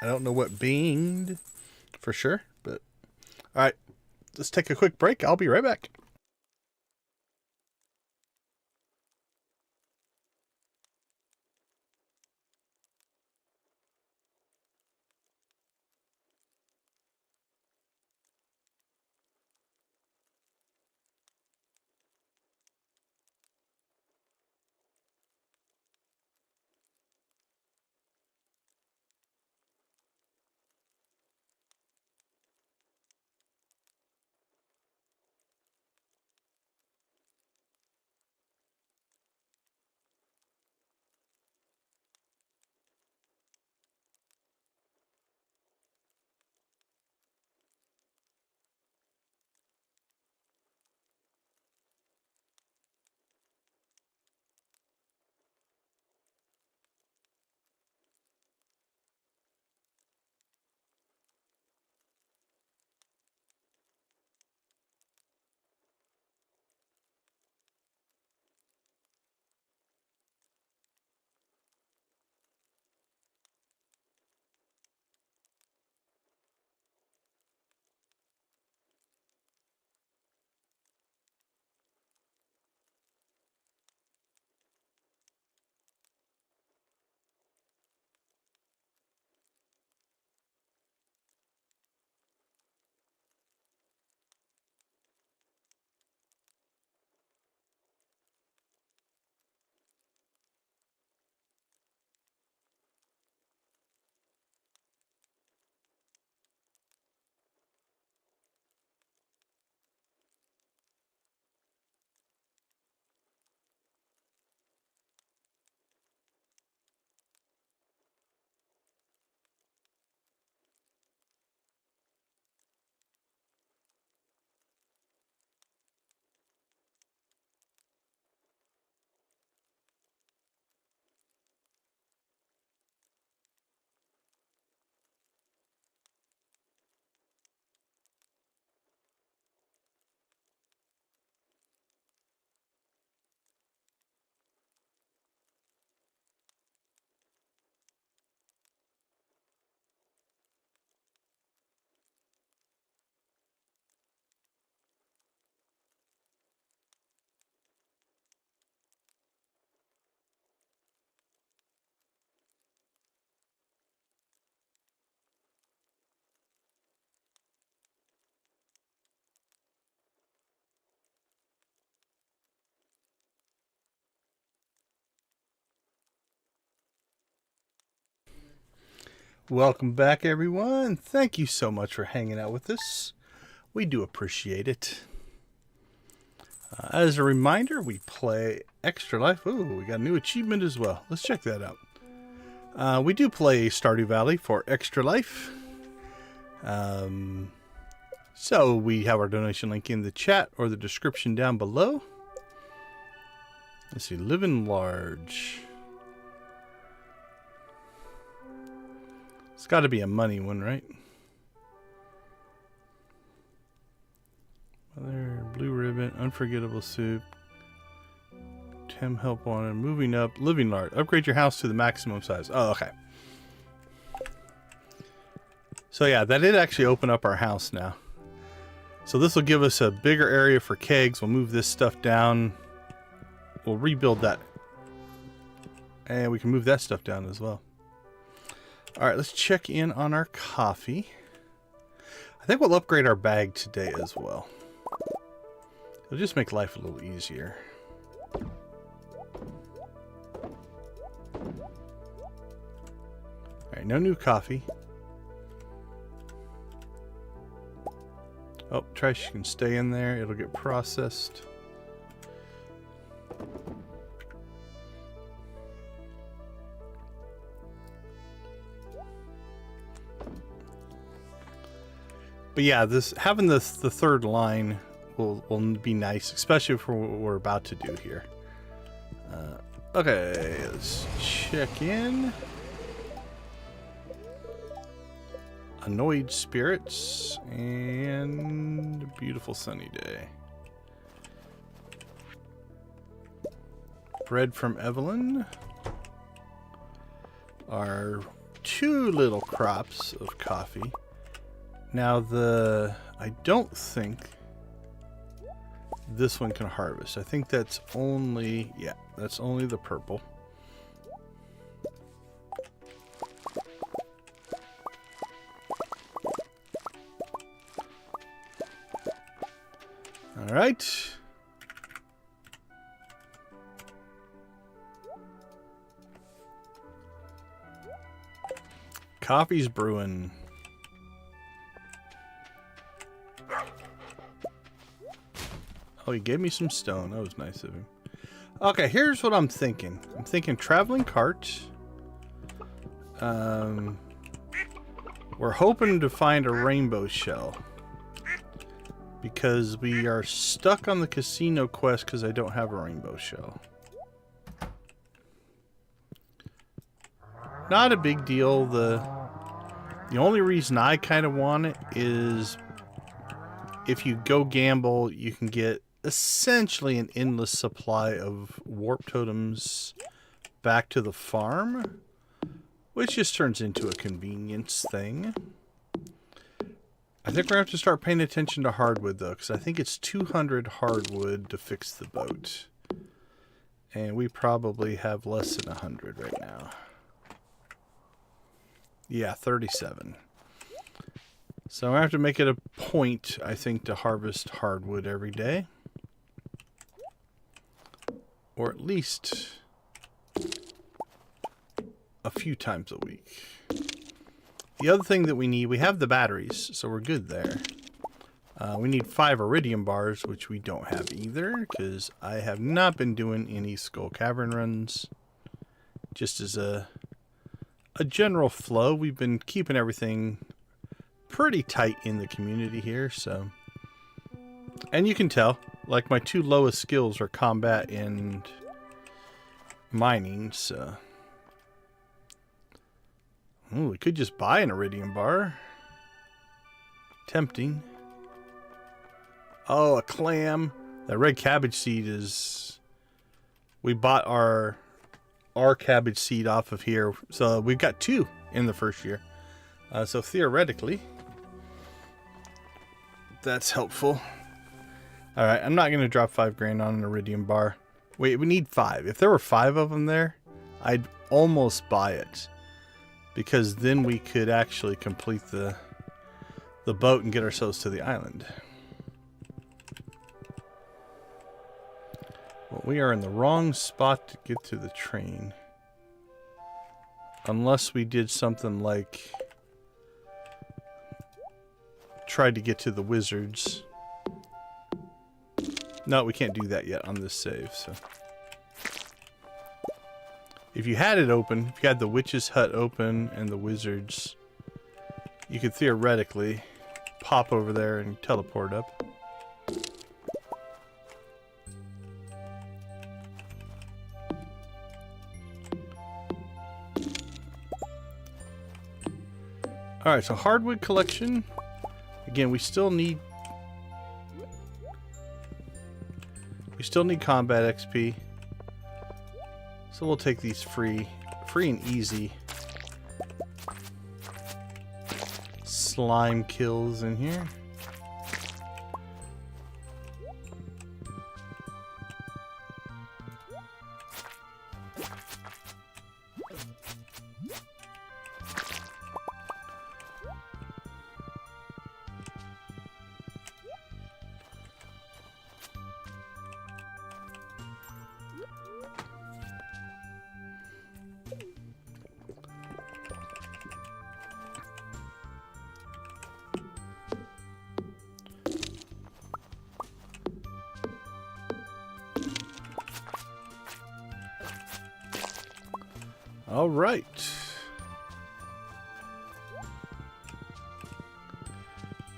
I don't know what binged for sure, but all right, let's take a quick break. I'll be right back. Welcome back, everyone. Thank you so much for hanging out with us. We do appreciate it. As a reminder, we play ExtraLife. Ooh, we got a new achievement as well. Let's check that out. We do play Stardew Valley for ExtraLife. So we have our donation link in the chat or the description down below. Let's see, living large. It's got to be a money one, right? Mother, blue ribbon, unforgettable soup. Tem help wanted, moving up, living large. Upgrade your house to the maximum size. Oh, okay. So yeah, that did actually open up our house now. So this will give us a bigger area for kegs. We'll move this stuff down. We'll rebuild that. And we can move that stuff down as well. Alright, let's check in on our coffee. I think we'll upgrade our bag today as well. It'll just make life a little easier. Alright, no new coffee. Oh, trash can stay in there. It'll get processed. But yeah, this having the third line will be nice, especially for what we're about to do here. Okay, let's check in. Annoyed spirits and a beautiful sunny day. Bread from Evelyn. Our 2 little crops of coffee. Now I don't think this one can harvest. I think that's only, yeah, that's only the purple. All right. Coffee's brewing. Oh, he gave me some stone. That was nice of him. Okay, here's what I'm thinking. I'm thinking traveling cart. We're hoping to find a rainbow shell. Because we are stuck on the casino quest because I don't have a rainbow shell. Not a big deal. The only reason I kind of want it is if you go gamble, you can get essentially an endless supply of warp totems back to the farm, which just turns into a convenience thing. I think we're going to have to start paying attention to hardwood, though, because I think it's 200 hardwood to fix the boat. And we probably have less than 100 right now. Yeah, 37. So I have to make it a point, I think, to harvest hardwood every day. Or at least a few times a week. The other thing that we need, we have the batteries, so we're good there. We need 5 iridium bars, which we don't have either, because I have not been doing any Skull Cavern runs. Just as a general flow, we've been keeping everything pretty tight in the community here, so. And you can tell, like my 2 lowest skills are combat and mining, so. Ooh, we could just buy an iridium bar. Tempting. Oh, a clam. That red cabbage seed is... We bought our cabbage seed off of here. So we've got 2 in the first year. So theoretically, that's helpful. Alright, I'm not going to drop 5 grand on an iridium bar. Wait, we need 5. If there were 5 of them there, I'd almost buy it. Because then we could actually complete the boat and get ourselves to the island. Well, we are in the wrong spot to get to the train. Unless we did something like tried to get to the wizards. No, we can't do that yet on this save, so. If you had it open, if you had the witch's hut open and the wizards, you could theoretically pop over there and teleport up. Alright, so hardwood collection. Again, we still need combat XP. So we'll take these free and easy slime kills in here. All right.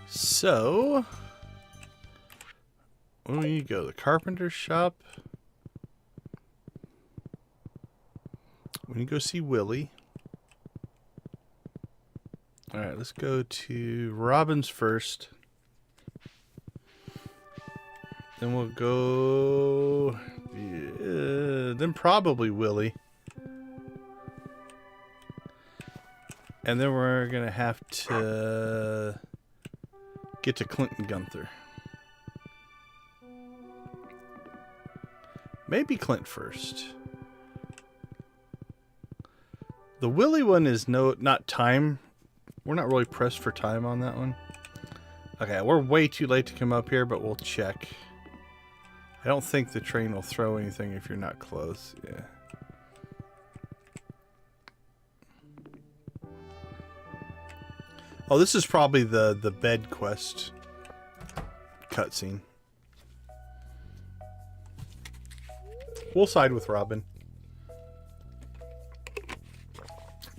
So, where do you go? The carpenter's shop. We need to go see Willie. All right, let's go to Robin's first. Then we'll go. Then probably Willie. And then we're going to have to get to Clinton Gunther. Maybe Clint first. The Willie one is not time. We're not really pressed for time on that one. Okay, we're way too late to come up here, but we'll check. I don't think the train will throw anything if you're not close. Yeah. Oh, this is probably the bed quest cutscene. We'll side with Robin.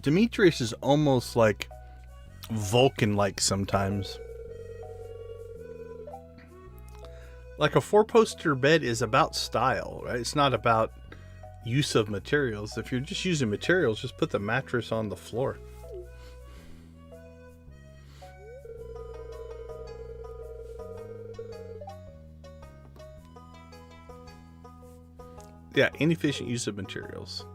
Demetrius is almost like Vulcan-like sometimes. Like a four-poster bed is about style, right? It's not about use of materials. If you're just using materials, just put the mattress on the floor. Yeah, inefficient use of materials.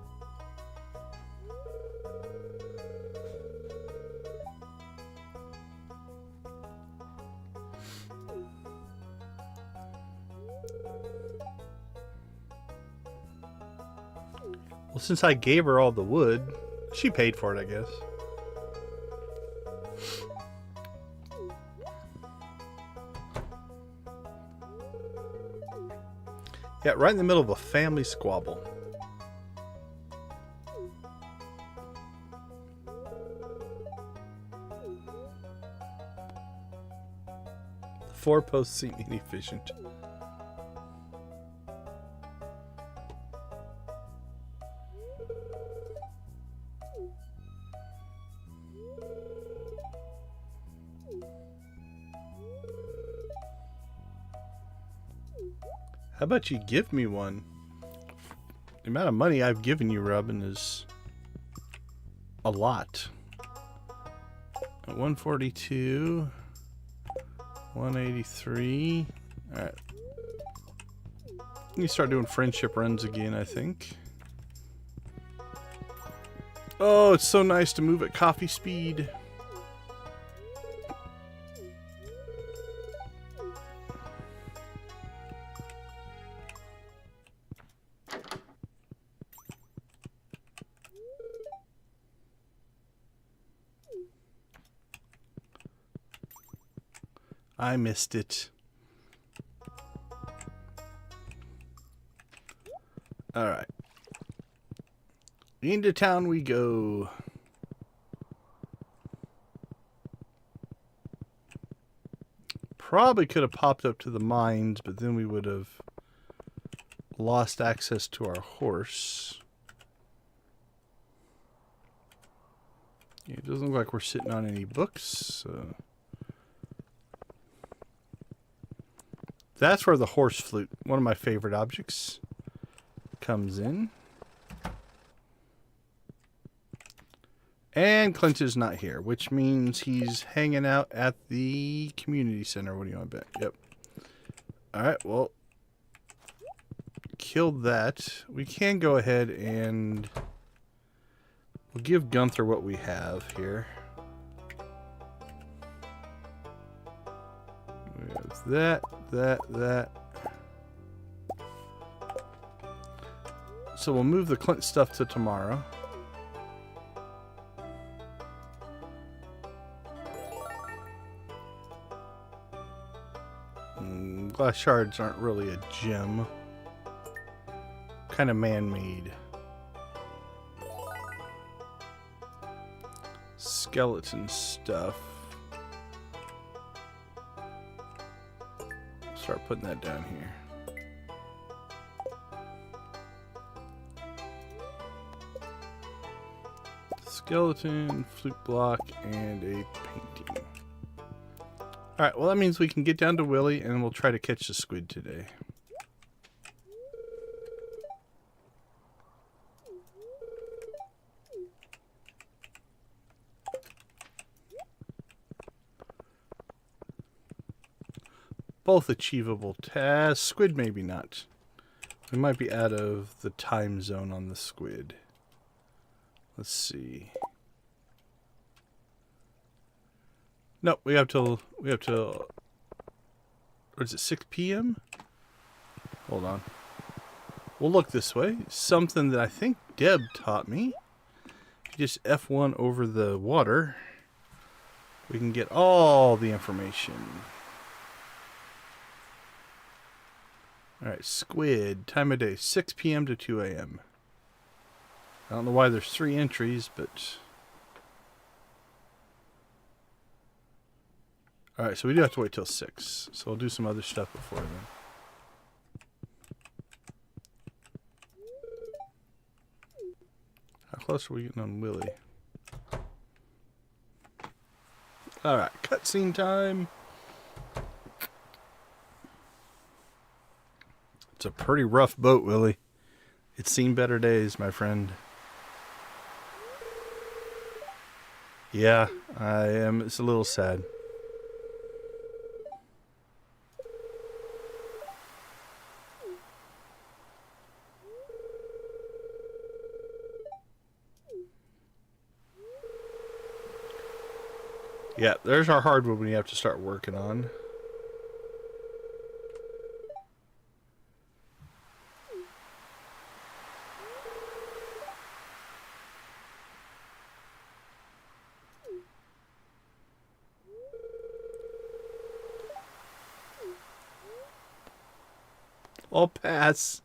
Well, since I gave her all the wood, she paid for it, I guess. Yeah, right in the middle of a family squabble. The four posts seem inefficient. How about you give me one? The amount of money I've given you, Robin, is a lot. 142, 183. All right. You start doing friendship runs again, I think. Oh, it's so nice to move at coffee speed. I missed it. All right. Into town we go. Probably could have popped up to the mines, but then we would have lost access to our horse. Yeah, it doesn't look like we're sitting on any books. That's where the horse flute, one of my favorite objects, comes in. And Clint is not here, which means he's hanging out at the community center. What do you want to bet? Yep. Alright, well, killed that. We can go ahead and we'll give Gunther what we have here. We have that. So we'll move the Clint stuff to tomorrow. Glass shards aren't really a gem. Kind of man-made. Skeleton stuff. Start putting that down here. Skeleton, flute block, and a painting. Alright, well that means we can get down to Willie and we'll try to catch the squid today. Both achievable tasks. Squid maybe not. We might be out of the time zone on the squid. Let's see. Nope, we have till, or is it 6 p.m.? Hold on. We'll look this way. Something that I think Deb taught me. If you just F1 over the water, we can get all the information. Alright, squid, time of day, 6 p.m. to 2 a.m. I don't know why there's 3 entries, but... Alright, so we do have to wait till 6. So we'll do some other stuff before then. How close are we getting on Willie? Alright, cutscene time. It's a pretty rough boat, Willie. It's seen better days, my friend. Yeah, I am. It's a little sad. Yeah, there's our hardwood we have to start working on. I'll pass.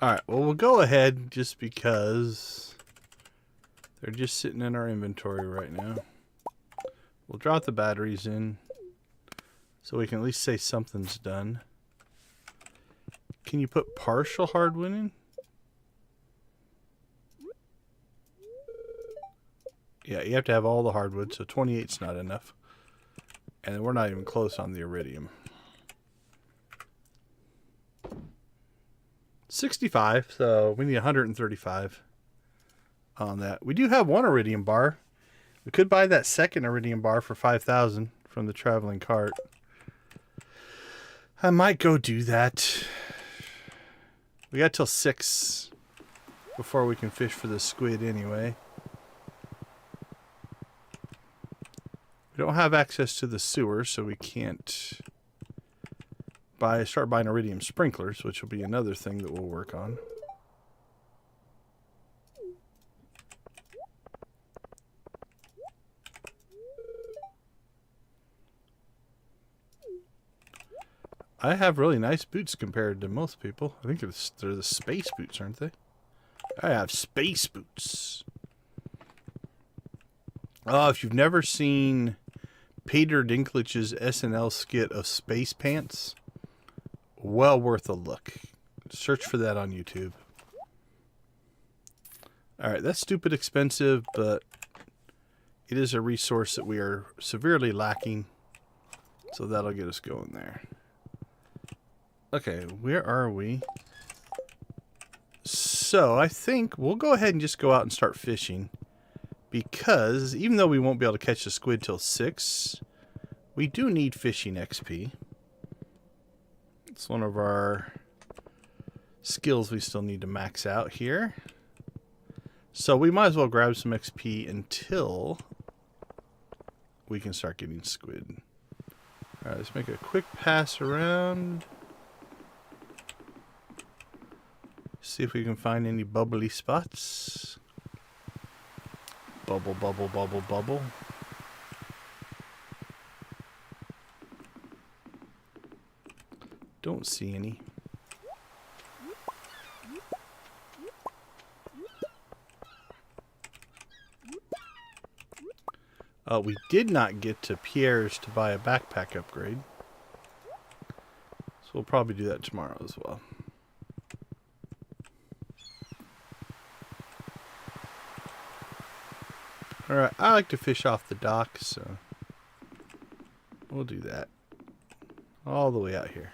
Alright, well, we'll go ahead just because they're just sitting in our inventory right now. We'll drop the batteries in so we can at least say something's done. Can you put partial hardwood in? Yeah, you have to have all the hardwood, so 28's not enough. And we're not even close on the iridium. 65, so we need 135 on that. We do have one iridium bar. We could buy that second iridium bar for 5,000 from the traveling cart. I might go do that. We got till 6 before we can fish for the squid anyway. We don't have access to the sewer, so we can't start buying iridium sprinklers, which will be another thing that we'll work on. I have really nice boots compared to most people. I think they're the space boots, aren't they? I have space boots. Oh, if you've never seen Peter Dinklage's SNL skit of Space Pants, well worth a look. Search for that on YouTube. Alright, that's stupid expensive, but it is a resource that we are severely lacking. So that'll get us going there. Okay, where are we? So I think we'll go ahead and just go out and start fishing. Because even though we won't be able to catch the squid till 6, we do need fishing XP. It's one of our skills we still need to max out here. So we might as well grab some XP until we can start getting squid. Alright, let's make a quick pass around. See if we can find any bubbly spots. Bubble, bubble, bubble, bubble. Don't see any. We did not get to Pierre's to buy a backpack upgrade. So we'll probably do that tomorrow as well. Alright, I like to fish off the dock, so we'll do that. All the way out here.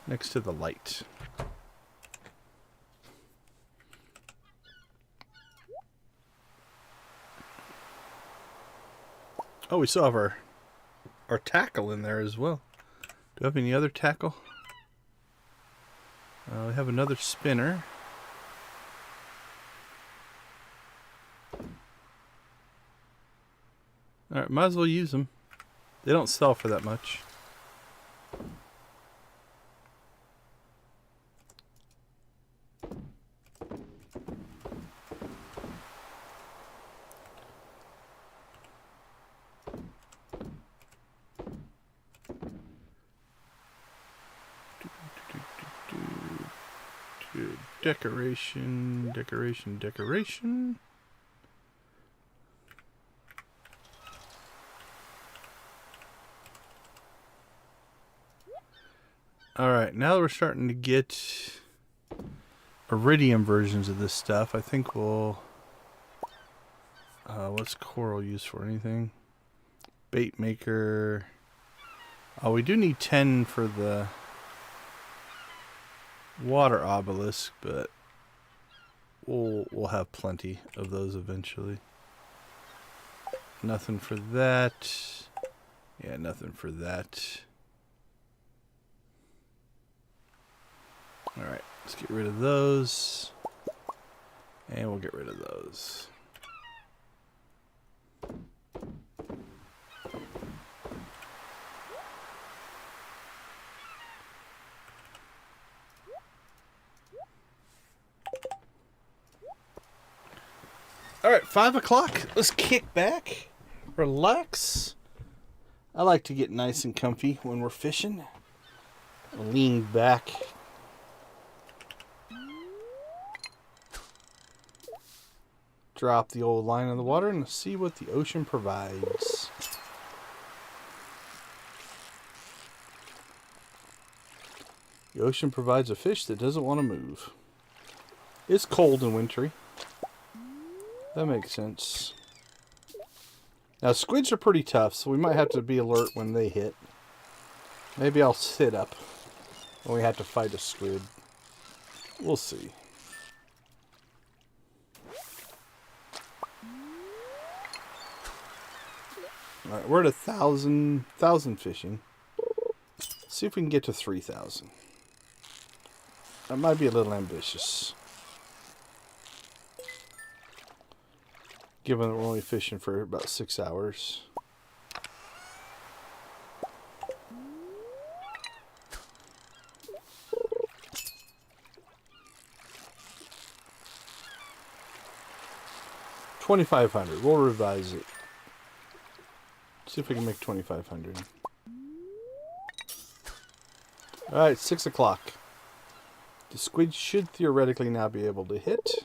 Next to the light. Oh, we still have our tackle in there as well. Do we have any other tackle? We have another spinner. Alright, might as well use them. They don't sell for that much. Decoration, decoration, decoration. Alright, now that we're starting to get iridium versions of this stuff, I think we'll... what's coral used for? Anything? Bait maker. Oh, we do need 10 for the water obelisk, but we'll have plenty of those eventually. Nothing for that. Yeah, nothing for that. Alright, let's get rid of those. And we'll get rid of those. Alright, 5 o'clock. Let's kick back. Relax. I like to get nice and comfy when we're fishing. Lean back. Drop the old line in the water and see what the ocean provides. The ocean provides a fish that doesn't want to move. It's cold and wintry. That makes sense. Now, squids are pretty tough, so we might have to be alert when they hit. Maybe I'll sit up when we have to fight a squid. We'll see. Alright, we're at 1,000 fishing. Let's see if we can get to 3,000. That might be a little ambitious, given that we're only fishing for about 6 hours. $2,500. We'll revise it. See if we can make 2,500. Alright, 6 o'clock. The squid should theoretically now be able to hit.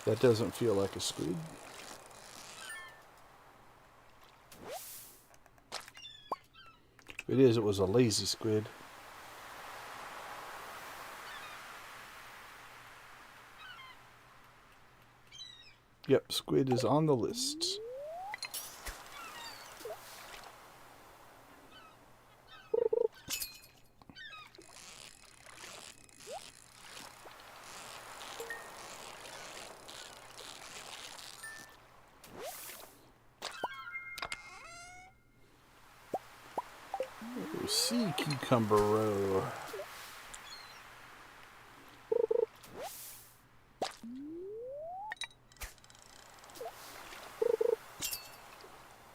That doesn't feel like a squid. If it is, it was a lazy squid. Yep, squid is on the list. Sea cucumber row.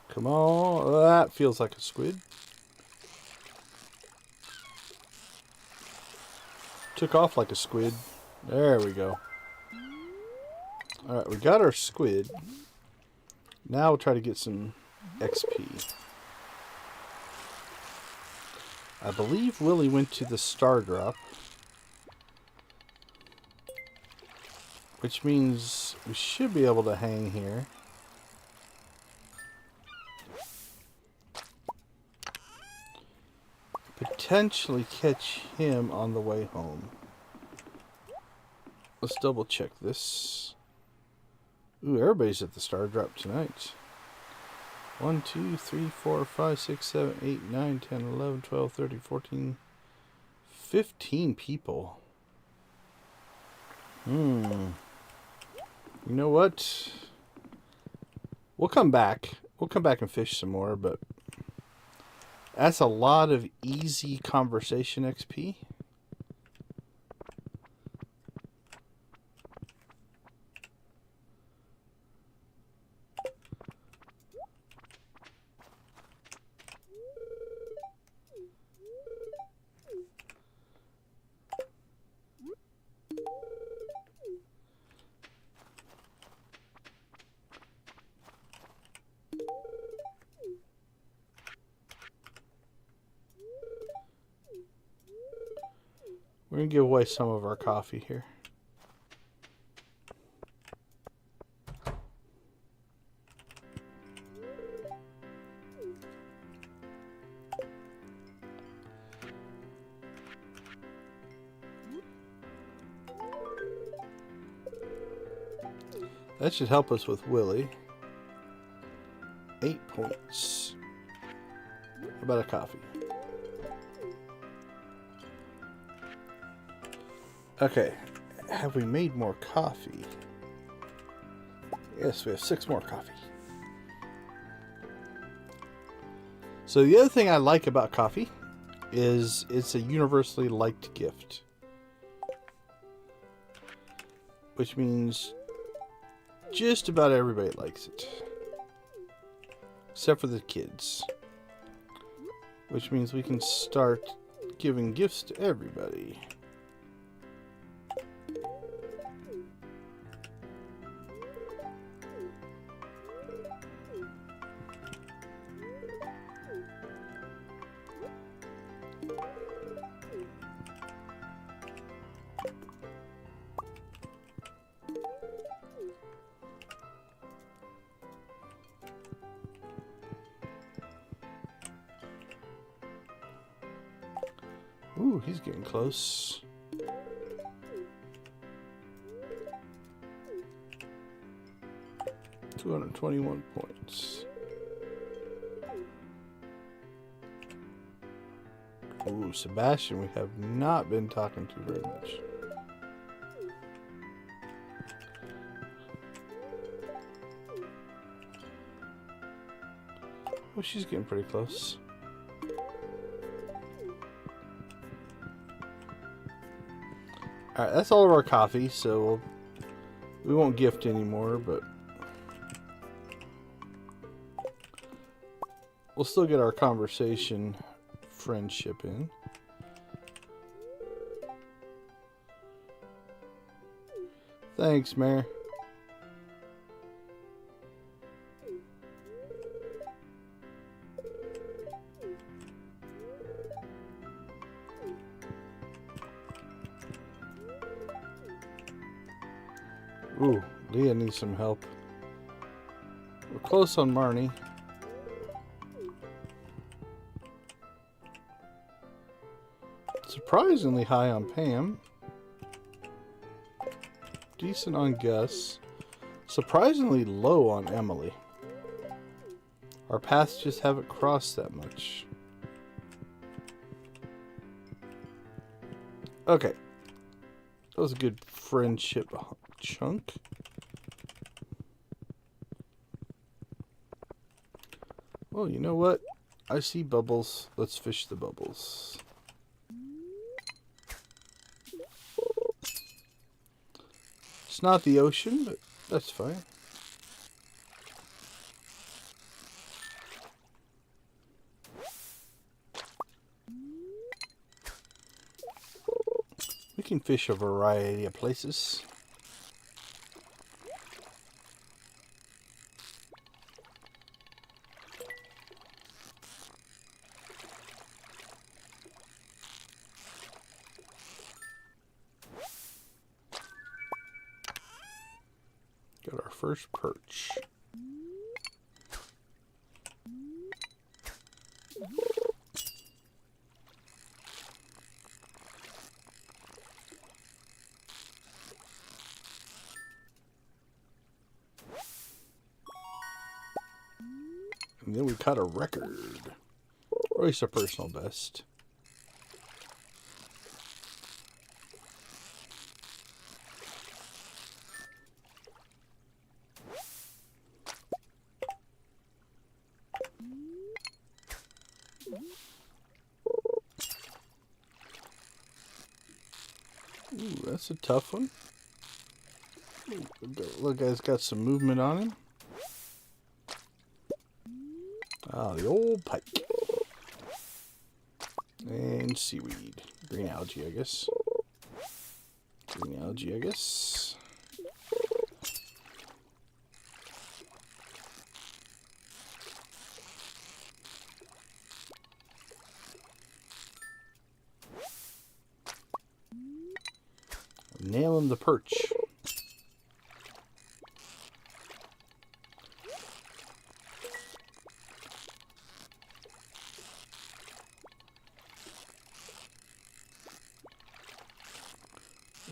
Come on, that feels like a squid. Took off like a squid. There we go. Alright, we got our squid. Now we'll try to get some XP. I believe Willie went to the star drop, which means we should be able to hang here. Potentially catch him on the way home. Let's double check this. Ooh, everybody's at the star drop tonight. 1, 2, 3, 4, 5, 6, 7, 8, 9, 10, 11, 12, 13, 14, 15 people. You know what? We'll come back. We'll come back and fish some more, but that's a lot of easy conversation XP. We're going to give away some of our coffee here. That should help us with Willie. 8 points. How about a coffee? Okay, have we made more coffee? Yes, we have 6 more coffee. So the other thing I like about coffee is it's a universally liked gift. Which means just about everybody likes it. Except for the kids. Which means we can start giving gifts to everybody. Ooh, he's getting close. $221 points. Ooh, Sebastian, we have not been talking to very much. Oh, she's getting pretty close. Alright, that's all of our coffee, so we won't gift anymore, but we'll still get our conversation friendship in. Thanks, Mayor. Ooh, Leah needs some help. We're close on Marnie. Surprisingly high on Pam. Decent on Gus. Surprisingly low on Emily. Our paths just haven't crossed that much. Okay. That was a good friendship chunk. Well, you know what? I see bubbles. Let's fish the bubbles. It's not the ocean, but that's fine. We can fish a variety of places. Got our first perch. And then we caught a record. Or at least a personal best. Ooh, that's a tough one. Ooh, look, guy's got some movement on him. Ah, the old pike. And seaweed. Green algae, I guess. Green algae, I guess. Nail him the perch.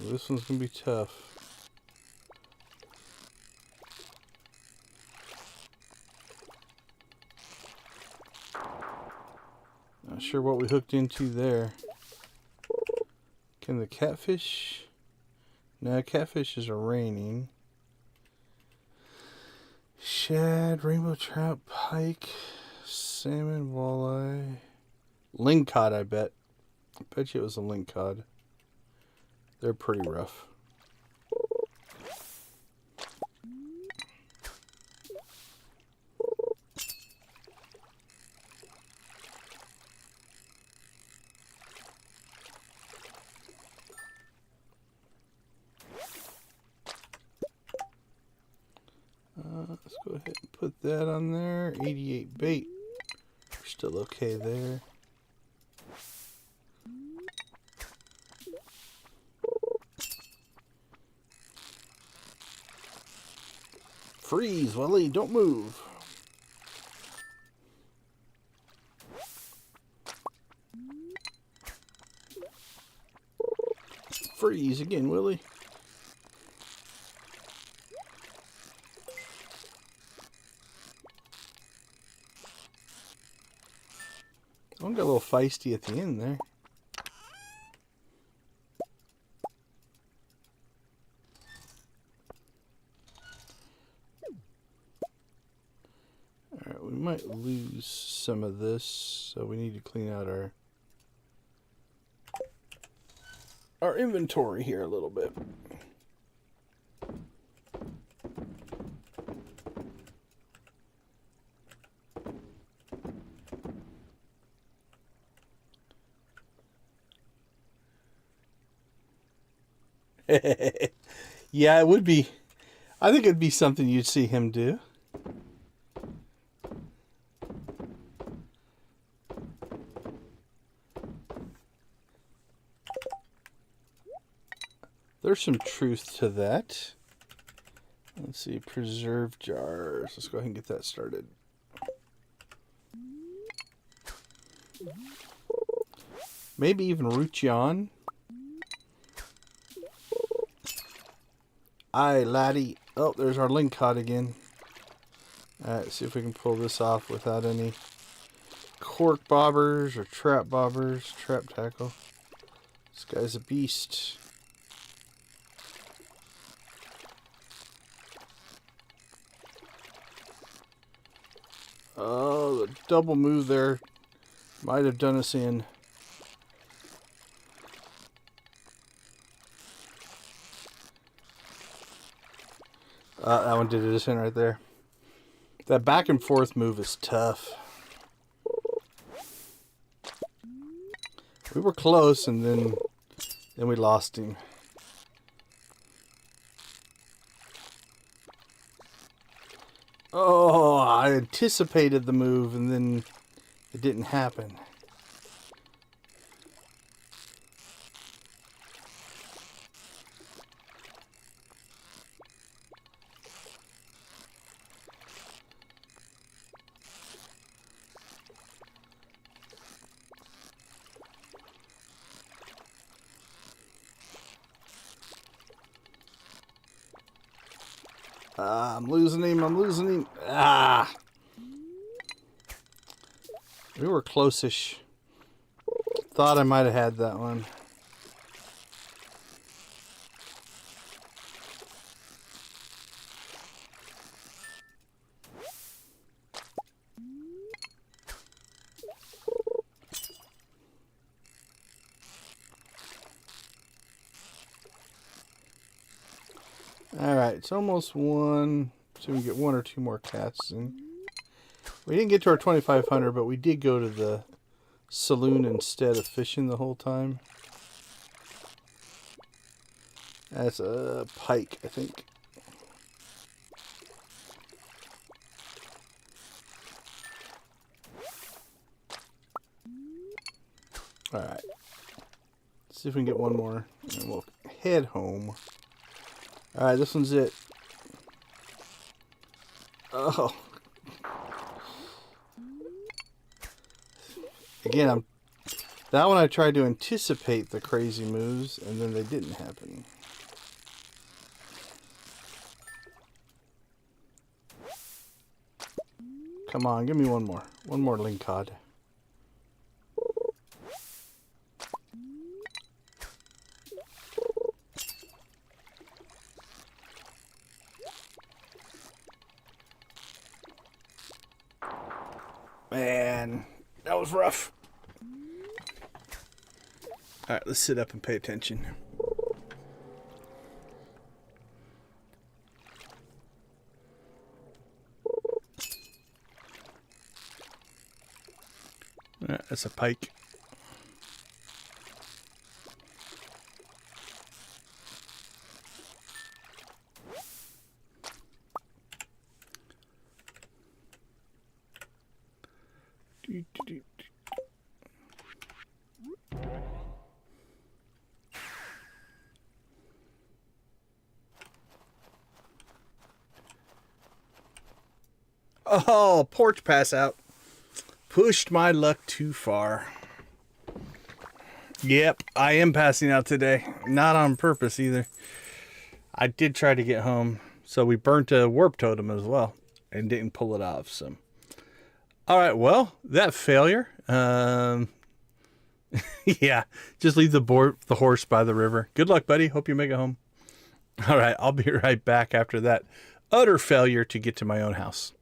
Well, this one's gonna be tough. Not sure what we hooked into there. Can the catfish? No, catfishes are raining. Shad, rainbow trout, pike, salmon, walleye. Lingcod, I bet. I bet you it was a lingcod. They're pretty rough. Let's go ahead and put that on there. 88 bait. We're still okay there. Freeze, Willie, don't move. Freeze again, Willie. One got a little feisty at the end there. Alright, we might lose some of this, so we need to clean out our inventory here a little bit. Yeah, it would be. I think it'd be something you'd see him do. There's some truth to that. Let's see, preserve jars. Let's go ahead and get that started. Maybe even Ruchion. Aye, laddie. Oh, there's our link cod again. Alright, see if we can pull this off without any cork bobbers or trap bobbers. Trap tackle. This guy's a beast. Oh, the double move there might have done us in. That one did us in right there. That back and forth move is tough. We were close, and then we lost him. Oh, I anticipated the move, and then it didn't happen. I'm losing him. I'm losing him. Ah! We were close-ish. Thought I might have had that one. Alright, it's almost one. So we get one or two more cats in. We didn't get to our 2,500, but we did go to the saloon instead of fishing the whole time. That's a pike, I think. Alright. Let's see if we can get one more. And we'll head home. Alright, this one's it. Oh. Again, that one I tried to anticipate the crazy moves, and then they didn't happen. Come on, give me one more. One more link cod. Man, that was rough. Alright, let's sit up and pay attention. Alright, that's a pike. Oh, porch pass out. Pushed my luck too far. Yep, I am passing out today. Not on purpose either. I did try to get home, so we burnt a warp totem as well and didn't pull it off. So, all right, well, that failure. Yeah, just leave the horse by the river. Good luck, buddy. Hope you make it home. All right, I'll be right back after that utter failure to get to my own house.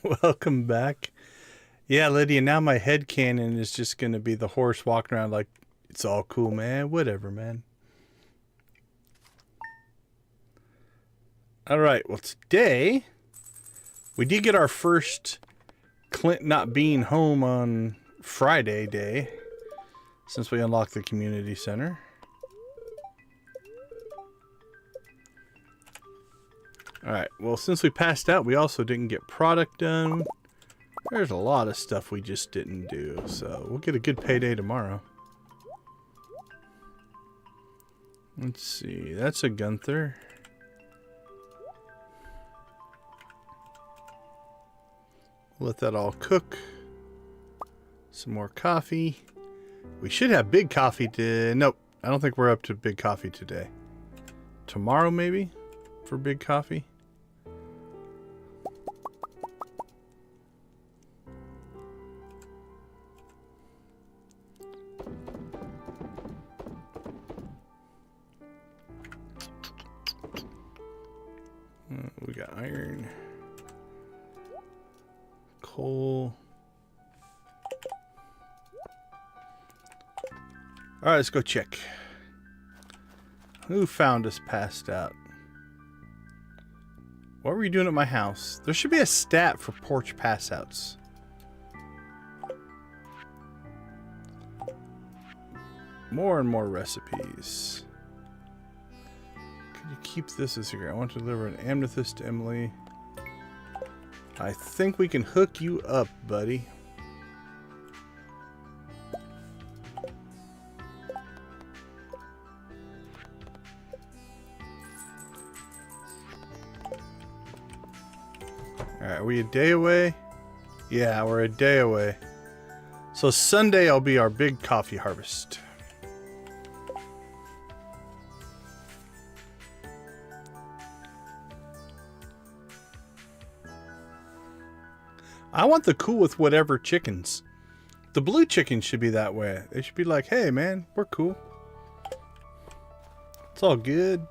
Welcome back. Yeah, Lydia, now my headcanon is just going to be the horse walking around like, it's all cool, man. Whatever, man. All right, well, today we did get our first Clint not being home on Friday day since we unlocked the community center. All right, well, since we passed out, we also didn't get product done. There's a lot of stuff we just didn't do, so we'll get a good payday tomorrow. Let's see, that's a Gunther. Let that all cook. Some more coffee. We should have big coffee to... Nope, I don't think we're up to big coffee today. Tomorrow, maybe, for big coffee. We got iron. Coal. Alright, let's go check. Who found us passed out? What were you doing at my house? There should be a stat for porch passouts. More and more recipes. Could you keep this a secret? I want to deliver an amethyst to Emily. I think we can hook you up, buddy. Alright, are we a day away? Yeah, we're a day away. So Sunday will be our big coffee harvest. I want the cool with whatever chickens. The blue chickens should be that way. They should be like, hey man, we're cool. It's all good.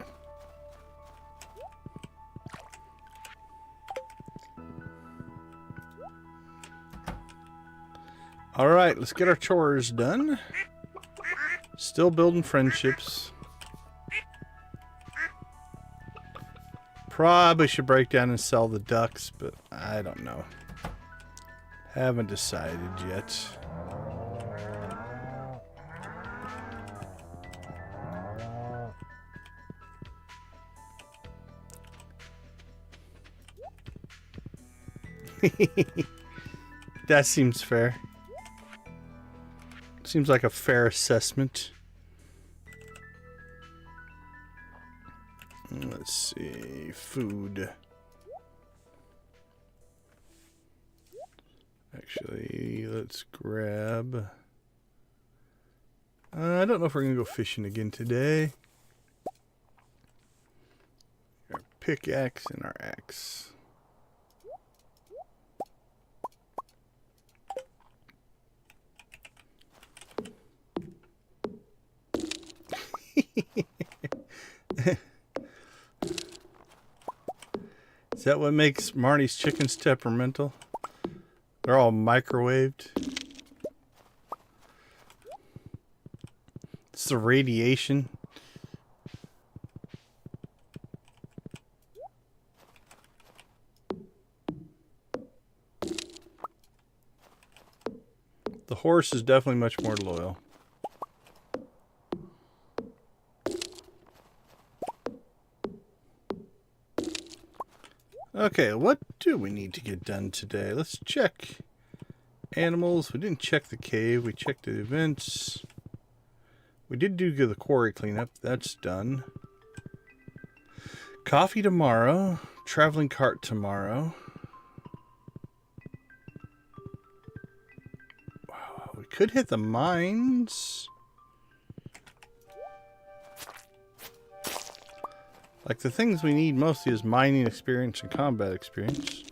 Alright, let's get our chores done. Still building friendships. Probably should break down and sell the ducks, but I don't know. Haven't decided yet. That seems fair. Seems like a fair assessment. Let's see. Food. Actually, let's grab... I don't know if we're going to go fishing again today. Our pickaxe and our axe. Is that what makes Marnie's chickens temperamental? They're all microwaved. It's the radiation. The horse is definitely much more loyal. Okay, what do we need to get done today? Let's check animals. We didn't check the cave. We checked the events. We did do the quarry cleanup. That's done. Coffee tomorrow. Traveling cart tomorrow. Wow, we could hit the mines. Like, the things we need mostly is mining experience and combat experience.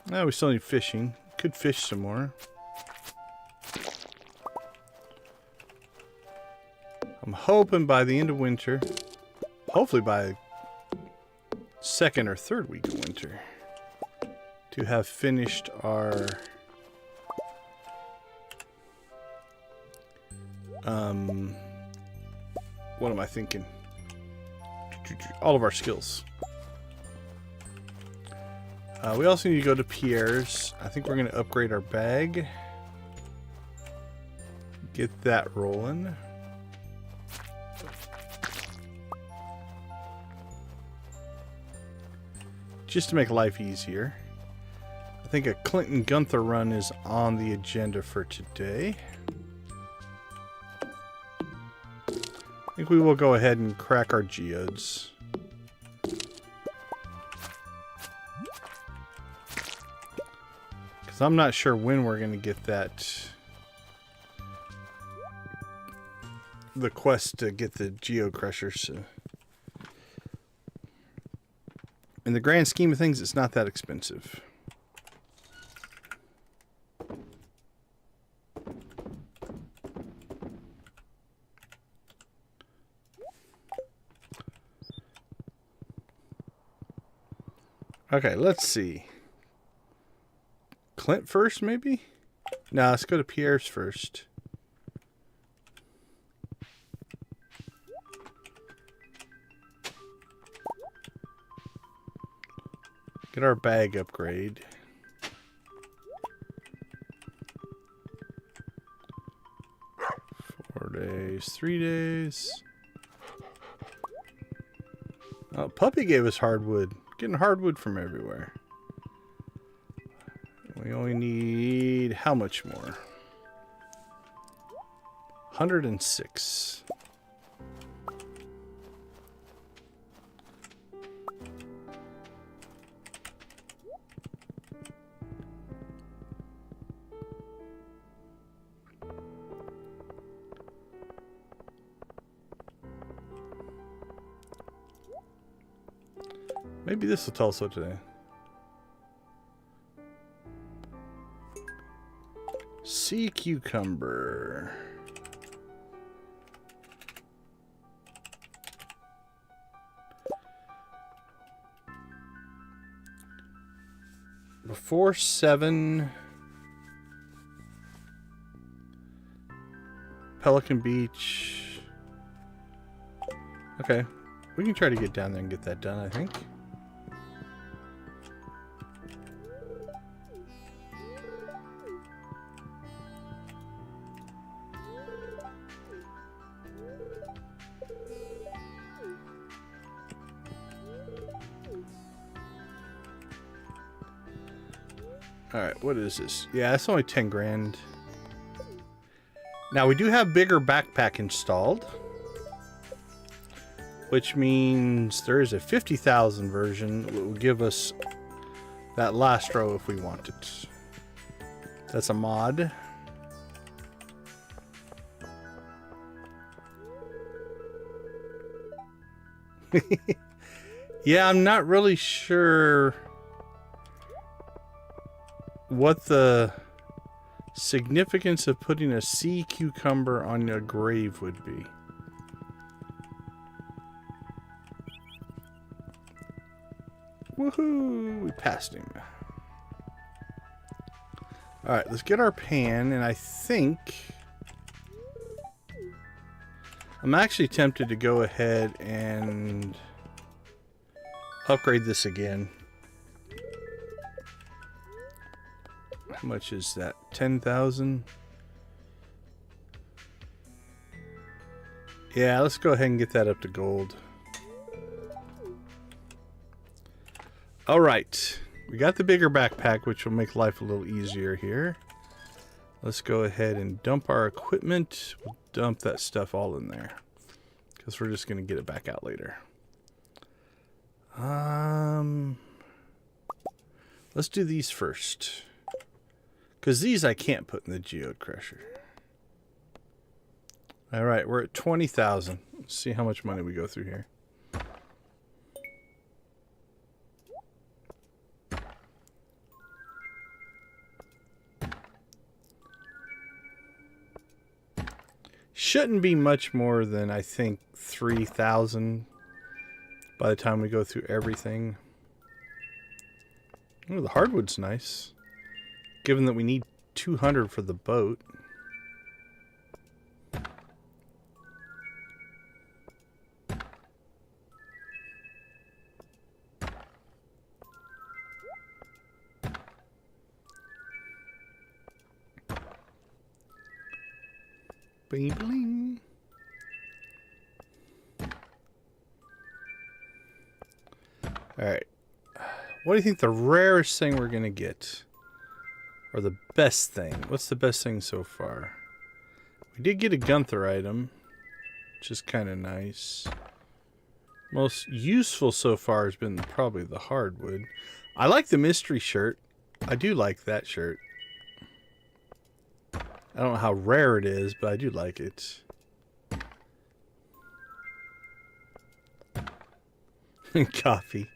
Now we still need fishing. Could fish some more. I'm hoping by the end of winter, hopefully by second or third week of winter, to have finished our what am I thinking? All of our skills. We also need to go to Pierre's. I think we're going to upgrade our bag. Get that rolling. Just to make life easier. I think a Clinton Gunther run is on the agenda for today. I think we will go ahead and crack our geodes. Because I'm not sure when we're going to get the quest to get the geo crushers. In the grand scheme of things, it's not that expensive. Okay, let's see. Clint first, maybe? No, let's go to Pierre's first. Get our bag upgrade. Four days, 3 days. Oh, Puppy gave us hardwood. Getting hardwood from everywhere. We only need how much more? 106. Maybe this will tell us what today. Sea cucumber. Before 7. Pelican Beach. Okay. We can try to get down there and get that done, I think. Alright, what is this? Yeah, it's only 10 grand. Now, we do have bigger backpack installed. Which means there is a 50,000 version that will give us that last row if we want it. That's a mod. Yeah, I'm not really sure what the significance of putting a sea cucumber on a grave would be. Woohoo! We passed him. Alright, let's get our pan, and I think I'm actually tempted to go ahead and upgrade this again. How much is that? 10,000? Yeah, let's go ahead and get that up to gold. Alright, we got the bigger backpack, which will make life a little easier here. Let's go ahead and dump our equipment. We'll dump that stuff all in there, because we're just going to get it back out later. Let's do these first, because these I can't put in the geode crusher. Alright, we're at 20,000. Let's see how much money we go through here. Shouldn't be much more than, I think, 3,000 by the time we go through everything. Oh, the hardwood's nice. Given that we need 200 for the boat. Bling bling. Alright. What do you think the rarest thing we're gonna get? Or the best thing? What's the best thing so far? We did get a Gunther item, which is kind of nice. Most useful so far has been probably the hardwood. I like the mystery shirt. I do like that shirt. I don't know how rare it is, but I do like it. Coffee.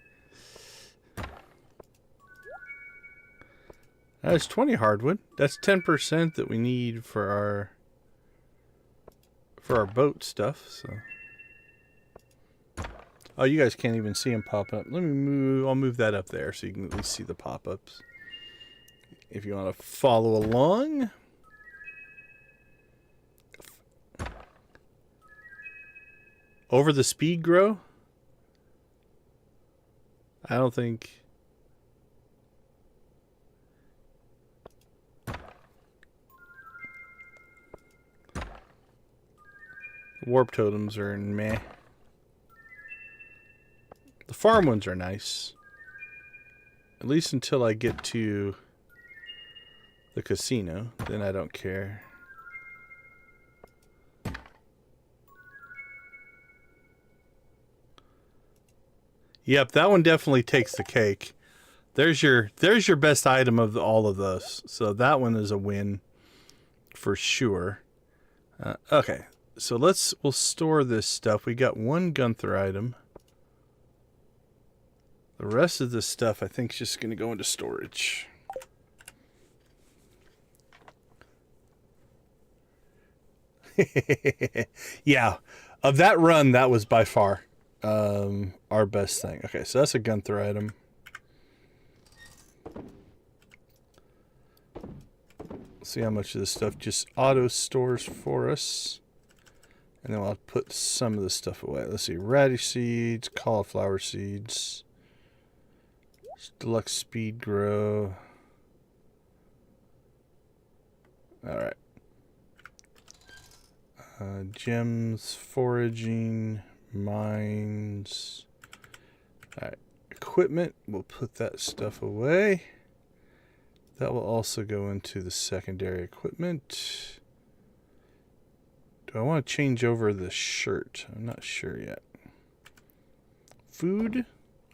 That's 20 hardwood. That's 10% that we need for our boat stuff. So, oh, you guys can't even see them pop up. Let me move. I'll move that up there so you can at least see the pop-ups. If you want to follow along. Over the speed grow? I don't think. Warp totems are meh. The farm ones are nice. At least until I get to the casino. Then I don't care. Yep, that one definitely takes the cake. There's your best item of all of those. So that one is a win for sure. Okay, so we'll store this stuff. We got one Gunther item. The rest of this stuff I think is just going to go into storage. Yeah, of that run, that was by far our best thing. Okay, so that's a Gunther item. See how much of this stuff just auto stores for us. And then I'll put some of this stuff away. Let's see, radish seeds, cauliflower seeds, deluxe speed grow. All right. Gems, foraging, mines. All right, equipment. We'll put that stuff away. That will also go into the secondary equipment. Do I want to change over the shirt? I'm not sure yet. Food?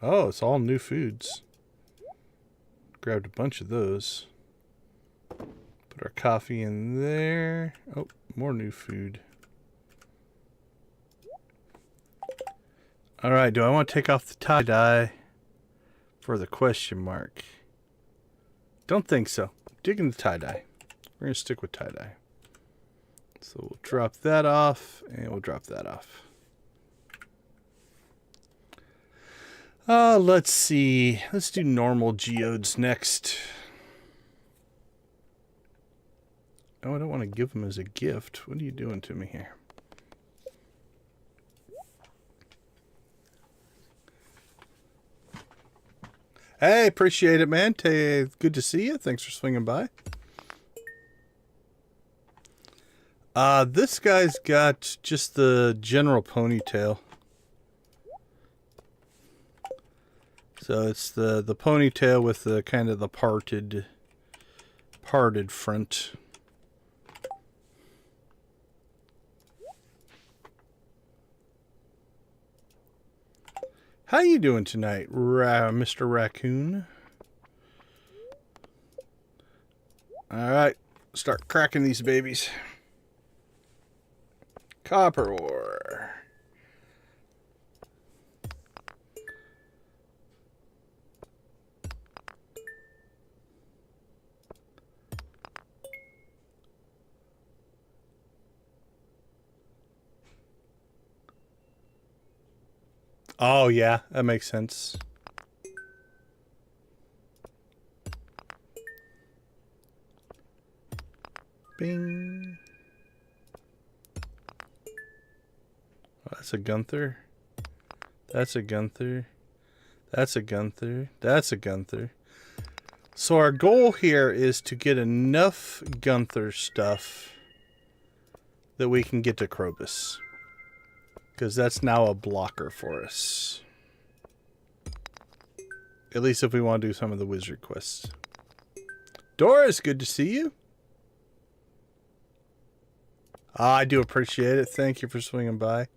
Oh, it's all new foods. Grabbed a bunch of those. Put our coffee in there. Oh, more new food. Alright, do I want to take off the tie-dye for the question mark? Don't think so. Digging the tie-dye. We're going to stick with tie-dye. So we'll drop that off, and we'll drop that off. Let's see. Let's do normal geodes next. Oh, I don't want to give them as a gift. What are you doing to me here? Hey, appreciate it, man. Good to see you. Thanks for swinging by. This guy's got just the general ponytail. So it's the ponytail with the kind of the parted front. How you doing tonight, Mr. Raccoon? All right, start cracking these babies. Copper ore. Oh, yeah, that makes sense. Bing. Oh, that's a Gunther. That's a Gunther. That's a Gunther. That's a Gunther. So our goal here is to get enough Gunther stuff that we can get to Krobus. Because that's now a blocker for us. At least if we want to do some of the wizard quests. Doris, good to see you. I do appreciate it. Thank you for swinging by.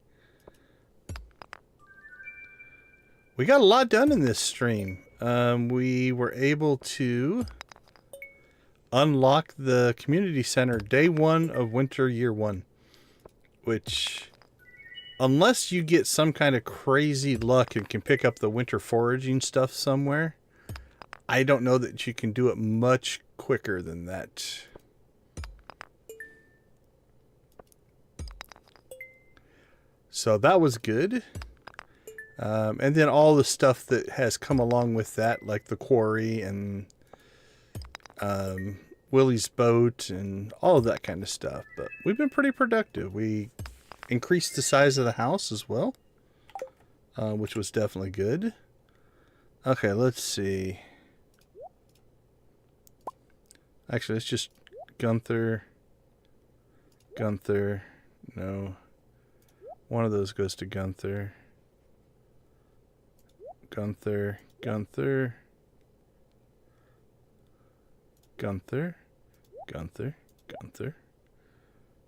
We got a lot done in this stream. We were able to unlock the community center day 1 of winter year 1. Which, unless you get some kind of crazy luck and can pick up the winter foraging stuff somewhere, I don't know that you can do it much quicker than that. So that was good. And then all the stuff that has come along with that, like the quarry and Willie's boat and all of that kind of stuff. But we've been pretty productive. We increased the size of the house as well, which was definitely good. Okay, let's see. Actually, it's just Gunther. Gunther. No. One of those goes to Gunther. Gunther. Gunther. Gunther. Gunther. Gunther.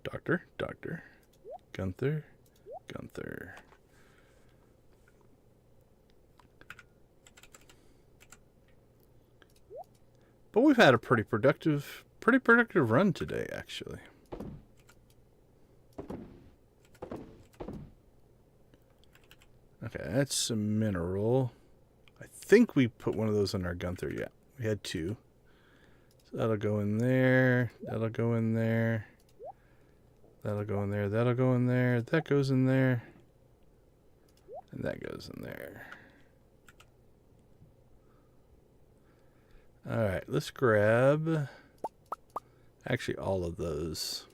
Doctor. Doctor. Gunther. Gunther. But we've had a pretty productive run today, actually. Okay, that's a mineral. I think we put one of those in our Gunther. Yeah, we had 2. So that'll go in there. That'll go in there. That'll go in there. That'll go in there. That goes in there. And that goes in there. Alright, let's grab actually all of those.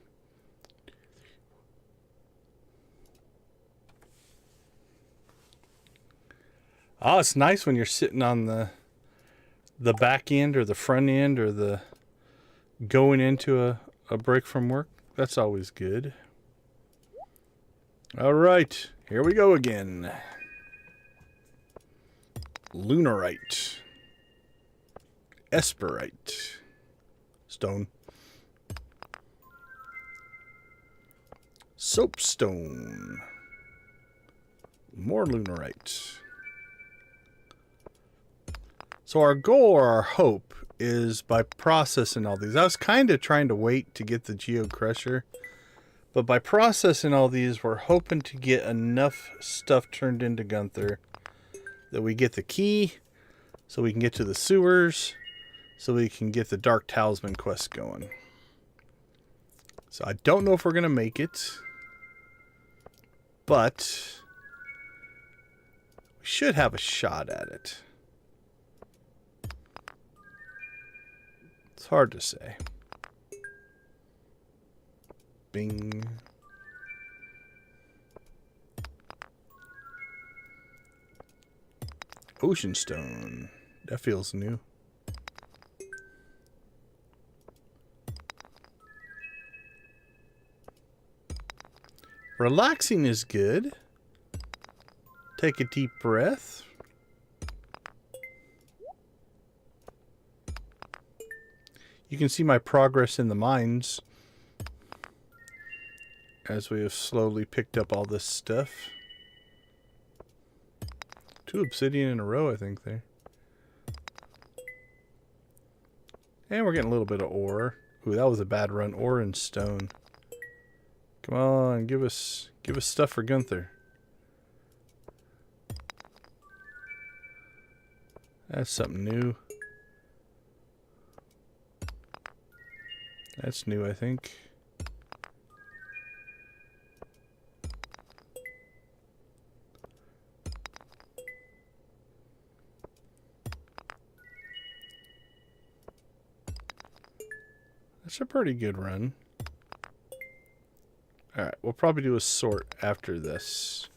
Oh, it's nice when you're sitting on the back end or the front end or the going into a break from work. That's always good. All right, here we go again. Lunarite. Esperite. Stone. Soapstone. More Lunarite. So our goal or our hope is by processing all these. I was kind of trying to wait to get the Geo Crusher. But by processing all these, we're hoping to get enough stuff turned into Gunther that we get the key so we can get to the sewers, so we can get the Dark Talisman quest going. So I don't know if we're going to make it, but we should have a shot at it. It's hard to say. Bing. Ocean Stone. That feels new. Relaxing is good. Take a deep breath. You can see my progress in the mines as we have slowly picked up all this stuff. 2 obsidian in a row, I think, there. And we're getting a little bit of ore. Ooh, that was a bad run. Ore and stone. Come on, give us stuff for Gunther. That's something new. That's new, I think. That's a pretty good run. Alright, we'll probably do a sort after this.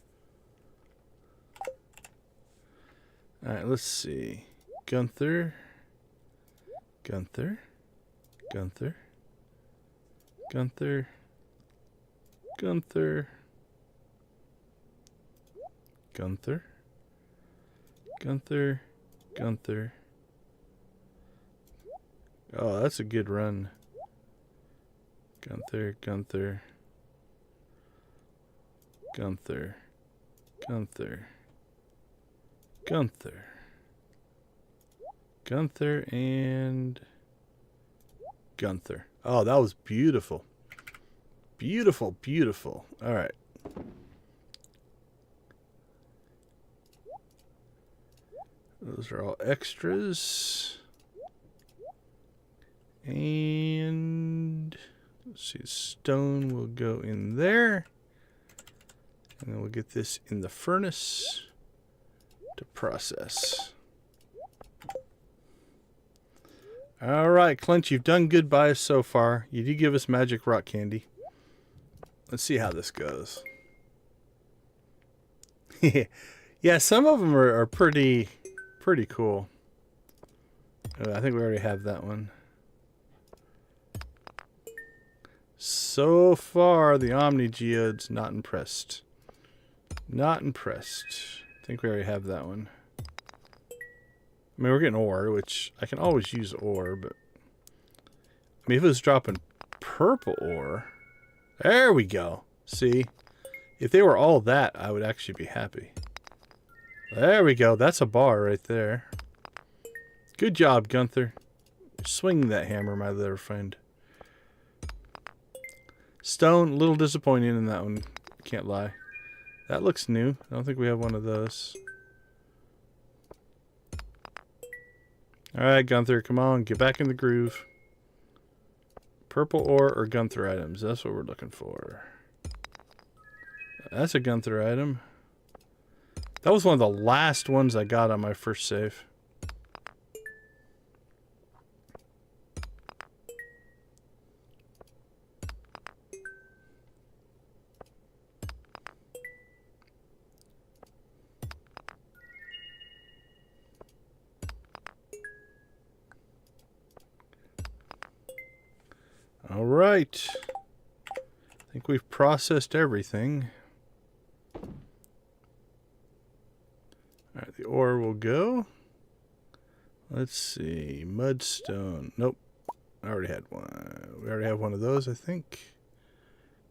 Alright, let's see. Gunther. Gunther. Gunther. Gunther. Gunther. Gunther. Gunther. Gunther. Oh, that's a good run. Gunther. Gunther. Gunther. Gunther. Gunther. Gunther and Gunther. Oh, that was beautiful. Beautiful, beautiful. All right. Those are all extras. And let's see, stone will go in there. And then we'll get this in the furnace to process. All right, Clint, you've done good by us so far. You did give us magic rock candy. Let's see how this goes. Yeah, some of them are pretty cool. I think we already have that one. So far, the Omni Geode's not impressed. Not impressed. I think we already have that one. I mean, we're getting ore, which I can always use ore, but I mean, if it was dropping purple ore, there we go. See, if they were all that, I would actually be happy. There we go. That's a bar right there. Good job, Gunther. Swing that hammer, my little friend. Stone, a little disappointing in that one. Can't lie. That looks new. I don't think we have one of those. Alright, Gunther, come on, get back in the groove. Purple ore or Gunther items, that's what we're looking for. That's a Gunther item. That was one of the last ones I got on my first save. All right. I think we've processed everything. All right, the ore will go. Let's see. Mudstone. Nope. I already had one. We already have one of those, I think.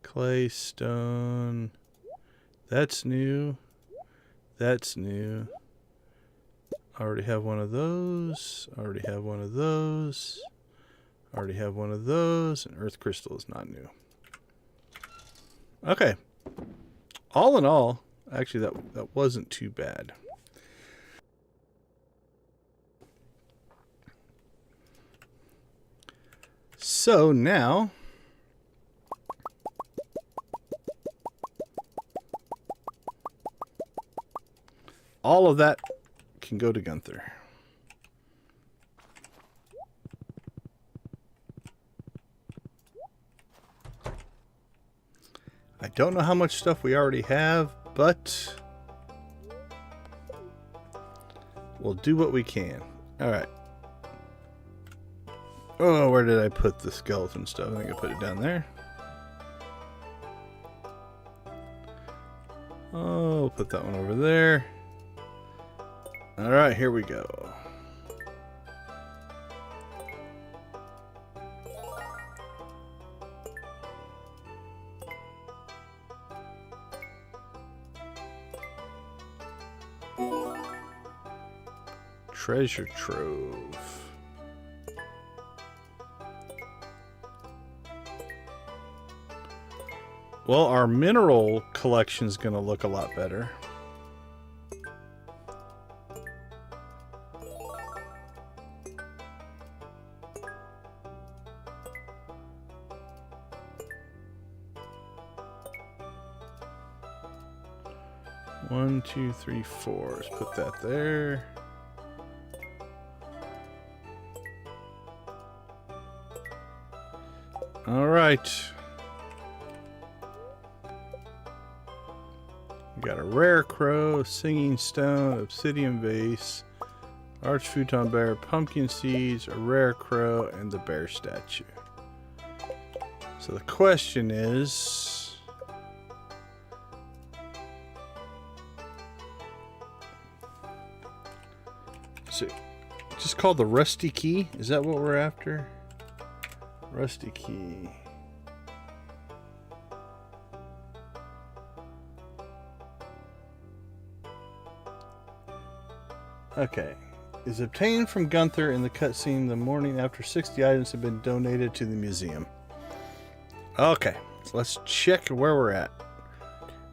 Clay, stone. That's new. That's new. I already have one of those. I already have one of those. I already have one of those. And earth crystal is not new. Okay. All in all, actually that wasn't too bad. So now all of that can go to Gunther. I don't know how much stuff we already have, but we'll do what we can. All right. Oh, where did I put the skeleton stuff? I think I put it down there. Oh, we'll put that one over there. All right, here we go. Treasure trove. Well, our mineral collection is going to look a lot better. One, two, three, four. Let's put that there. All right. We got a rare crow, singing stone, obsidian vase, arch futon bear, pumpkin seeds, a rare crow, and the bear statue. So the question is, is it just called the rusty key? Is that what we're after? Rusty key. Okay. Is obtained from Gunther in the cutscene the morning after 60 items have been donated to the museum. Okay. So let's check where we're at.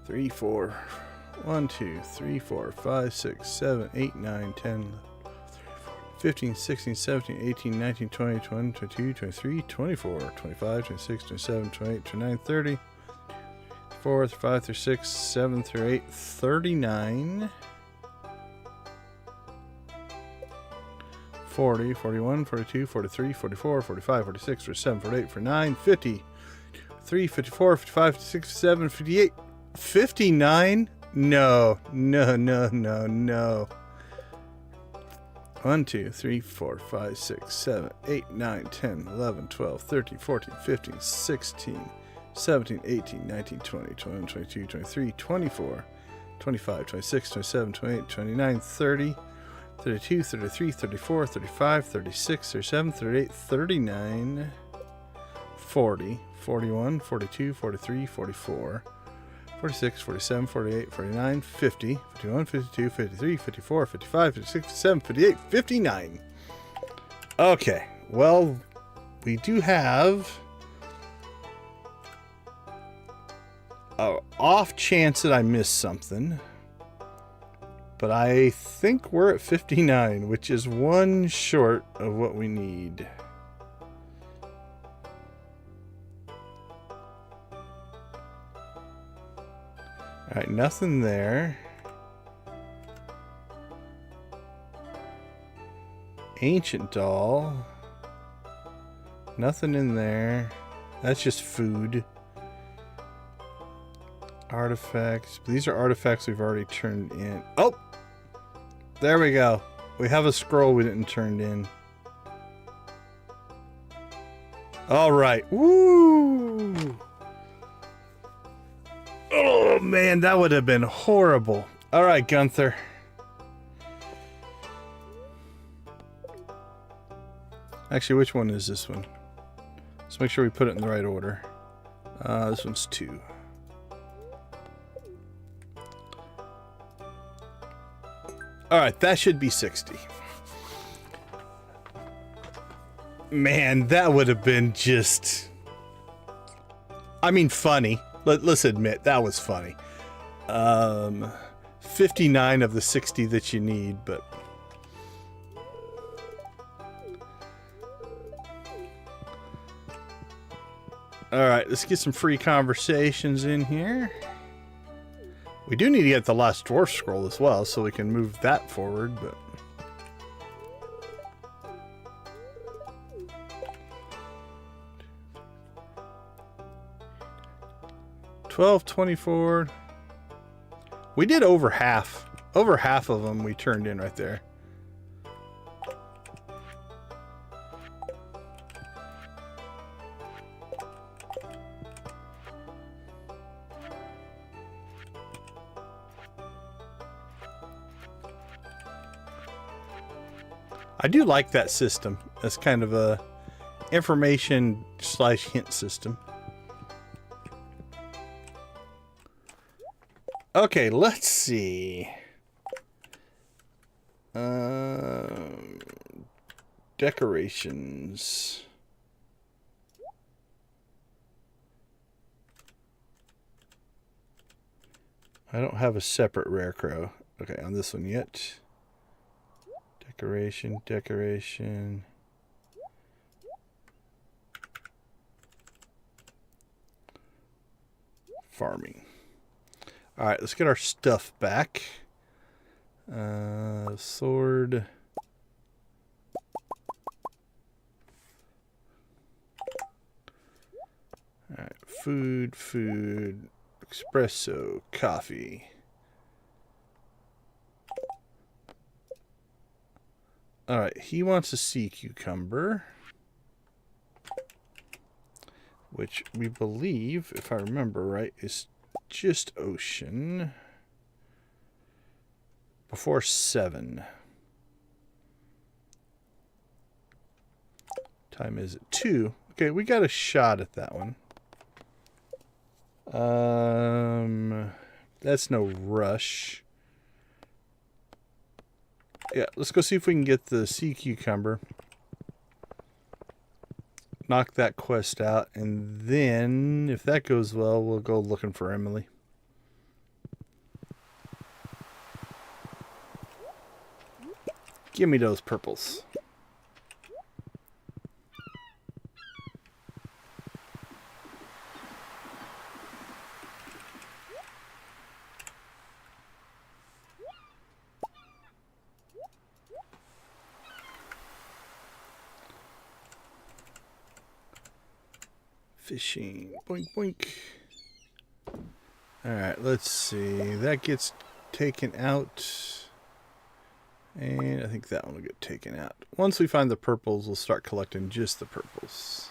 3, 4, 1, 2, 3, 4, 5, 6, 7, 8, 9, 10, 15, 16, 17, 18, 19, 20, 21, 22, 23, 24, 25, 26, 27, 28, 29, 30, 4, 5 through 6, 7 through 8, 39, 40, 41, 42, 43, 44, 45, 46, 47, 48, 49, 50, 53, 54, 55, 56, 57, 58, 59? No, no, no, no, no. 1, 2, 3, 4, 5, 6, 7, 8, 9, 10, 11, 12, 13, 14, 15, 16, 17, 18, 19, 20, 21, 22, 23, 24, 25, 26, 27, 28, 29, 30, 32, 33, 34, 35, 36, 37, 38, 39, 40, 41, 42, 43, 44, 46, 47, 48, 49, 50, 51, 52, 53, 54, 55, 56, 57, 58, 59. Okay, well, we do have an off chance that I missed something, but I think we're at 59, which is one short of what we need. Alright, nothing there. Ancient doll. Nothing in there. That's just food. Artifacts. These are artifacts we've already turned in. Oh! There we go. We have a scroll we didn't turn in. Alright. Woo! Oh man, that would have been horrible. Alright, Gunther. Actually, which one is this one? Let's make sure we put it in the right order. This one's 2. Alright, that should be 60. Man, that would have been just... I mean, funny. Let's admit, that was funny. 59 of the 60 that you need, but... Alright, let's get some free conversations in here. We do need to get the last dwarf scroll as well, so we can move that forward, but... 12, 24. We did over half. Over half of them we turned in right there. I do like that system as kind of a information / hint system. Okay, let's see. Decorations. I don't have a separate rare crow. Okay, on this one yet. Decoration, decoration. Farming. Alright, let's get our stuff back. Sword. Alright, food, espresso, coffee. Alright, he wants a sea cucumber. Which we believe, if I remember right, is just ocean. Before 7. Time is at 2. Okay, we got a shot at that one. That's no rush. Yeah, let's go see if we can get the sea cucumber. Knock that quest out, and then, if that goes well, we'll go looking for Emily. Give me those purples. Fishing. Boink, boink. Alright, let's see. That gets taken out. And I think that one will get taken out. Once we find the purples, we'll start collecting just the purples.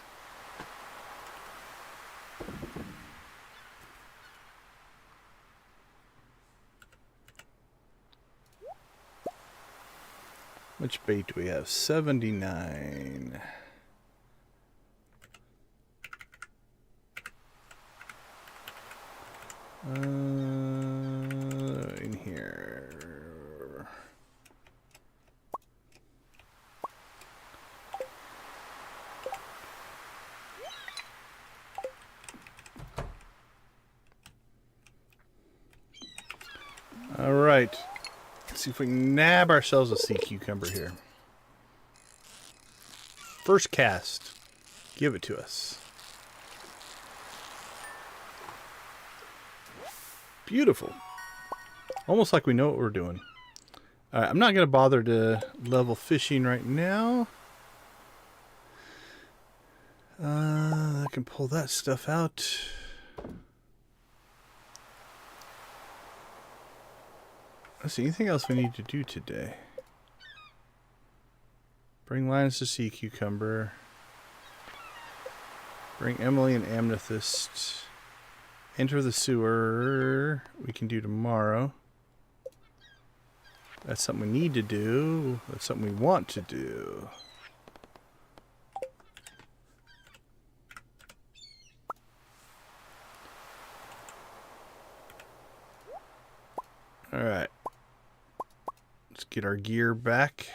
Which bait do we have? 79. In here. All right. Let's see if we can nab ourselves a sea cucumber here. First cast. Give it to us. Beautiful. Almost like we know what we're doing. Alright, I'm not going to bother to level fishing right now. I can pull that stuff out. Let's see, anything else we need to do today? Bring Linus to sea cucumber. Bring Emily and amethyst. Enter the sewer. We can do tomorrow. That's something we need to do. That's something we want to do. Alright. Let's get our gear back.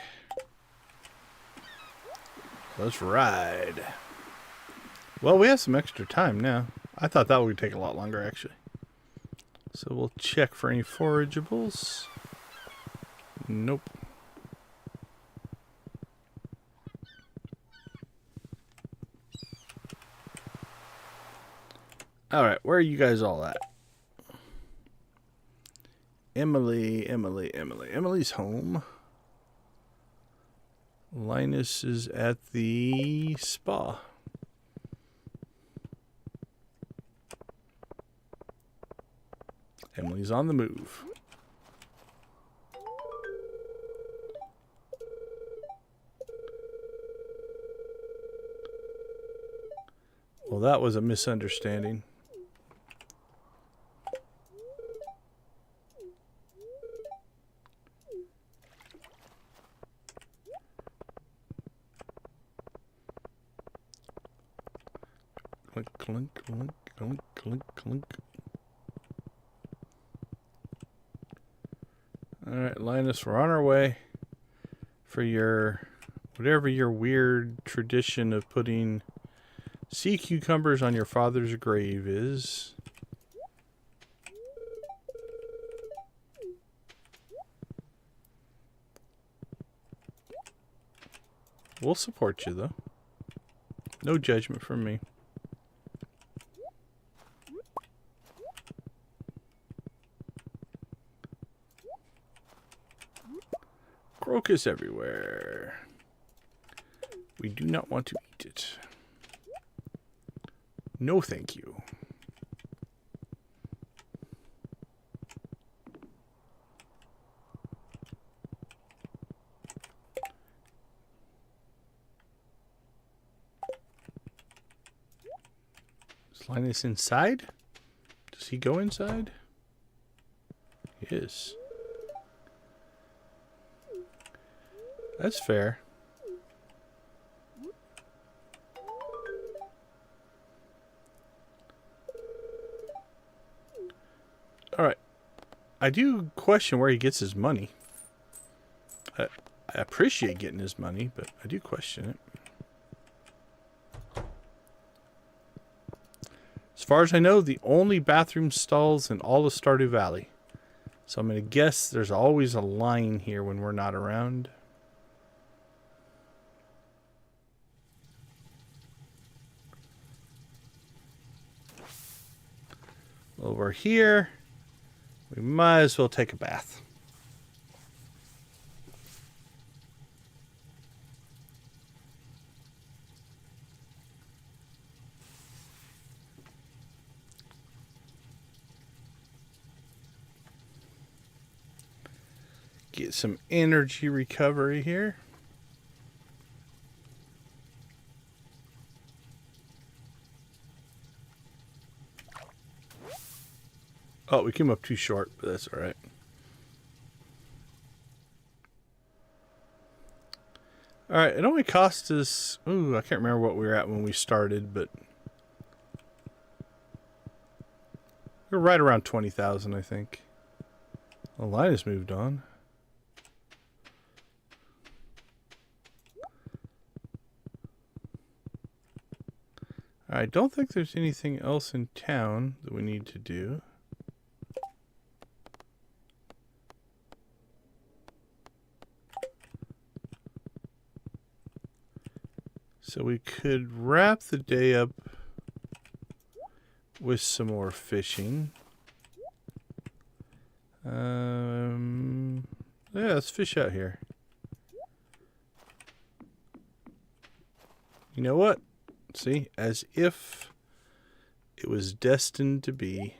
Let's ride. Well, we have some extra time now. I thought that would take a lot longer, actually. So we'll check for any forageables. Nope. Alright, where are you guys all at? Emily. Emily's home. Linus is at the spa. Emily's on the move. Well, that was a misunderstanding. Clink, clink, clink, clink, clink, clink. Alright, Linus, we're on our way for your, whatever your weird tradition of putting sea cucumbers on your father's grave is. We'll support you, though. No judgment from me. Crocus everywhere. We do not want to eat it. No, thank you. Is Linus inside? Does he go inside? He is. That's fair. Alright. I do question where he gets his money. I appreciate getting his money, but I do question it. As far as I know, the only bathroom stalls in all of Stardew Valley. So I'm going to guess there's always a line here when we're not around. Over here, we might as well take a bath. Get some energy recovery here. Oh, we came up too short, but that's all right. All right, it only cost us... Ooh, I can't remember what we were at when we started, but... We're right around 20,000, I think. Well, Linus moved on. I don't think there's anything else in town that we need to do. So we could wrap the day up with some more fishing. Yeah, let's fish out here. You know what? See, as if it was destined to be.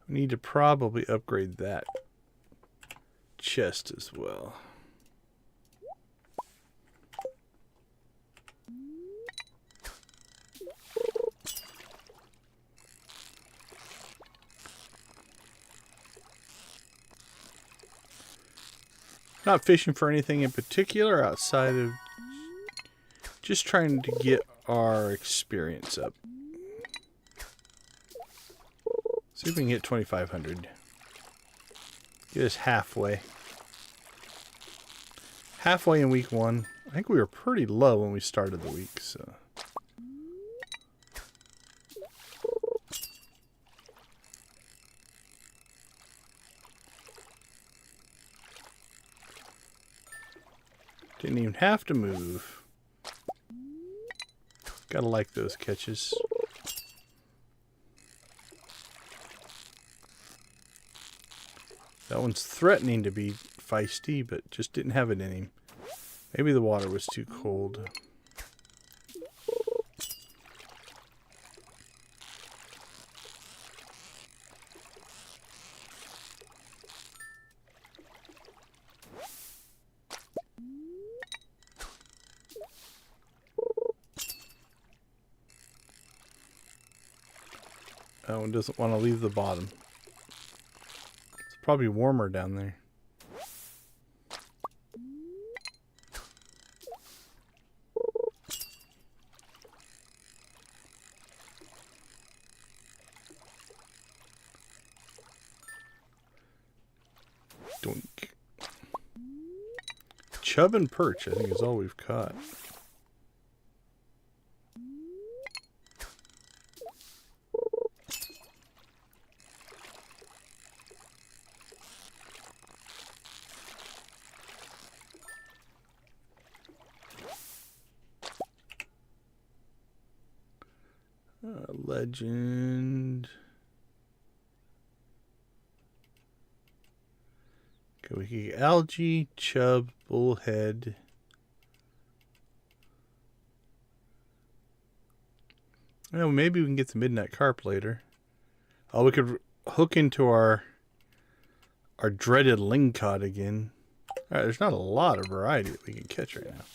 We need to probably upgrade that chest as well. Not fishing for anything in particular outside of just trying to get our experience up. See if we can get 2,500. Get us halfway. Halfway in week 1. I think we were pretty low when we started the week, so... Didn't even have to move. Gotta like those catches. That one's threatening to be feisty, but just didn't have it in him. Maybe the water was too cold. That one doesn't want to leave the bottom. It's probably warmer down there. Doink. Chub and perch, I think, is all we've caught. Legend. Okay, we can get algae, chub, bullhead. Oh, maybe we can get the midnight carp later. Oh, we could hook into our our dreaded lingcod again. Alright, there's not a lot of variety that we can catch right now.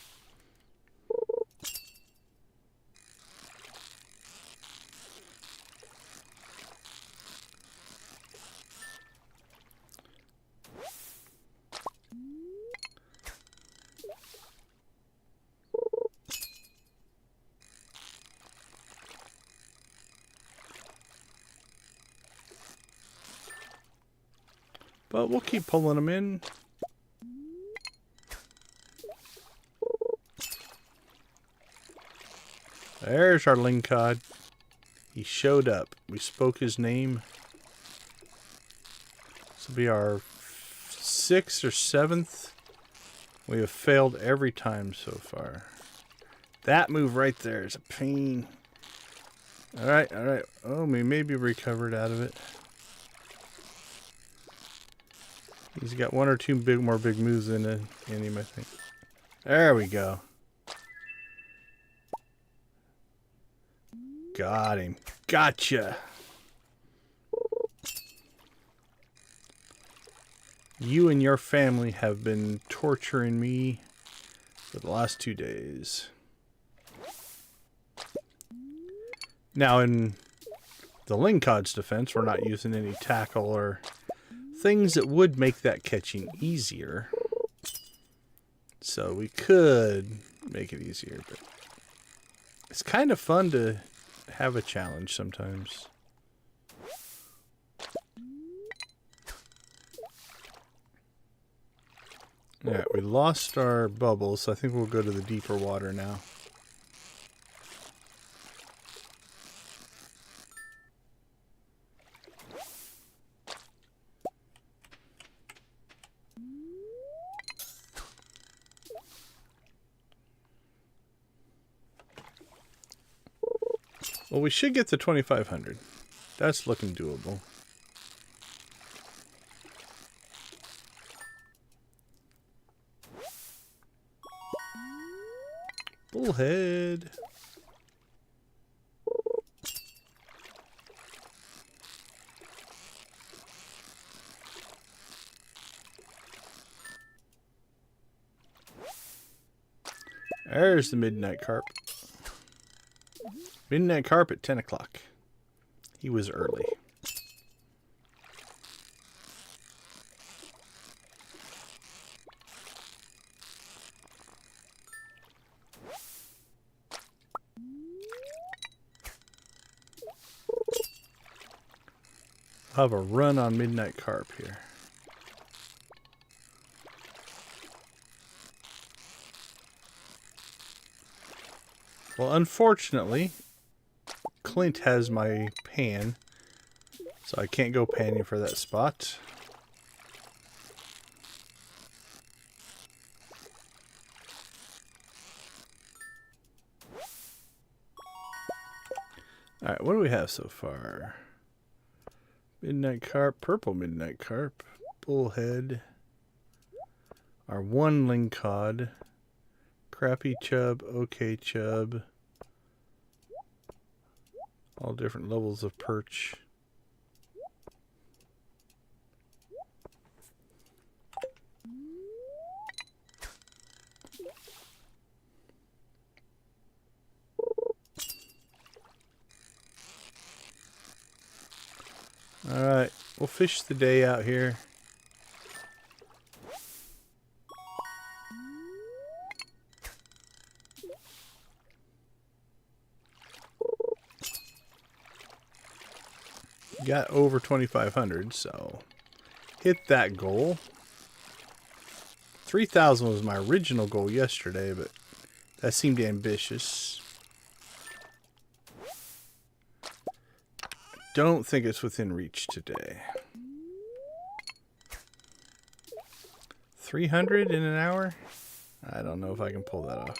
But we'll keep pulling them in. There's our lingcod. He showed up. We spoke his name. This will be our 6th or 7th. We have failed every time so far. That move right there is a pain. Alright, alright. Oh, we may be recovered out of it. He's got one or two more big moves in him, I think. There we go. Got him. Gotcha. You and your family have been torturing me for the last 2 days. Now, in the lingcod's defense, we're not using any tackle or things that would make that catching easier. So we could make it easier, but it's kind of fun to have a challenge sometimes. Yeah, we lost our bubbles, so I think we'll go to the deeper water now. Well, we should get to 2,500. That's looking doable. Bullhead. There's the midnight carp. Midnight carp at 10 o'clock. He was early. I'll have a run on midnight carp here. Well, unfortunately, Clint has my pan, so I can't go panning for that spot. Alright, what do we have so far? Midnight carp, purple midnight carp, bullhead, our one lingcod, crappy chub, okay chub, all different levels of perch. Alright, we'll fish the day out here. Got over 2,500, so hit that goal. 3,000 was my original goal yesterday, but that seemed ambitious. Don't think it's within reach today. 300 in an hour? I don't know if I can pull that off.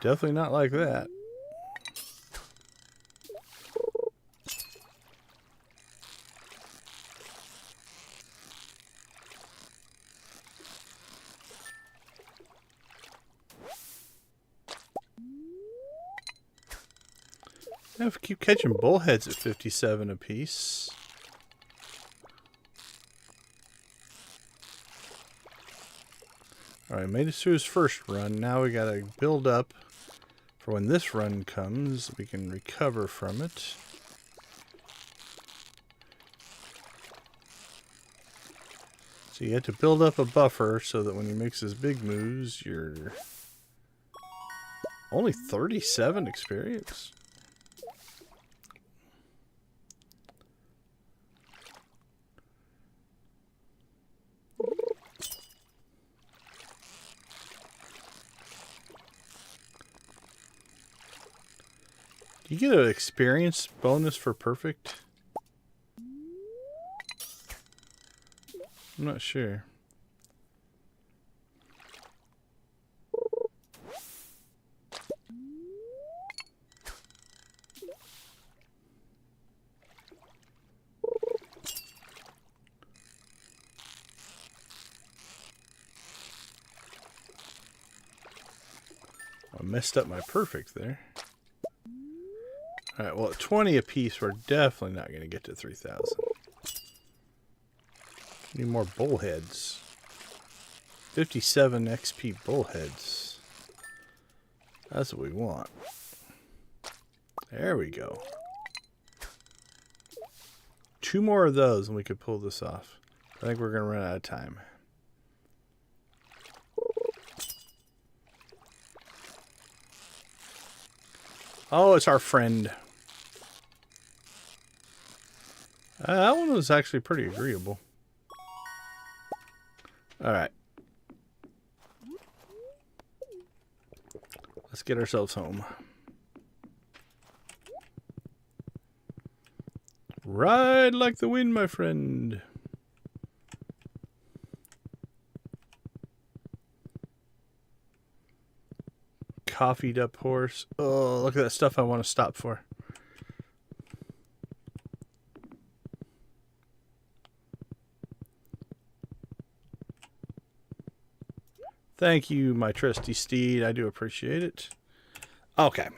Definitely not like that. I have to keep catching bullheads at 57 apiece. Alright, made it through his first run. Now we gotta build up for when this run comes. We can recover from it. So you have to build up a buffer so that when he makes his big moves, you're only 37 experience. Do you get an experience bonus for perfect? I'm not sure. I messed up my perfect there. Alright, well at 20 apiece, we're definitely not going to get to 3,000. Need more bullheads. 57 XP bullheads. That's what we want. There we go. 2 more of those and we could pull this off. I think we're going to run out of time. Oh, it's our friend. That one was actually pretty agreeable. Alright. Let's get ourselves home. Ride like the wind, my friend. Coffeeed up horse. Oh, look at that stuff I want to stop for. Thank you, my trusty steed. I do appreciate it. Okay.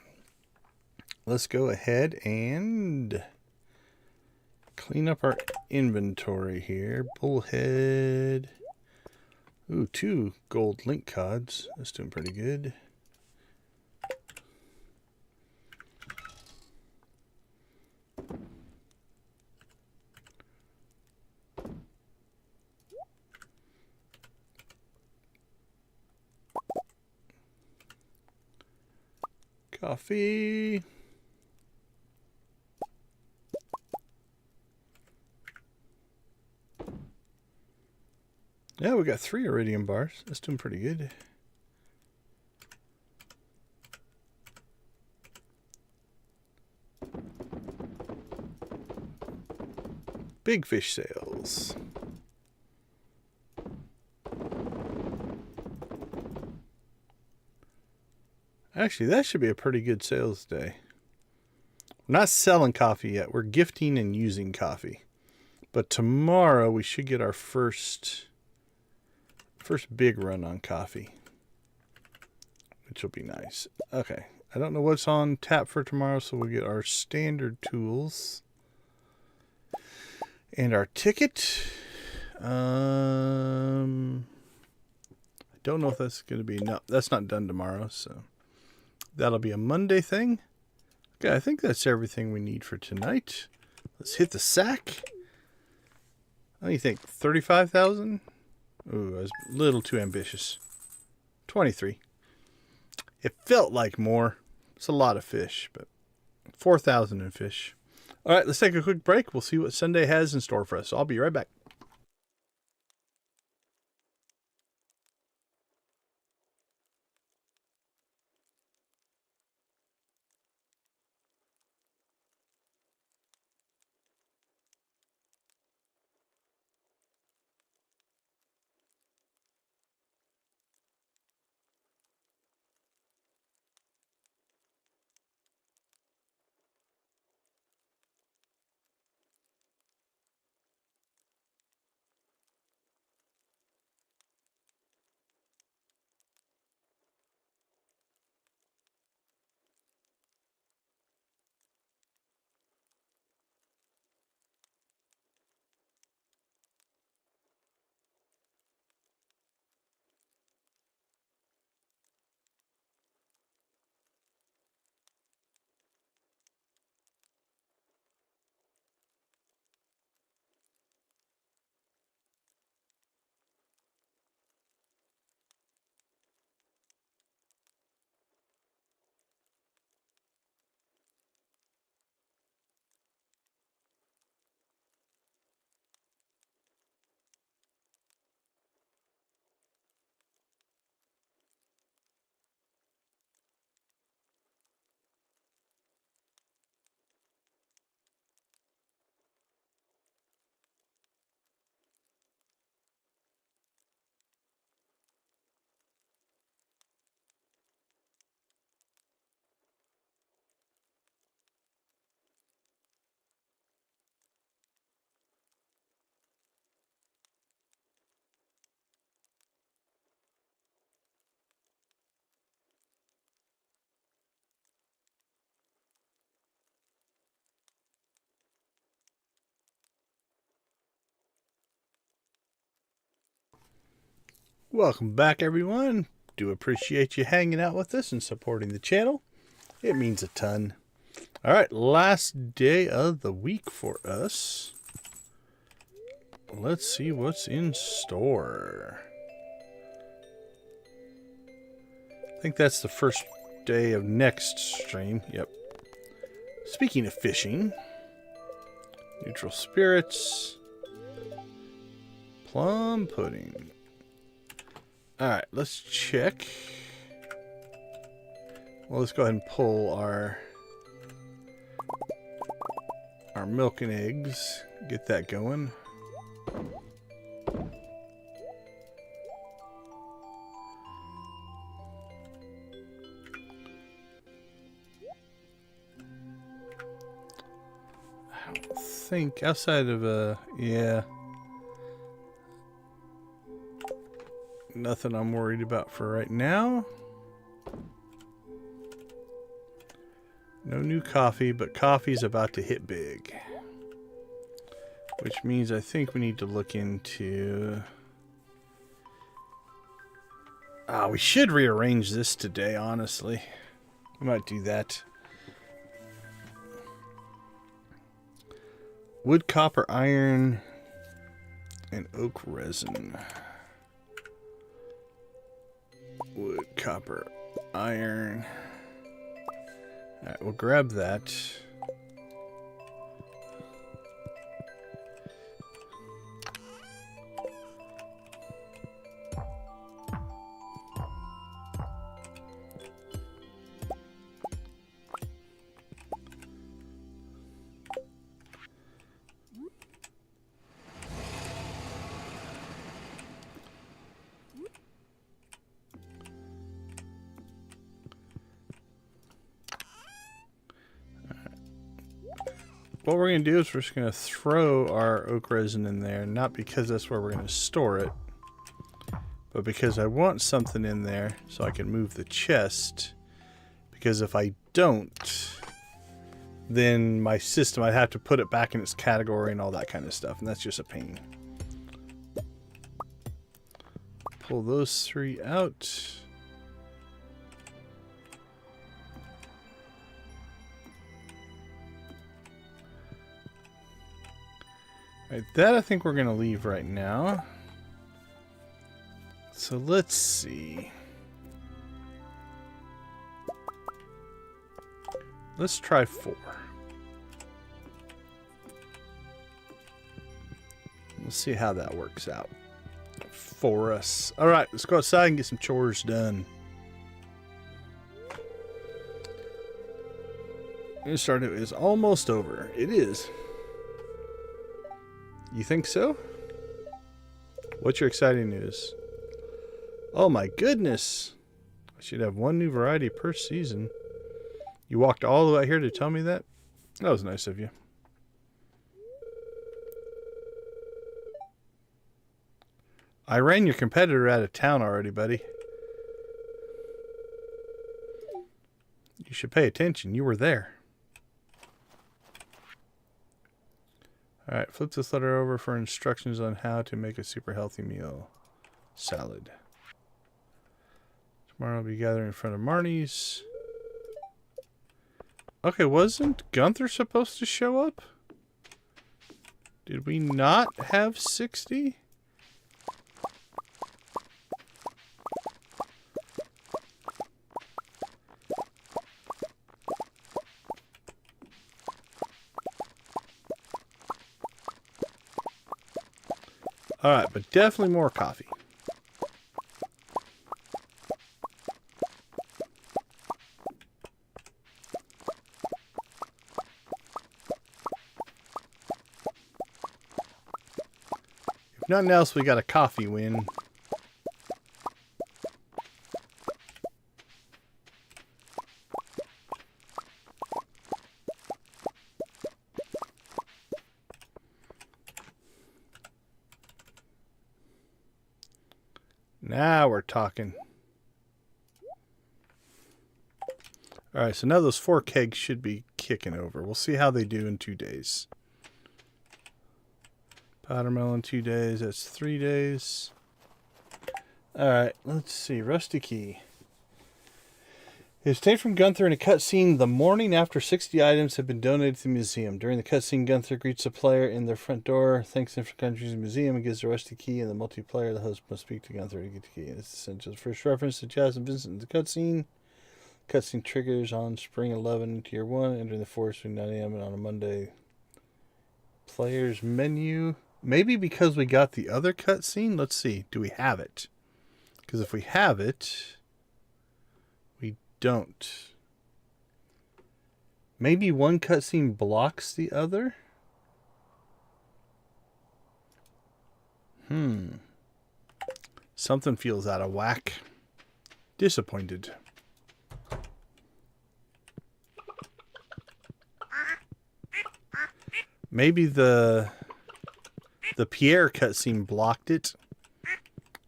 Let's go ahead and clean up our inventory here. Bullhead. Ooh, 2 gold link cods. That's doing pretty good. Coffee. Yeah, we got 3 iridium bars. That's doing pretty good. Big fish sales. Actually, that should be a pretty good sales day. We're not selling coffee yet. We're gifting and using coffee. But tomorrow we should get our first big run on coffee, which will be nice. Okay. I don't know what's on tap for tomorrow, so we'll get our standard tools and our ticket. I don't know if that's going to be... No, that's not done tomorrow, so that'll be a Monday thing. Okay, I think that's everything we need for tonight. Let's hit the sack. What do you think? 35,000? Ooh, I was a little too ambitious. 23. It felt like more. It's a lot of fish, but 4,000 in fish. All right, let's take a quick break. We'll see what Sunday has in store for us. I'll be right back. Welcome back, everyone. Do appreciate you hanging out with us and supporting the channel. It means a ton. All right, last day of the week for us. Let's see what's in store. I think that's the first day of next stream. Yep. Speaking of fishing, neutral spirits, plum pudding. All right, let's check. Well, let's go ahead and pull our milk and eggs. Get that going. I don't think outside of yeah. Nothing I'm worried about for right now. No new coffee, but coffee's about to hit big. Which means I think we need to look into... we should rearrange this today, honestly. We might do that. Wood, copper, iron, and oak resin. Wood, copper, iron. Alright, we'll grab that. What we're going to do is we're just going to throw our oak resin in there, not because that's where we're going to store it, but because I want something in there so I can move the chest, because if I don't, then my system, I'd have to put it back in its category and all that kind of stuff, and that's just a pain. Pull those three out. Alright, that I think we're going to leave right now. So let's see. Let's try 4. Let's see how that works out for us. Alright, let's go outside and get some chores done. Stardew is almost over. It is. You think so? What's your exciting news? Oh my goodness! I should have one new variety per season. You walked all the way out here to tell me that? That was nice of you. I ran your competitor out of town already, buddy. You should pay attention. You were there. Alright, flip this letter over for instructions on how to make a super healthy meal. Salad. Tomorrow I'll be gathering in front of Marnie's. Okay, wasn't Gunther supposed to show up? Did we not have 60? Alright, but definitely more coffee. If nothing else, we got a coffee win. Now we're talking. Alright, so now those 4 kegs should be kicking over. We'll see how they do in 2 days. Powdermelon 2 days, that's 3 days. Alright, let's see. Rusty Key. It is obtained from Gunther in a cutscene the morning after 60 items have been donated to the museum. During the cutscene, Gunther greets the player in their front door, thanks them for countries in the museum, and gives the Rusty Key. In the multiplayer, the host must speak to Gunther to get the key. It's essential. First reference to Jazz and Vincent in the cutscene. Cutscene triggers on Spring 11, Tier 1, entering the forest between 9 a.m. and on a Monday. Player's menu. Maybe because we got the other cutscene? Let's see. Do we have it? Because if we have it, we don't. Maybe one cutscene blocks the other? Something feels out of whack. Disappointed. Maybe the Pierre cutscene blocked it.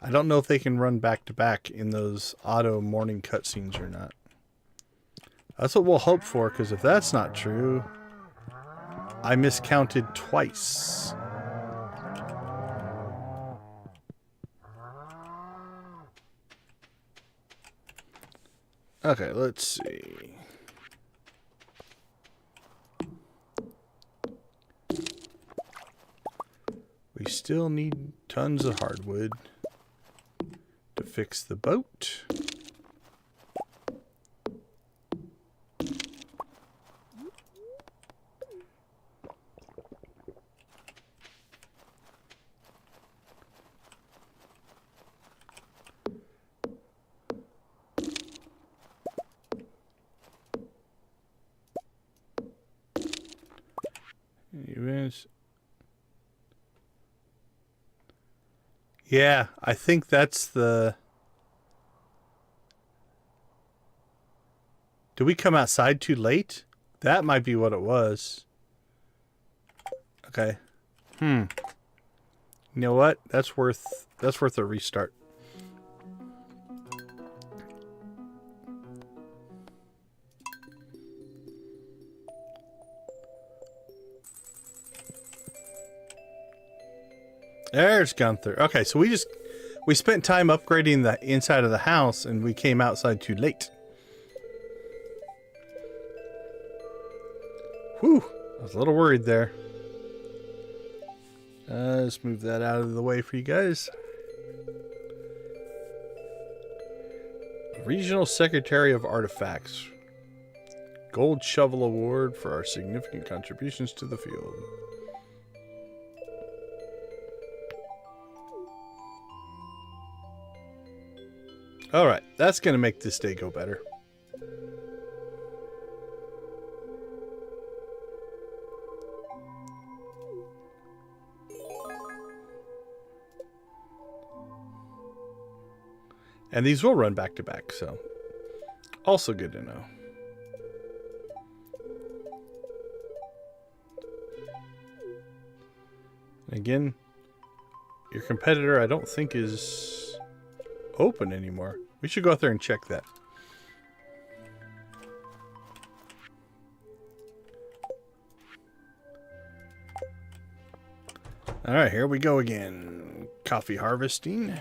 I don't know if they can run back to back in those auto morning cutscenes or not. That's what we'll hope for, because if that's not true, I miscounted twice. Okay, let's see. We still need tons of hardwood to fix the boat. Events. Yeah, I think that's the... Did we come outside too late? That might be what it was. Okay. You know what? That's worth a restart. There's Gunther. Okay, so we spent time upgrading the inside of the house and we came outside too late. Whew, I was a little worried there. Let's move that out of the way for you guys. Regional Secretary of Artifacts. Gold Shovel Award for our significant contributions to the field. Alright, that's going to make this day go better. And these will run back to back, so also good to know. Again, your competitor I don't think is open anymore. We should go out there and check that. Alright, here we go again. Coffee harvesting.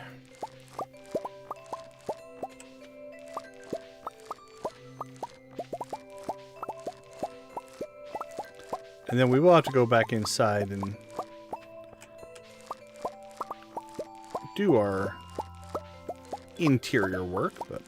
And then we will have to go back inside and do our interior work, but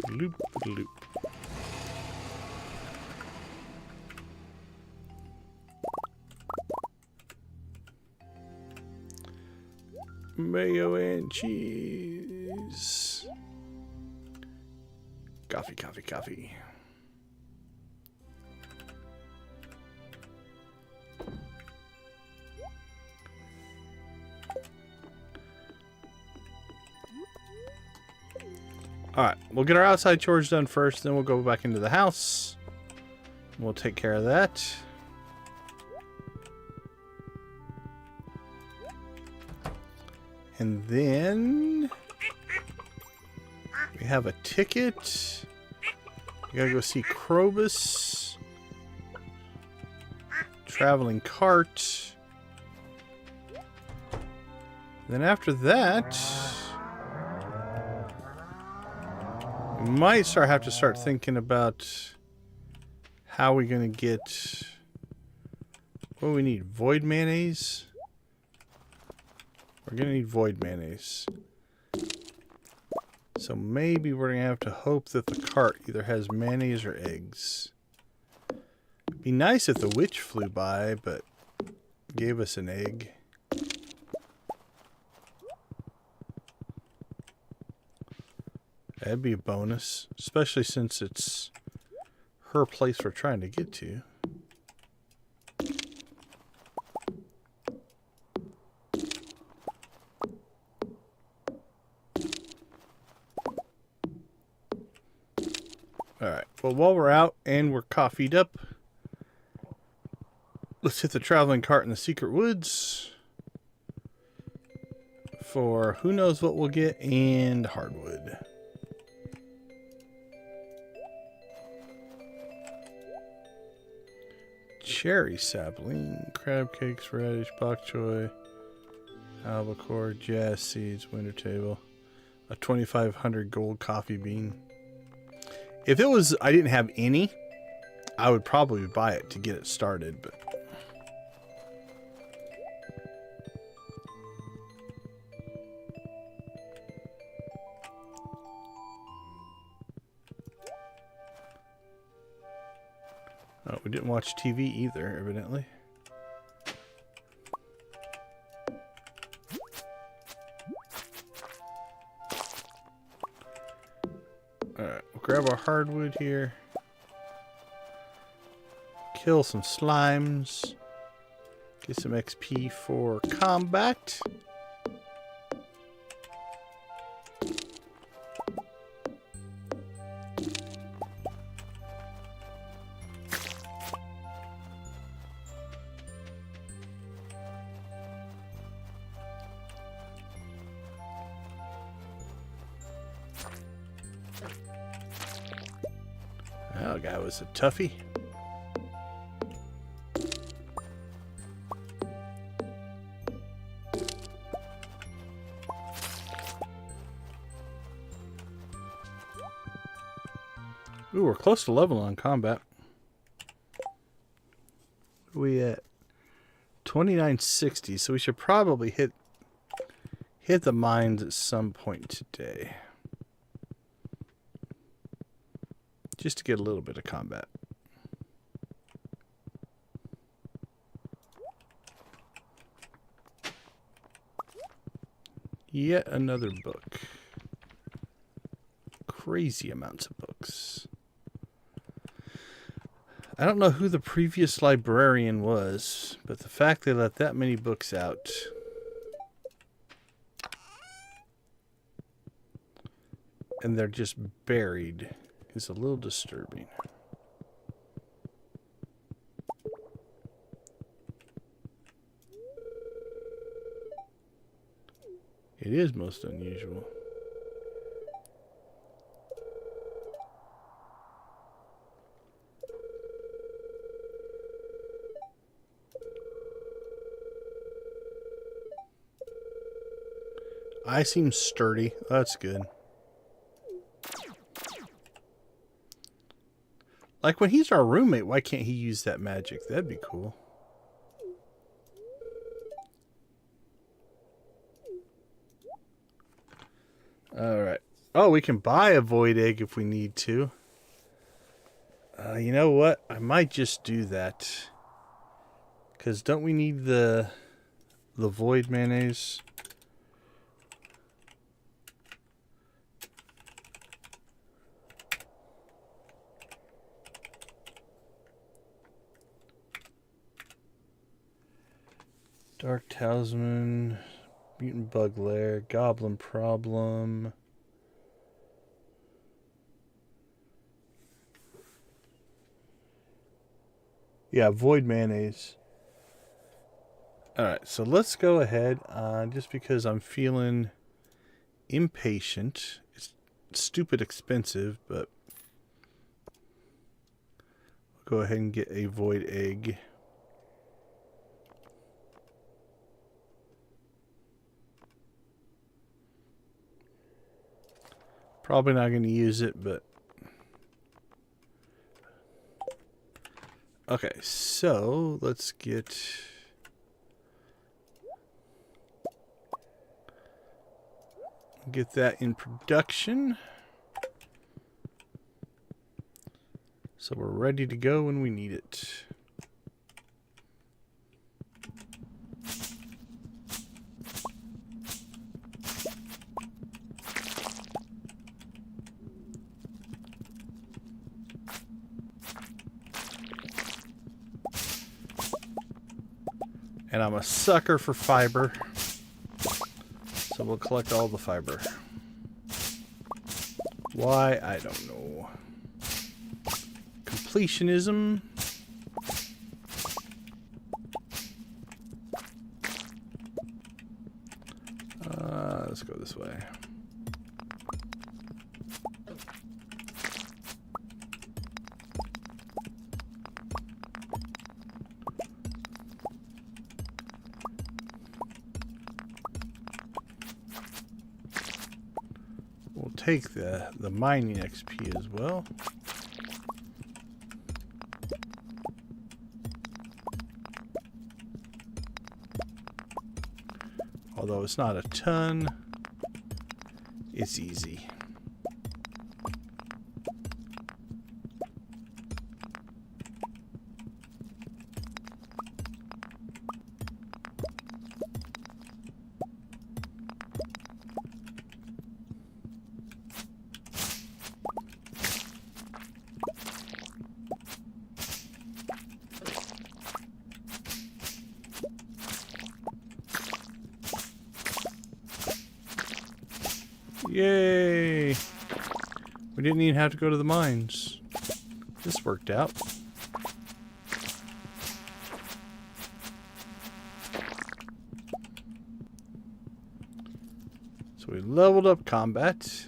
loop, loop. Mayo and cheese. Coffee, coffee, coffee. Alright, we'll get our outside chores done first, then we'll go back into the house We'll take care of that. And then we have a ticket. You gotta go see Krobus. Traveling cart. Then after that, we might have to start thinking about how we're gonna get. What do we need? Void mayonnaise? We're gonna need void mayonnaise. So maybe we're gonna have to hope that the cart either has mayonnaise or eggs. It'd be nice if the witch flew by, but gave us an egg. That'd be a bonus, especially since it's her place we're trying to get to. Alright, well, while we're out and we're coffeed up, let's hit the traveling cart in the secret woods for who knows what we'll get and hardwood. Cherry sapling, crab cakes, radish, bok choy, albacore, jazz seeds, winter table, a 2,500 gold coffee bean. If it was, I didn't have any, I would probably buy it to get it started, but. Oh, we didn't watch TV either, evidently. Alright, we'll grab our hardwood here. Kill some slimes. Get some XP for combat. Oh, that was a toughie. Ooh, we're close to level on combat. We at 2960, so we should probably hit the mines at some point today. Just to get a little bit of combat. Yet another book. Crazy amounts of books. I don't know who the previous librarian was, but the fact they let that many books out and they're just buried is a little disturbing. It is most unusual. I seem sturdy. That's good. Like when he's our roommate, why can't he use that magic? That'd be cool. Alright. Oh, we can buy a void egg if we need to. You know what? I might just do that. Because don't we need the void mayonnaise? Dark Talisman, Mutant Bug Lair, Goblin Problem. Yeah, void mayonnaise. Alright, so let's go ahead, just because I'm feeling impatient. It's stupid expensive, but we'll go ahead and get a void egg. Probably not going to use it, but... Okay, so let's get that in production. So we're ready to go when we need it. And I'm a sucker for fiber, so we'll collect all the fiber. Why? I don't know. Completionism. Let's go this way. We'll take the mining XP as well. Although it's not a ton, it's easy. Yay! We didn't even have to go to the mines. This worked out. So we leveled up combat.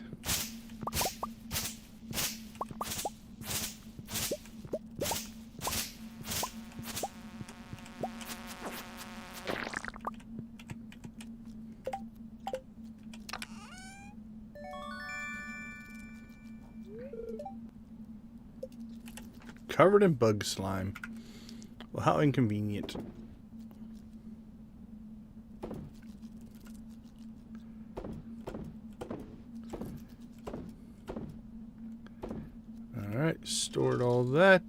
Covered in bug slime. Well, how inconvenient. Alright, stored all that.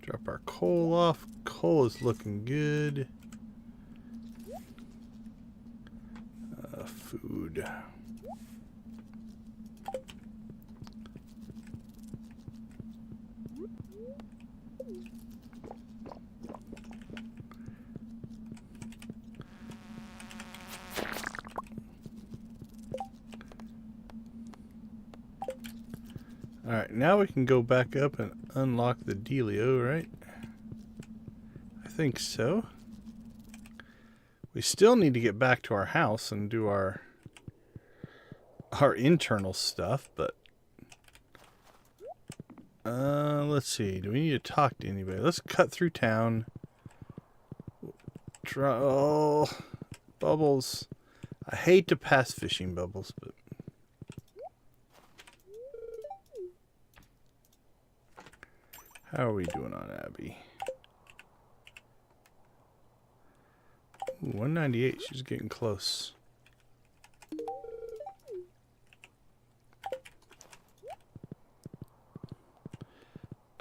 Drop our coal off. Coal is looking good. Food. Alright, now we can go back up and unlock the dealio, right? I think so. We still need to get back to our house and do our internal stuff, but let's see. Do we need to talk to anybody? Let's cut through town. Oh, bubbles. I hate to pass fishing bubbles, but how are we doing on Abby? Ooh, 198. She's getting close.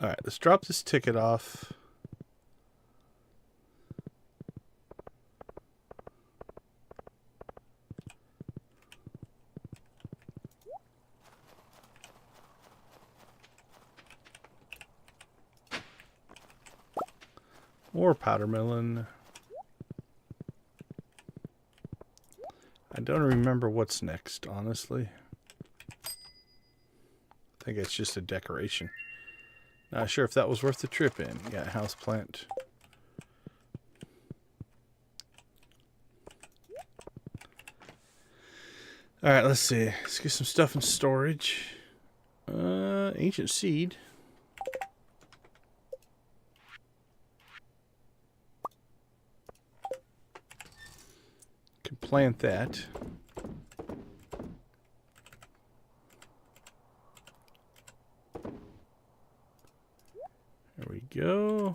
Alright, let's drop this ticket off. More powder melon. I don't remember what's next, honestly. I think it's just a decoration. Not sure if that was worth the trip in. Yeah, houseplant. Alright, let's see. Let's get some stuff in storage. Ancient seed. Can plant that. There we go.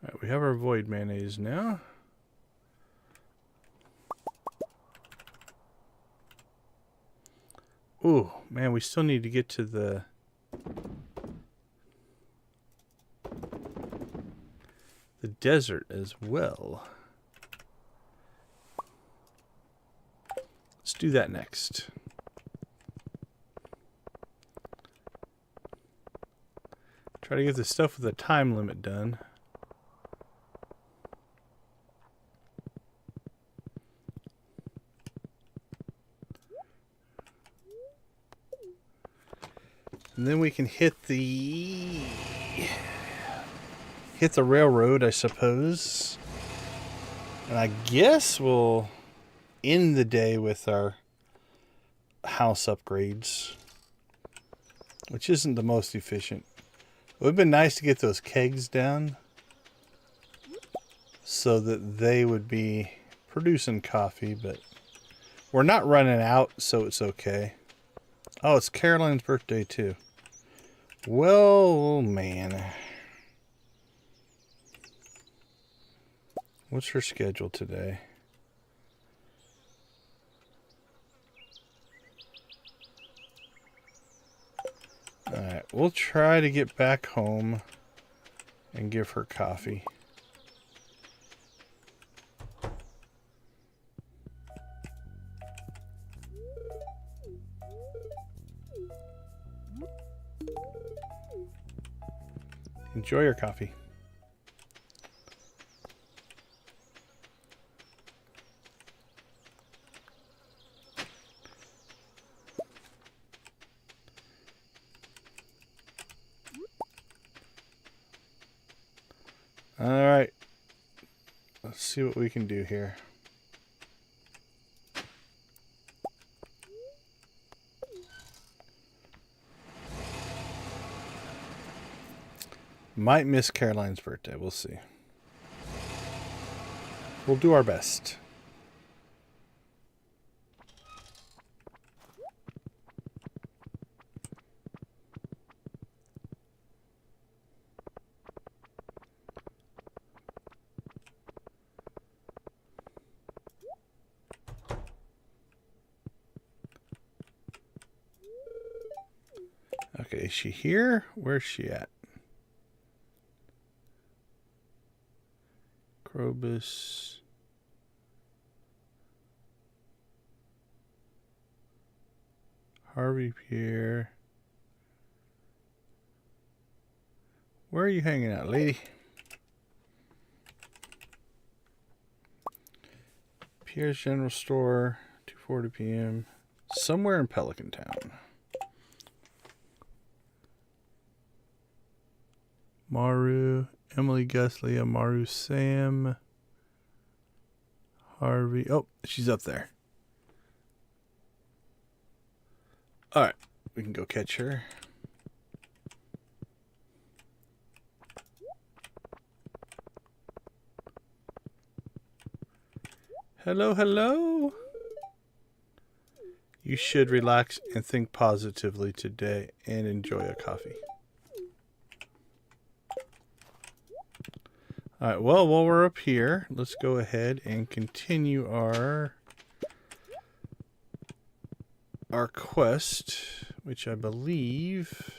Alright, we have our void mayonnaise now. Ooh, man, we still need to get to the desert as well. Let's do that next. Try to get the stuff with a time limit done. And then we can hit the railroad, I suppose. And I guess we'll end the day with our house upgrades, which isn't the most efficient. It would have been nice to get those kegs down so that they would be producing coffee, but we're not running out, so it's okay. Oh, it's Caroline's birthday too. Well, man. What's her schedule today? Alright, we'll try to get back home and give her coffee. Enjoy your coffee. All right. Let's see what we can do here. Might miss Caroline's birthday. We'll see. We'll do our best. Okay, is she here? Where's she at? Krobus. Harvey Pierre. Where are you hanging out, lady? Pierre's General Store, 2:40 p.m. Somewhere in Pelican Town. Maru, Emily, Gus, Leah, Maru, Sam, Harvey. Oh, she's up there. All right, we can go catch her. Hello, hello. You should relax and think positively today and enjoy a coffee. All right, well, while we're up here, let's go ahead and continue our quest, which I believe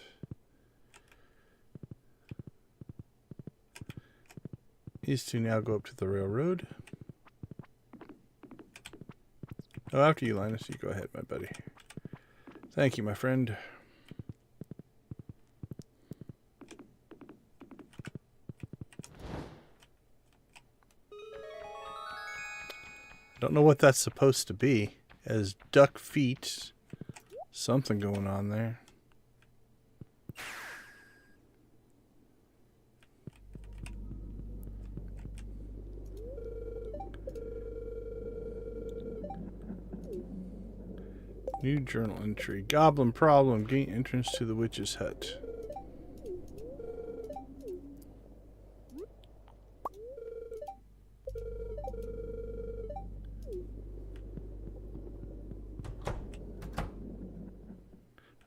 is to now go up to the railroad. Oh, after you, Linus, you go ahead, my buddy. Thank you, my friend. Don't know what that's supposed to be. As duck feet. Something going on there. New journal entry. Goblin problem. Gain entrance to the witch's hut.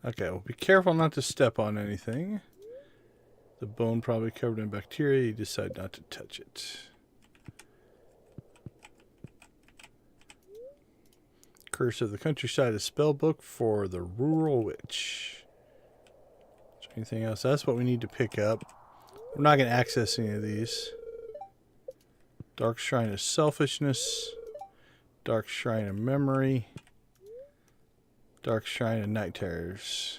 Okay, well, be careful not to step on anything. The bone probably covered in bacteria. You decide not to touch it. Curse of the Countryside, a spell book for the Rural Witch. Is there anything else? That's what we need to pick up. We're not going to access any of these. Dark Shrine of Selfishness. Dark Shrine of Memory. Dark Shrine of Night Terrors.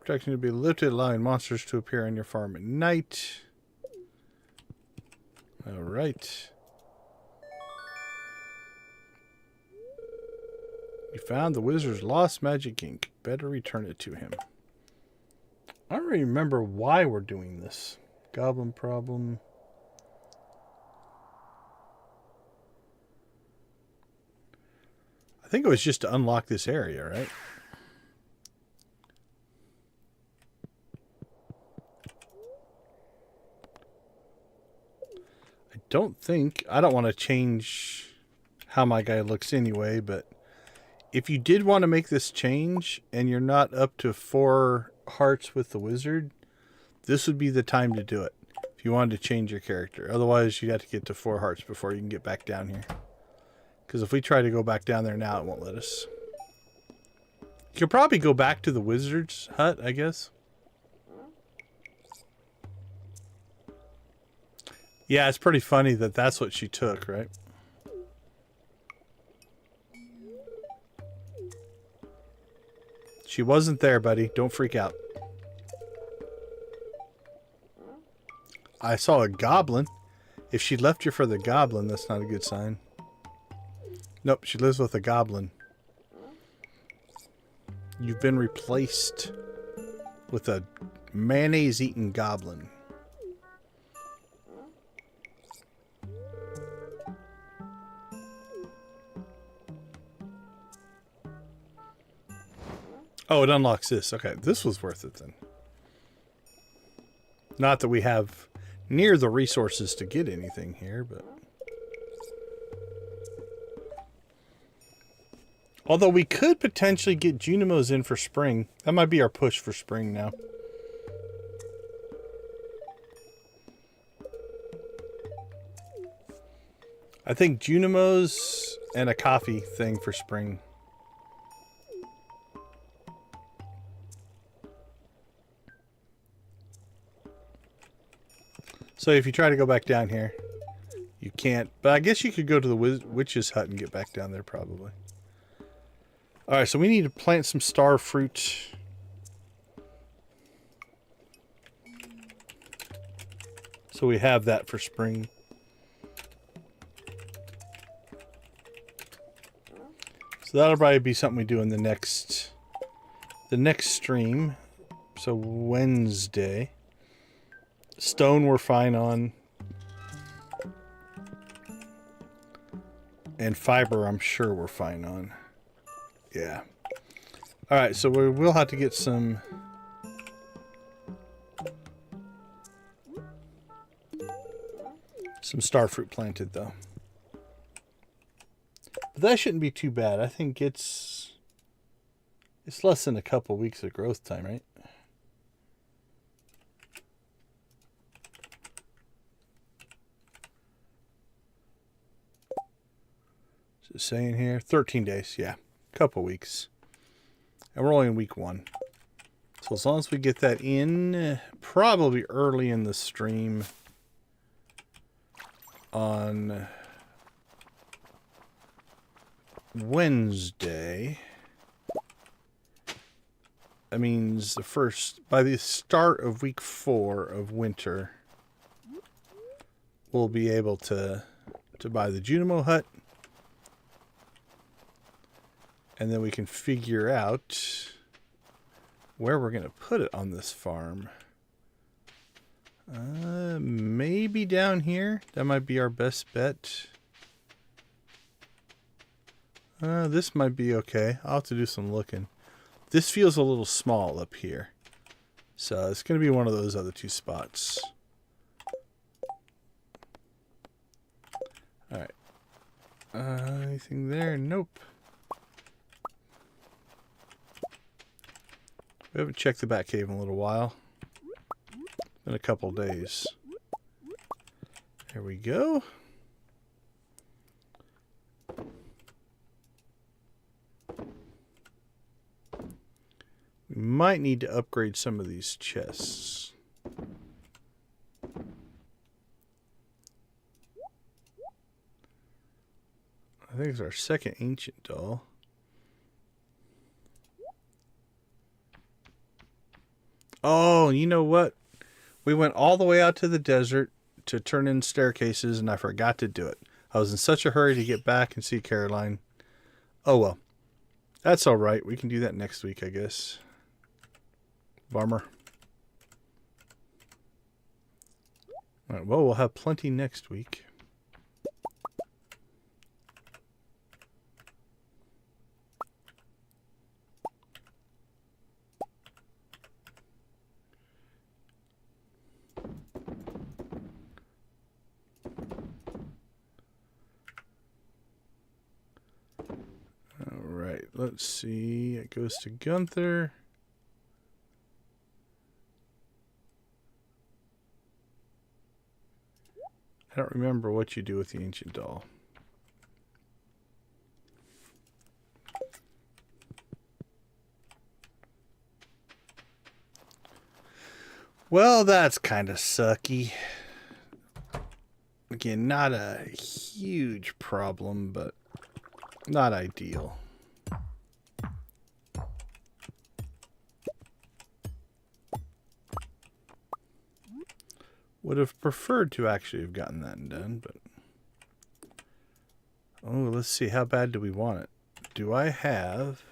Protection to be lifted, allowing monsters to appear on your farm at night. Alright. You found the wizard's lost magic ink. Better return it to him. I don't really remember why we're doing this. Goblin problem. I think it was just to unlock this area, right? I don't want to change how my guy looks anyway, but if you did want to make this change and you're not up to 4 hearts with the wizard, this would be the time to do it. If you wanted to change your character. Otherwise, you have to get to 4 hearts before you can get back down here. Because if we try to go back down there now, it won't let us. You could probably go back to the wizard's hut, I guess. Yeah, it's pretty funny that that's what she took, right? She wasn't there, buddy. Don't freak out. I saw a goblin. If she left you for the goblin, that's not a good sign. Nope, she lives with a goblin. You've been replaced with a mayonnaise-eating goblin. Oh, it unlocks this. Okay, this was worth it then. Not that we have near the resources to get anything here, but... Although we could potentially get Junimos in for spring. That might be our push for spring now. I think Junimos and a coffee thing for spring. So if you try to go back down here, you can't. But I guess you could go to the witch's hut and get back down there probably. Alright, so we need to plant some star fruit. So we have that for spring. So that'll probably be something we do in the next stream. So Wednesday. Stone we're fine on. And fiber I'm sure we're fine on. Yeah. Alright, so we will have to get some... some starfruit planted, though. But that shouldn't be too bad. I think it's less than a couple weeks of growth time, right? Is it saying here? 13 days, yeah. Couple weeks. And we're only in week 1. So as long as we get that in, probably early in the stream on Wednesday, that means by the start of week 4 of winter, we'll be able to buy the Junimo hut. And then we can figure out where we're going to put it on this farm. Maybe down here. That might be our best bet. This might be okay. I'll have to do some looking. This feels a little small up here. So it's going to be one of those other two spots. Alright. Anything there? Nope. We haven't checked the back cave in a little while. In a couple days. There we go. We might need to upgrade some of these chests. I think it's our second ancient doll. Oh, you know what? We went all the way out to the desert to turn in staircases, and I forgot to do it. I was in such a hurry to get back and see Caroline. Oh well. That's alright. We can do that next week, I guess. Varmer. Alright, well, we'll have plenty next week. Alright, let's see. It goes to Gunther. I don't remember what you do with the ancient doll. Well, that's kind of sucky. Again, not a huge problem, but not ideal. Would have preferred to actually have gotten that done, but... Oh, let's see. How bad do we want it? Do I have...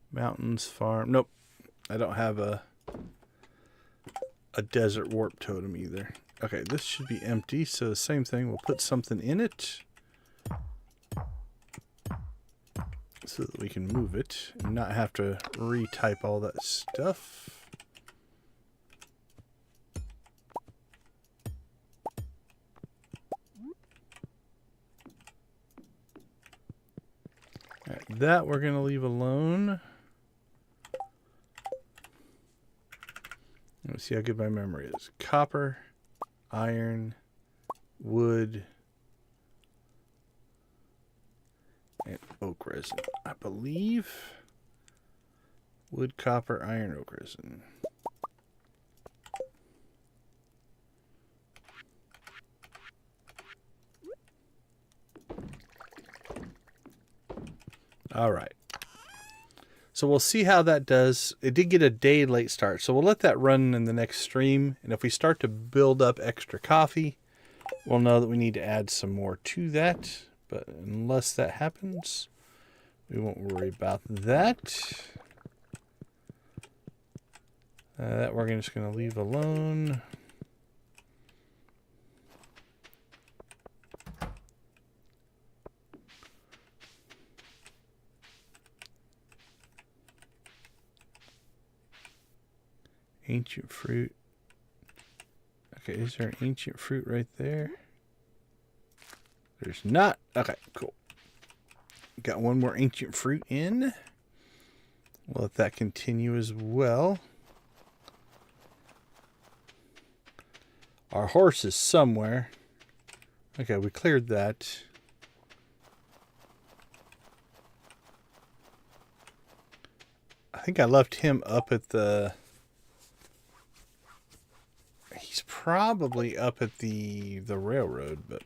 Mountains, farm... Nope. I don't have a desert warp totem either. Okay, this should be empty, so the same thing. We'll put something in it so that we can move it and not have to retype all that stuff. All right, that we're going to leave alone. Let's see how good my memory is. Copper, iron, wood, and oak resin. I believe wood, copper, iron, oak resin. All right. So we'll see how that does. It did get a day late start, so we'll let that run in the next stream. And if we start to build up extra coffee, we'll know that we need to add some more to that. But unless that happens, we won't worry about that. That we're just going to leave alone. Ancient fruit. Okay, is there an ancient fruit right there? There's not. Okay, cool. Got one more ancient fruit in. We'll let that continue as well. Our horse is somewhere. Okay, we cleared that. I think I left him up at the... He's probably up at the railroad, but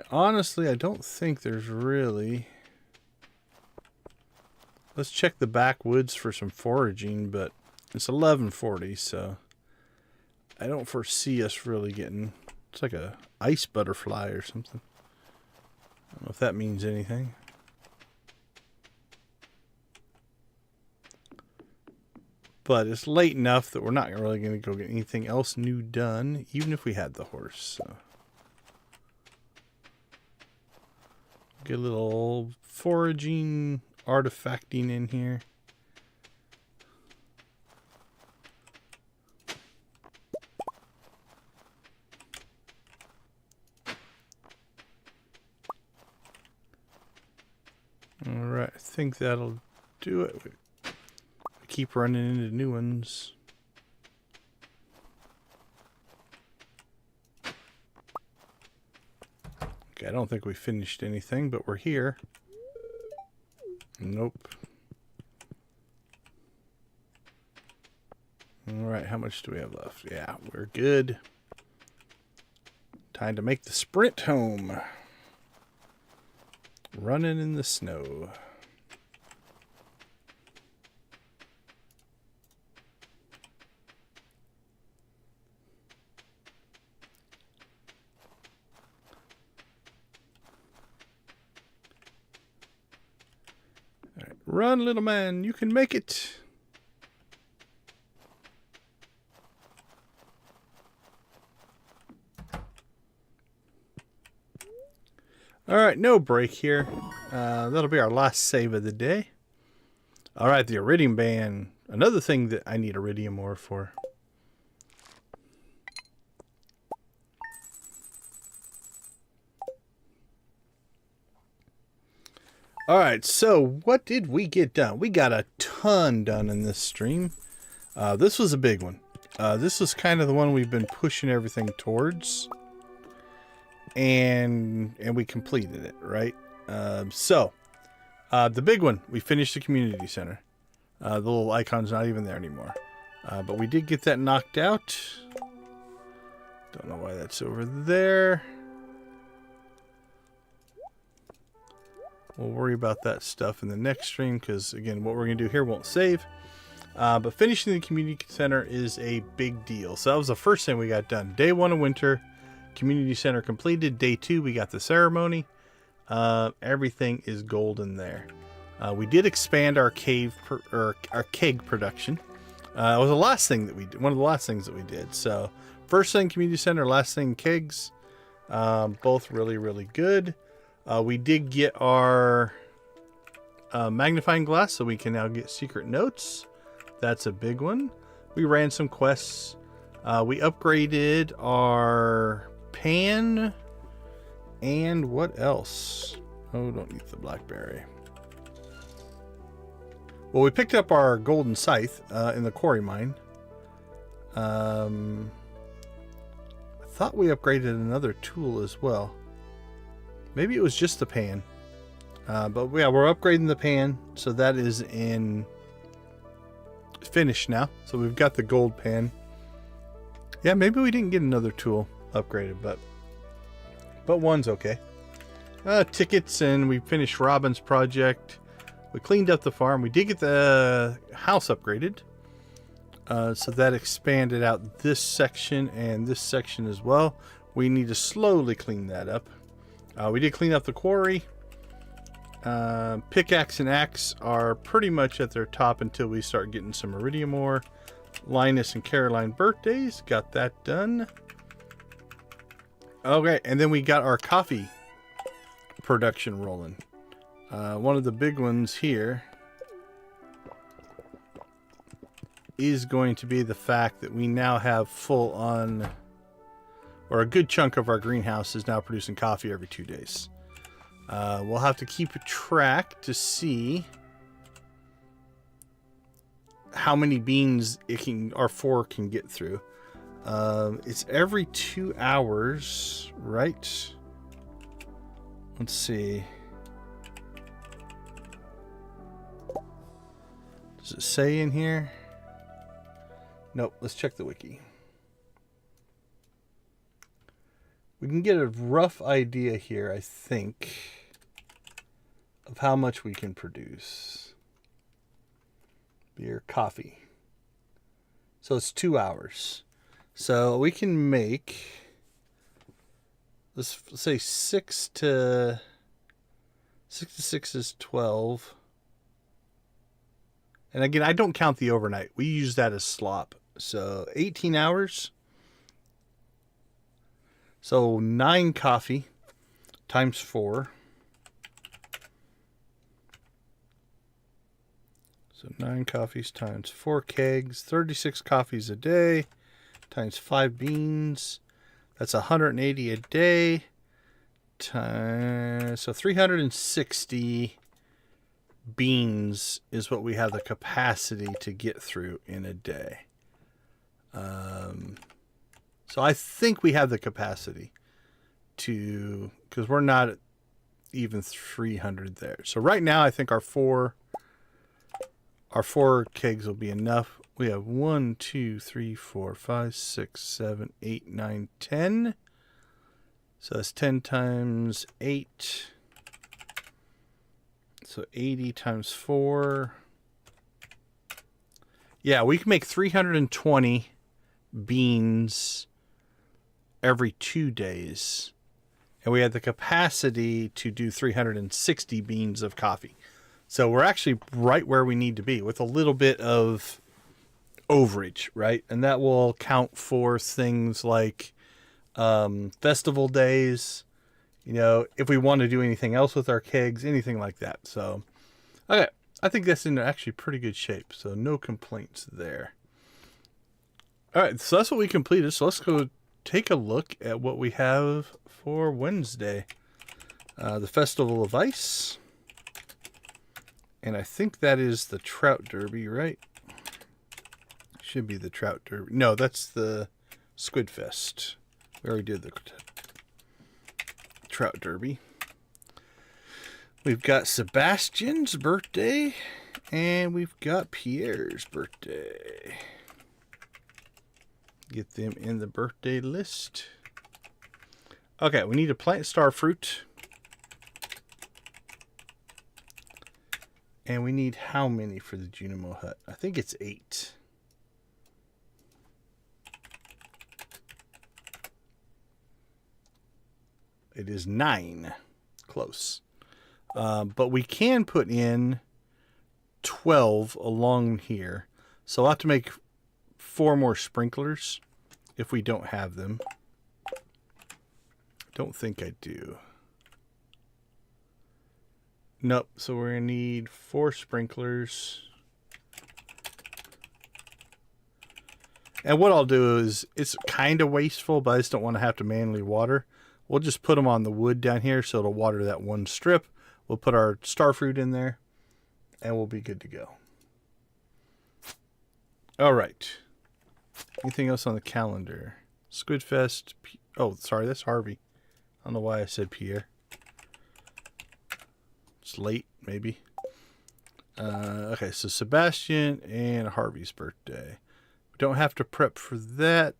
honestly, I don't think there's really... Let's check the backwoods for some foraging, but it's 11:40, so I don't foresee us really getting... It's like a ice butterfly or something. I don't know if that means anything. But it's late enough that we're not really going to go get anything else new done, even if we had the horse. So. Get a little foraging, artifacting in here. Alright, I think that'll do it. We keep running into new ones. Okay, I don't think we finished anything, but we're here. Nope. Alright, how much do we have left? Yeah, we're good. Time to make the sprint home. Running in the snow. All right, run, little man. You can make it. All right, no break here. That'll be our last save of the day. All right, the iridium band. Another thing that I need iridium ore for. All right, so what did we get done? We got a ton done in this stream. This was a big one. This was kind of the one we've been pushing everything towards. And we completed it, right? The big one, we finished the community center. The little icon's not even there anymore. But we did get that knocked out. Don't know why that's over there. We'll worry about that stuff in the next stream because, again, what we're going to do here won't save. But finishing the community center is a big deal. So that was the first thing we got done. Day 1 of winter. Community center completed. Day 2, we got the ceremony. Everything is golden there. We did expand our keg production. It was the last thing that we did. One of the last things that we did. So first thing community center, last thing kegs. Both really, really good. We did get our magnifying glass, so we can now get secret notes. That's a big one. We ran some quests. We upgraded our pan, and what else? Oh, don't need the blackberry. Well, we picked up our golden scythe in the quarry mine. I thought we upgraded another tool as well. Maybe it was just the pan. But yeah, we're upgrading the pan, so that is in finished now. So we've got the gold pan. Yeah, maybe we didn't get another tool upgraded, but one's okay. Tickets, and we finished Robin's project. We cleaned up the farm. We did get the house upgraded. So that expanded out this section and this section as well. We need to slowly clean that up. We did clean up the quarry. Pickaxe and axe are pretty much at their top until we start getting some iridium ore. Linus and Caroline birthdays. Got that done. Okay, and then we got our coffee production rolling. One of the big ones here is going to be the fact that we now have full on, or a good chunk of our greenhouse is now producing coffee every 2 days. We'll have to keep a track to see how many beans our 4 can get through. It's every 2 hours, right? Let's see. Does it say in here? Nope, let's check the wiki. We can get a rough idea here, I think, of how much we can produce. Beer, coffee. So it's 2 hours. So we can make, let's say 6 to 6 is 12. And again, I don't count the overnight. We use that as slop. So 18 hours. So 9 coffee times 4. So 9 coffees times 4 kegs, 36 coffees a day, times 5 beans. That's 180 a day. So 360 beans is what we have the capacity to get through in a day. So I think we have the capacity to, because we're not at even 300 there. So right now I think our four kegs will be enough. We have 1, 2, 3, 4, 5, 6, 7, 8, 9, 10. So that's 10 times 8. So 80 times 4. Yeah, we can make 320 beans every 2 days. And we have the capacity to do 360 beans of coffee. So we're actually right where we need to be with a little bit of overage, right? And that will count for things like festival days, you know, if we want to do anything else with our kegs, anything like that. So, okay, I think that's in actually pretty good shape. So no complaints there. All right, so that's what we completed. So let's go take a look at what we have for Wednesday. The Festival of Ice. And I think that is the Trout Derby, right? Should be the Trout Derby. No, that's the Squid Fest. We already did the Trout Derby. We've got Sebastian's birthday. And we've got Pierre's birthday. Get them in the birthday list. Okay, we need to plant starfruit. And we need how many for the Junimo hut? I think it's 8. It is 9. Close. But we can put in 12 along here. So I'll have to make 4 more sprinklers if we don't have them. Don't think I do. Nope. So we're going to need 4 sprinklers. And what I'll do is, it's kind of wasteful, but I just don't want to have to manually water. We'll just put them on the wood down here so it'll water that one strip. We'll put our starfruit in there and we'll be good to go. All right. Anything else on the calendar? Squidfest. Oh, sorry, that's Harvey. I don't know why I said Pierre. It's late, maybe. Okay, so Sebastian and Harvey's birthday. We don't have to prep for that.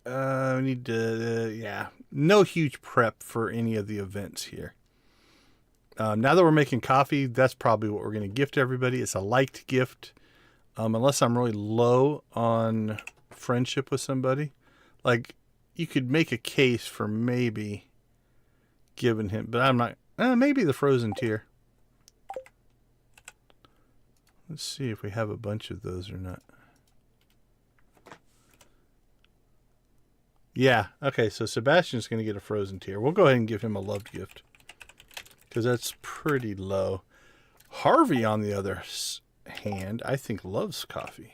We need to, yeah, no huge prep for any of the events here. Now that we're making coffee, that's probably what we're going to gift everybody. It's a liked gift. Unless I'm really low on friendship with somebody. Like, you could make a case for maybe giving him, but I'm not, maybe the frozen tier. Let's see if we have a bunch of those or not. Yeah, okay, so Sebastian's going to get a frozen tier. We'll go ahead and give him a loved gift. Because that's pretty low. Harvey, on the other hand, I think loves coffee.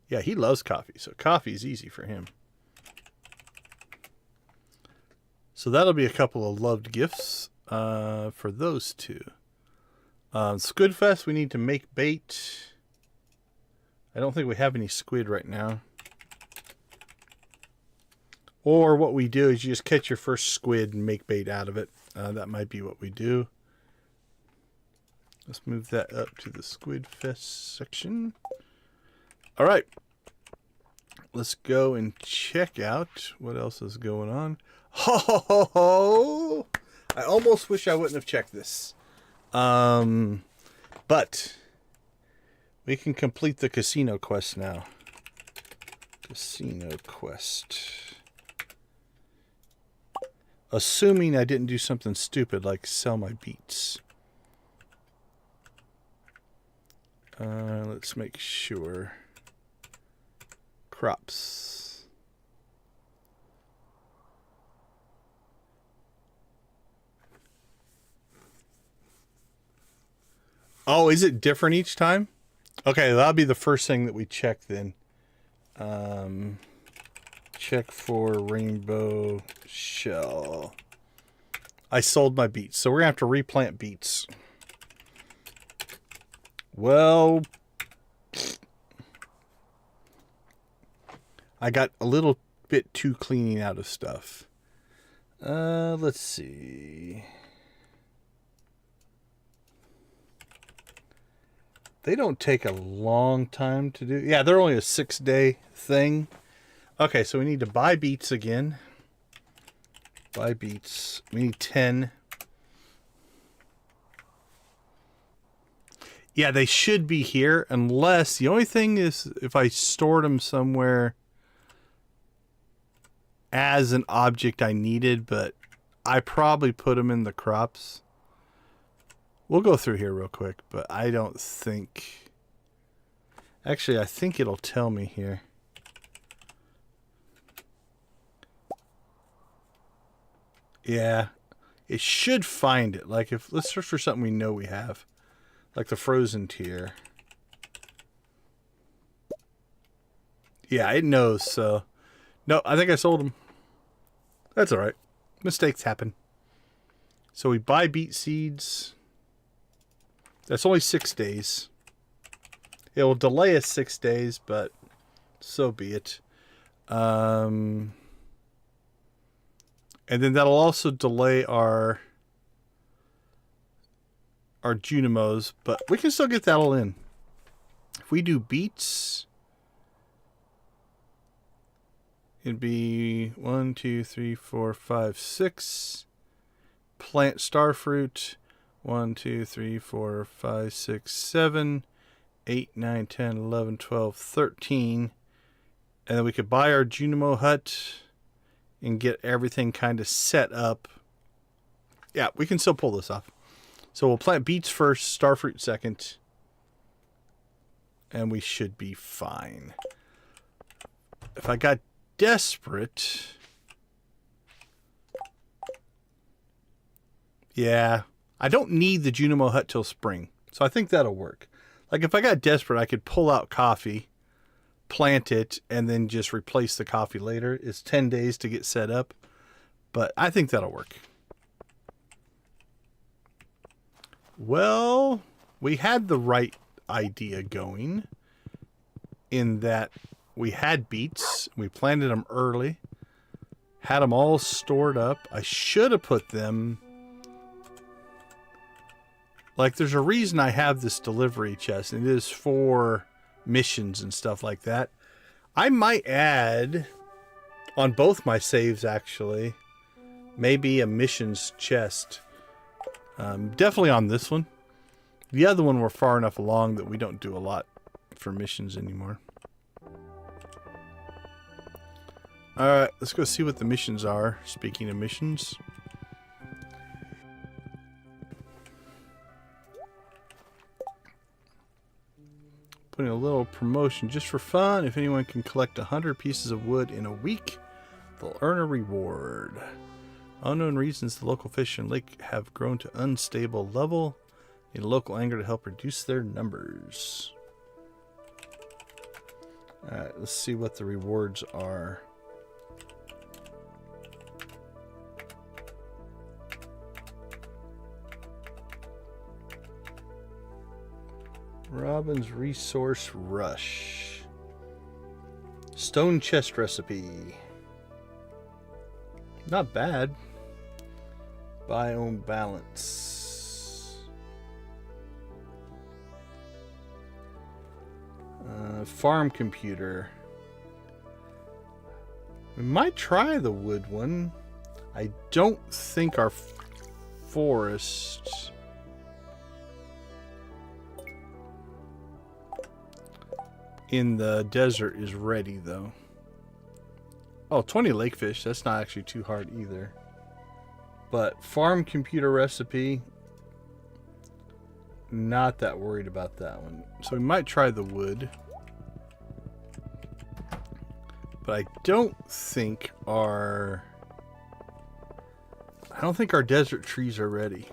Yeah, he loves coffee, so coffee's easy for him. So that'll be a couple of loved gifts for those two. Squidfest, we need to make bait. I don't think we have any squid right now. Or what we do is you just catch your first squid and make bait out of it. That might be what we do. Let's move that up to the Squidfest section. All right. Let's go and check out what else is going on. Ho, ho, ho, ho. I almost wish I wouldn't have checked this. But we can complete the casino quest now. Casino quest. Assuming I didn't do something stupid like sell my beets. Let's make sure. Crops. Oh, is it different each time? Okay, that'll be the first thing that we check then. Check for rainbow shell. I sold my beets, so we're gonna have to replant beets. Well, I got a little bit too cleaning out of stuff. Let's see. They don't take a long time to do. Yeah, they're only a 6-day thing. Okay, so we need to buy beets again. Buy beets. We need 10. Yeah, they should be here, unless the only thing is if I stored them somewhere as an object I needed, but I probably put them in the crops. We'll go through here real quick, but I don't think... Actually, I think it'll tell me here. Yeah, it should find it. Like, if let's search for something we know we have. Like the frozen tier. Yeah, it knows, so... No, I think I sold them. That's alright. Mistakes happen. So we buy beet seeds. That's only 6 days. It will delay us 6 days, but so be it. And then that'll also delay our Junimos, but we can still get that all in. If we do beets, it'd be 1, 2, 3, 4, 5, 6. Plant starfruit. 1, 2, 3, 4, 5, 6, 7, 8, 9, 10, 11, 12, 13. And then we could buy our Junimo hut and get everything kind of set up. Yeah, we can still pull this off. So we'll plant beets first, starfruit second. And we should be fine. If I got desperate... Yeah, I don't need the Junimo hut till spring. So I think that'll work. Like if I got desperate, I could pull out coffee, plant it, and then just replace the coffee later. It's 10 days to get set up. But I think that'll work. Well, we had the right idea going in that we had beets. We planted them early. Had them all stored up. I should have put them... Like, there's a reason I have this delivery chest, and it is for missions and stuff like that. I might add, on both my saves, actually, maybe a missions chest. Definitely on this one. The other one, we're far enough along that we don't do a lot for missions anymore. Alright, let's go see what the missions are. Speaking of missions... Putting a little promotion just for fun. If anyone can collect 100 pieces of wood in a week, they'll earn a reward. Unknown reasons, the local fish and lake have grown to unstable level. Need a local angler to help reduce their numbers. Alright, let's see what the rewards are. Robin's Resource Rush. Stone chest recipe. Not bad. Biome balance. Farm computer. We might try the wood one. I don't think our forest... in the desert is ready though. Oh, 20 lakefish. That's not actually too hard either. But farm computer recipe, not that worried about that one. So we might try the wood. But I don't think our desert trees are ready.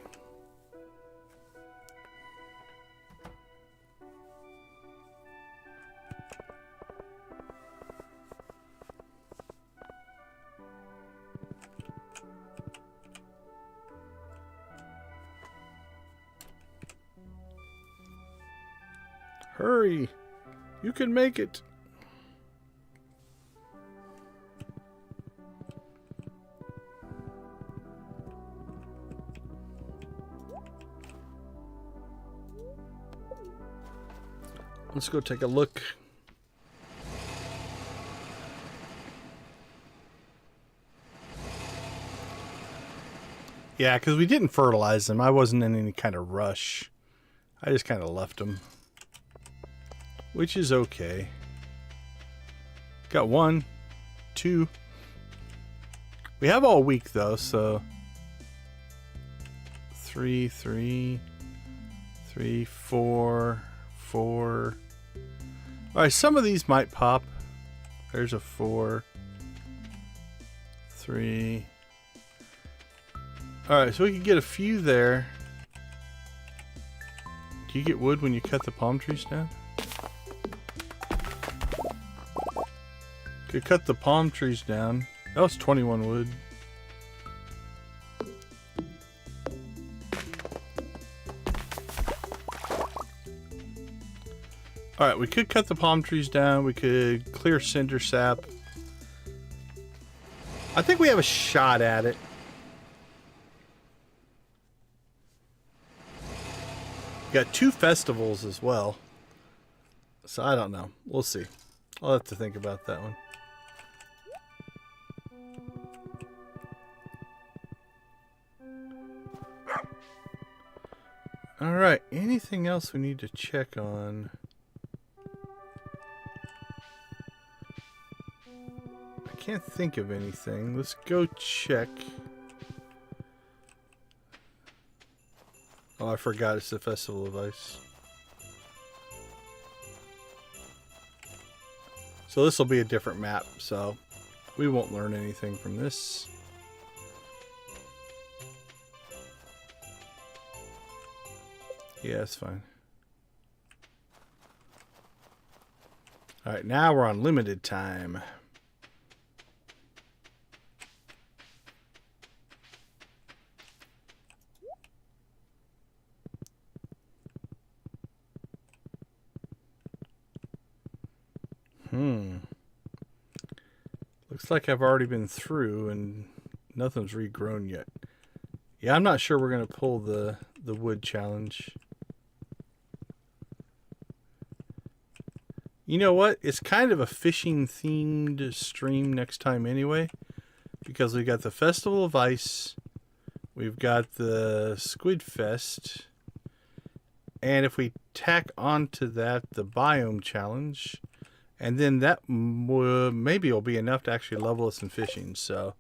Hurry. You can make it. Let's go take a look. Yeah, because we didn't fertilize them. I wasn't in any kind of rush. I just kind of left them. Which is okay. Got 1, 2. We have all week though, so 3, 3, 3, 4, 4. Alright, some of these might pop. There's a 4, 3. Alright, so we can get a few there. Do you get wood when you cut the palm trees down? Could cut the palm trees down. That was 21 wood. Alright, we could cut the palm trees down. We could clear cinder sap. I think we have a shot at it. We got 2 festivals as well. So I don't know. We'll see. I'll have to think about that one. Alright, anything else we need to check on? I can't think of anything. Let's go check. Oh, I forgot it's the Festival of Ice. So this will be a different map, so we won't learn anything from this. Yeah, it's fine. Alright, now we're on limited time. Looks like I've already been through and nothing's regrown yet. Yeah, I'm not sure we're going to pull the wood challenge. You know what? It's kind of a fishing themed stream next time anyway. Because we got the Festival of Ice. We've got the Squid Fest. And if we tack onto that the biome challenge, and then that maybe will be enough to actually level us in fishing. So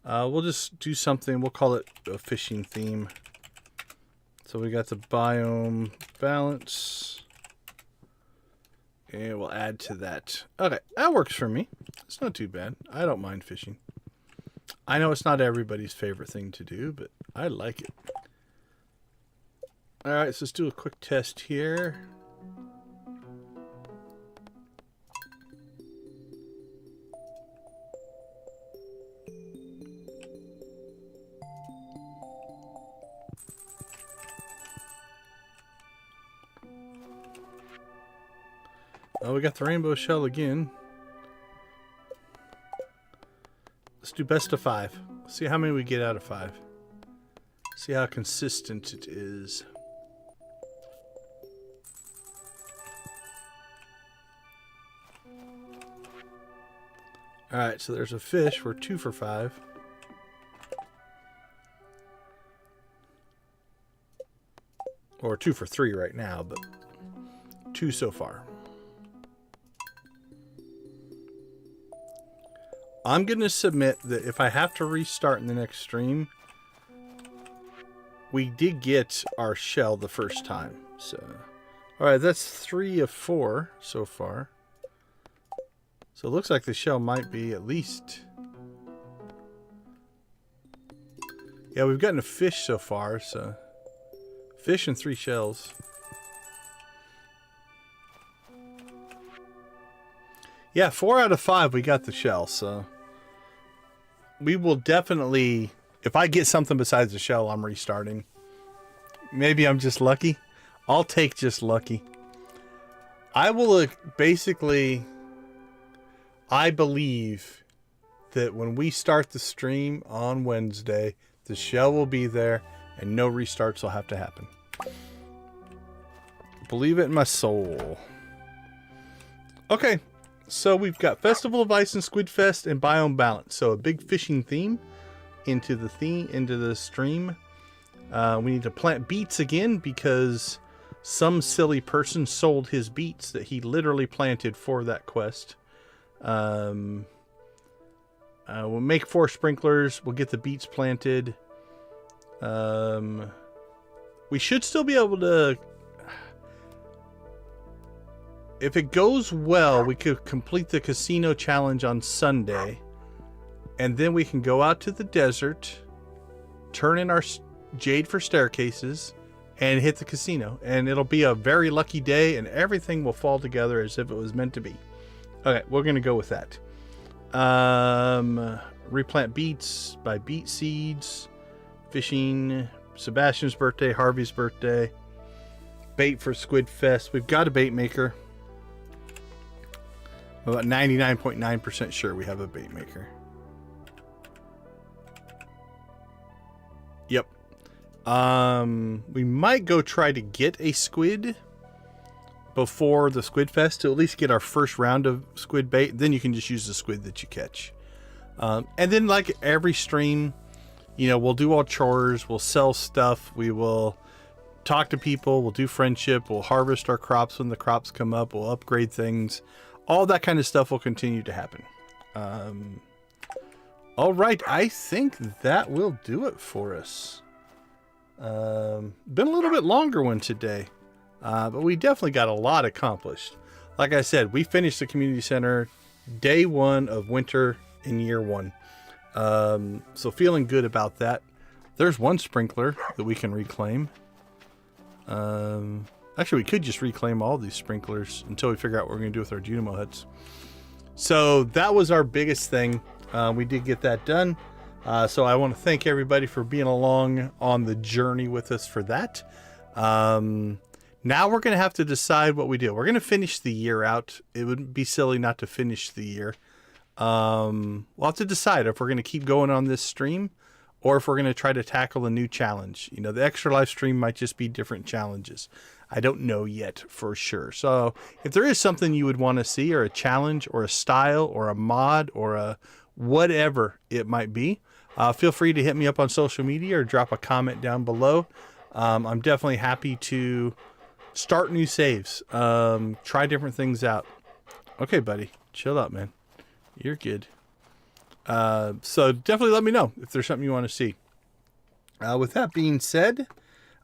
we'll just do something. We'll call it a fishing theme. So we got the biome balance. And we'll add to that. Okay, that works for me. It's not too bad. I don't mind fishing. I know it's not everybody's favorite thing to do, but I like it. Alright, so let's do a quick test here. Oh, we got the rainbow shell again. Let's do best of 5. See how many we get out of 5. See how consistent it is. Alright, so there's a fish. We're 2 for 5. Or 2 for 3 right now, but 2 so far. I'm going to submit that if I have to restart in the next stream, we did get our shell the first time. So, alright, that's 3 of 4 so far. So it looks like the shell might be at least... Yeah, we've gotten a fish so far, so... Fish and 3 shells. Yeah, 4 out of 5 we got the shell, so... We will definitely... If I get something besides the shell, I'm restarting. Maybe I'm just lucky. I'll take just lucky. I will basically, I believe that when we start the stream on Wednesday, the shell will be there and no restarts will have to happen. Believe it in my soul. Okay, so we've got Festival of Ice and Squid Fest and Biome Balance. So a big fishing theme into the stream. We need to plant beets again because some silly person sold his beets that he literally planted for that quest. We'll make 4 sprinklers. We'll get the beets planted. We should still be able to... If it goes well, we could complete the casino challenge on Sunday. And then we can go out to the desert, turn in our jade for staircases, and hit the casino. And it'll be a very lucky day, and everything will fall together as if it was meant to be. Okay, we're going to go with that. Replant beets, buy beet seeds, fishing, Sebastian's birthday, Harvey's birthday, bait for Squid Fest. We've got a bait maker. I'm about 99.9% sure we have a bait maker. Yep. We might go try to get a squid before the Squid Fest to at least get our first round of squid bait. Then you can just use the squid that you catch. And then, like every stream, you know, we'll do all chores, we'll sell stuff, we will talk to people, we'll do friendship, we'll harvest our crops when the crops come up, we'll upgrade things. All that kind of stuff will continue to happen. All right, I think that will do it for us. Been a little bit longer one today, but we definitely got a lot accomplished. Like I said, we finished the community center day 1 of winter in year 1. So feeling good about that. There's one sprinkler that we can reclaim. Actually, we could just reclaim all these sprinklers until we figure out what we're going to do with our Junimo huts. So that was our biggest thing. We did get that done. So I want to thank everybody for being along on the journey with us for that. Now we're going to have to decide what we do. We're going to finish the year out. It would be silly not to finish the year. We'll have to decide if we're going to keep going on this stream or if we're going to try to tackle a new challenge. You know, the ExtraLife stream might just be different challenges. I don't know yet for sure. So if there is something you would want to see, or a challenge or a style or a mod or a whatever it might be, feel free to hit me up on social media or drop a comment down below. I'm definitely happy to start new saves, try different things out. Okay, buddy, chill out, man. You're good. So definitely let me know if there's something you want to see. With that being said,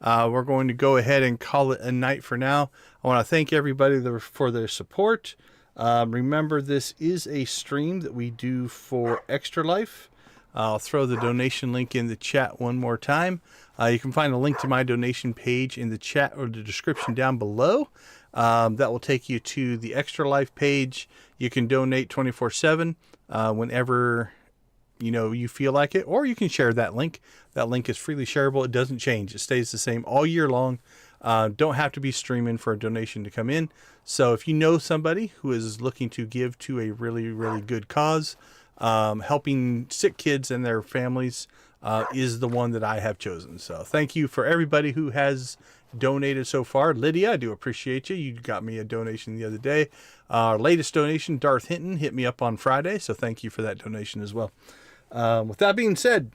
we're going to go ahead and call it a night for now. I want to thank everybody for their support. Remember, this is a stream that we do for ExtraLife. I'll throw the donation link in the chat one more time. You can find a link to my donation page in the chat or the description down below. That will take you to the ExtraLife page. You can donate 24/7 whenever you feel like it, or you can share that link. That link is freely shareable. It doesn't change. It stays the same all year long. Don't have to be streaming for a donation to come in. So if you know somebody who is looking to give to a really, really good cause, helping sick kids and their families is the one that I have chosen. So thank you for everybody who has donated so far. Lydia, I do appreciate you. You got me a donation the other day. Our latest donation, Darth Hinton, hit me up on Friday. So thank you for that donation as well. With that being said,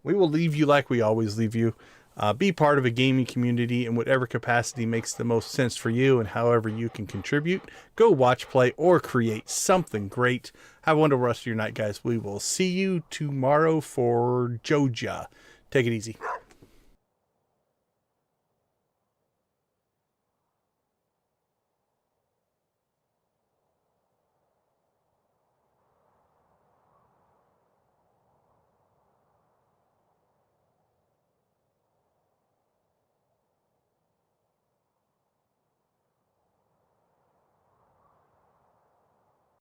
we will leave you like we always leave you. Be part of a gaming community in whatever capacity makes the most sense for you, and however you can contribute. Go watch, play, or create something great. Have a wonderful rest of your night, guys. We will see you tomorrow for Joja. Take it easy.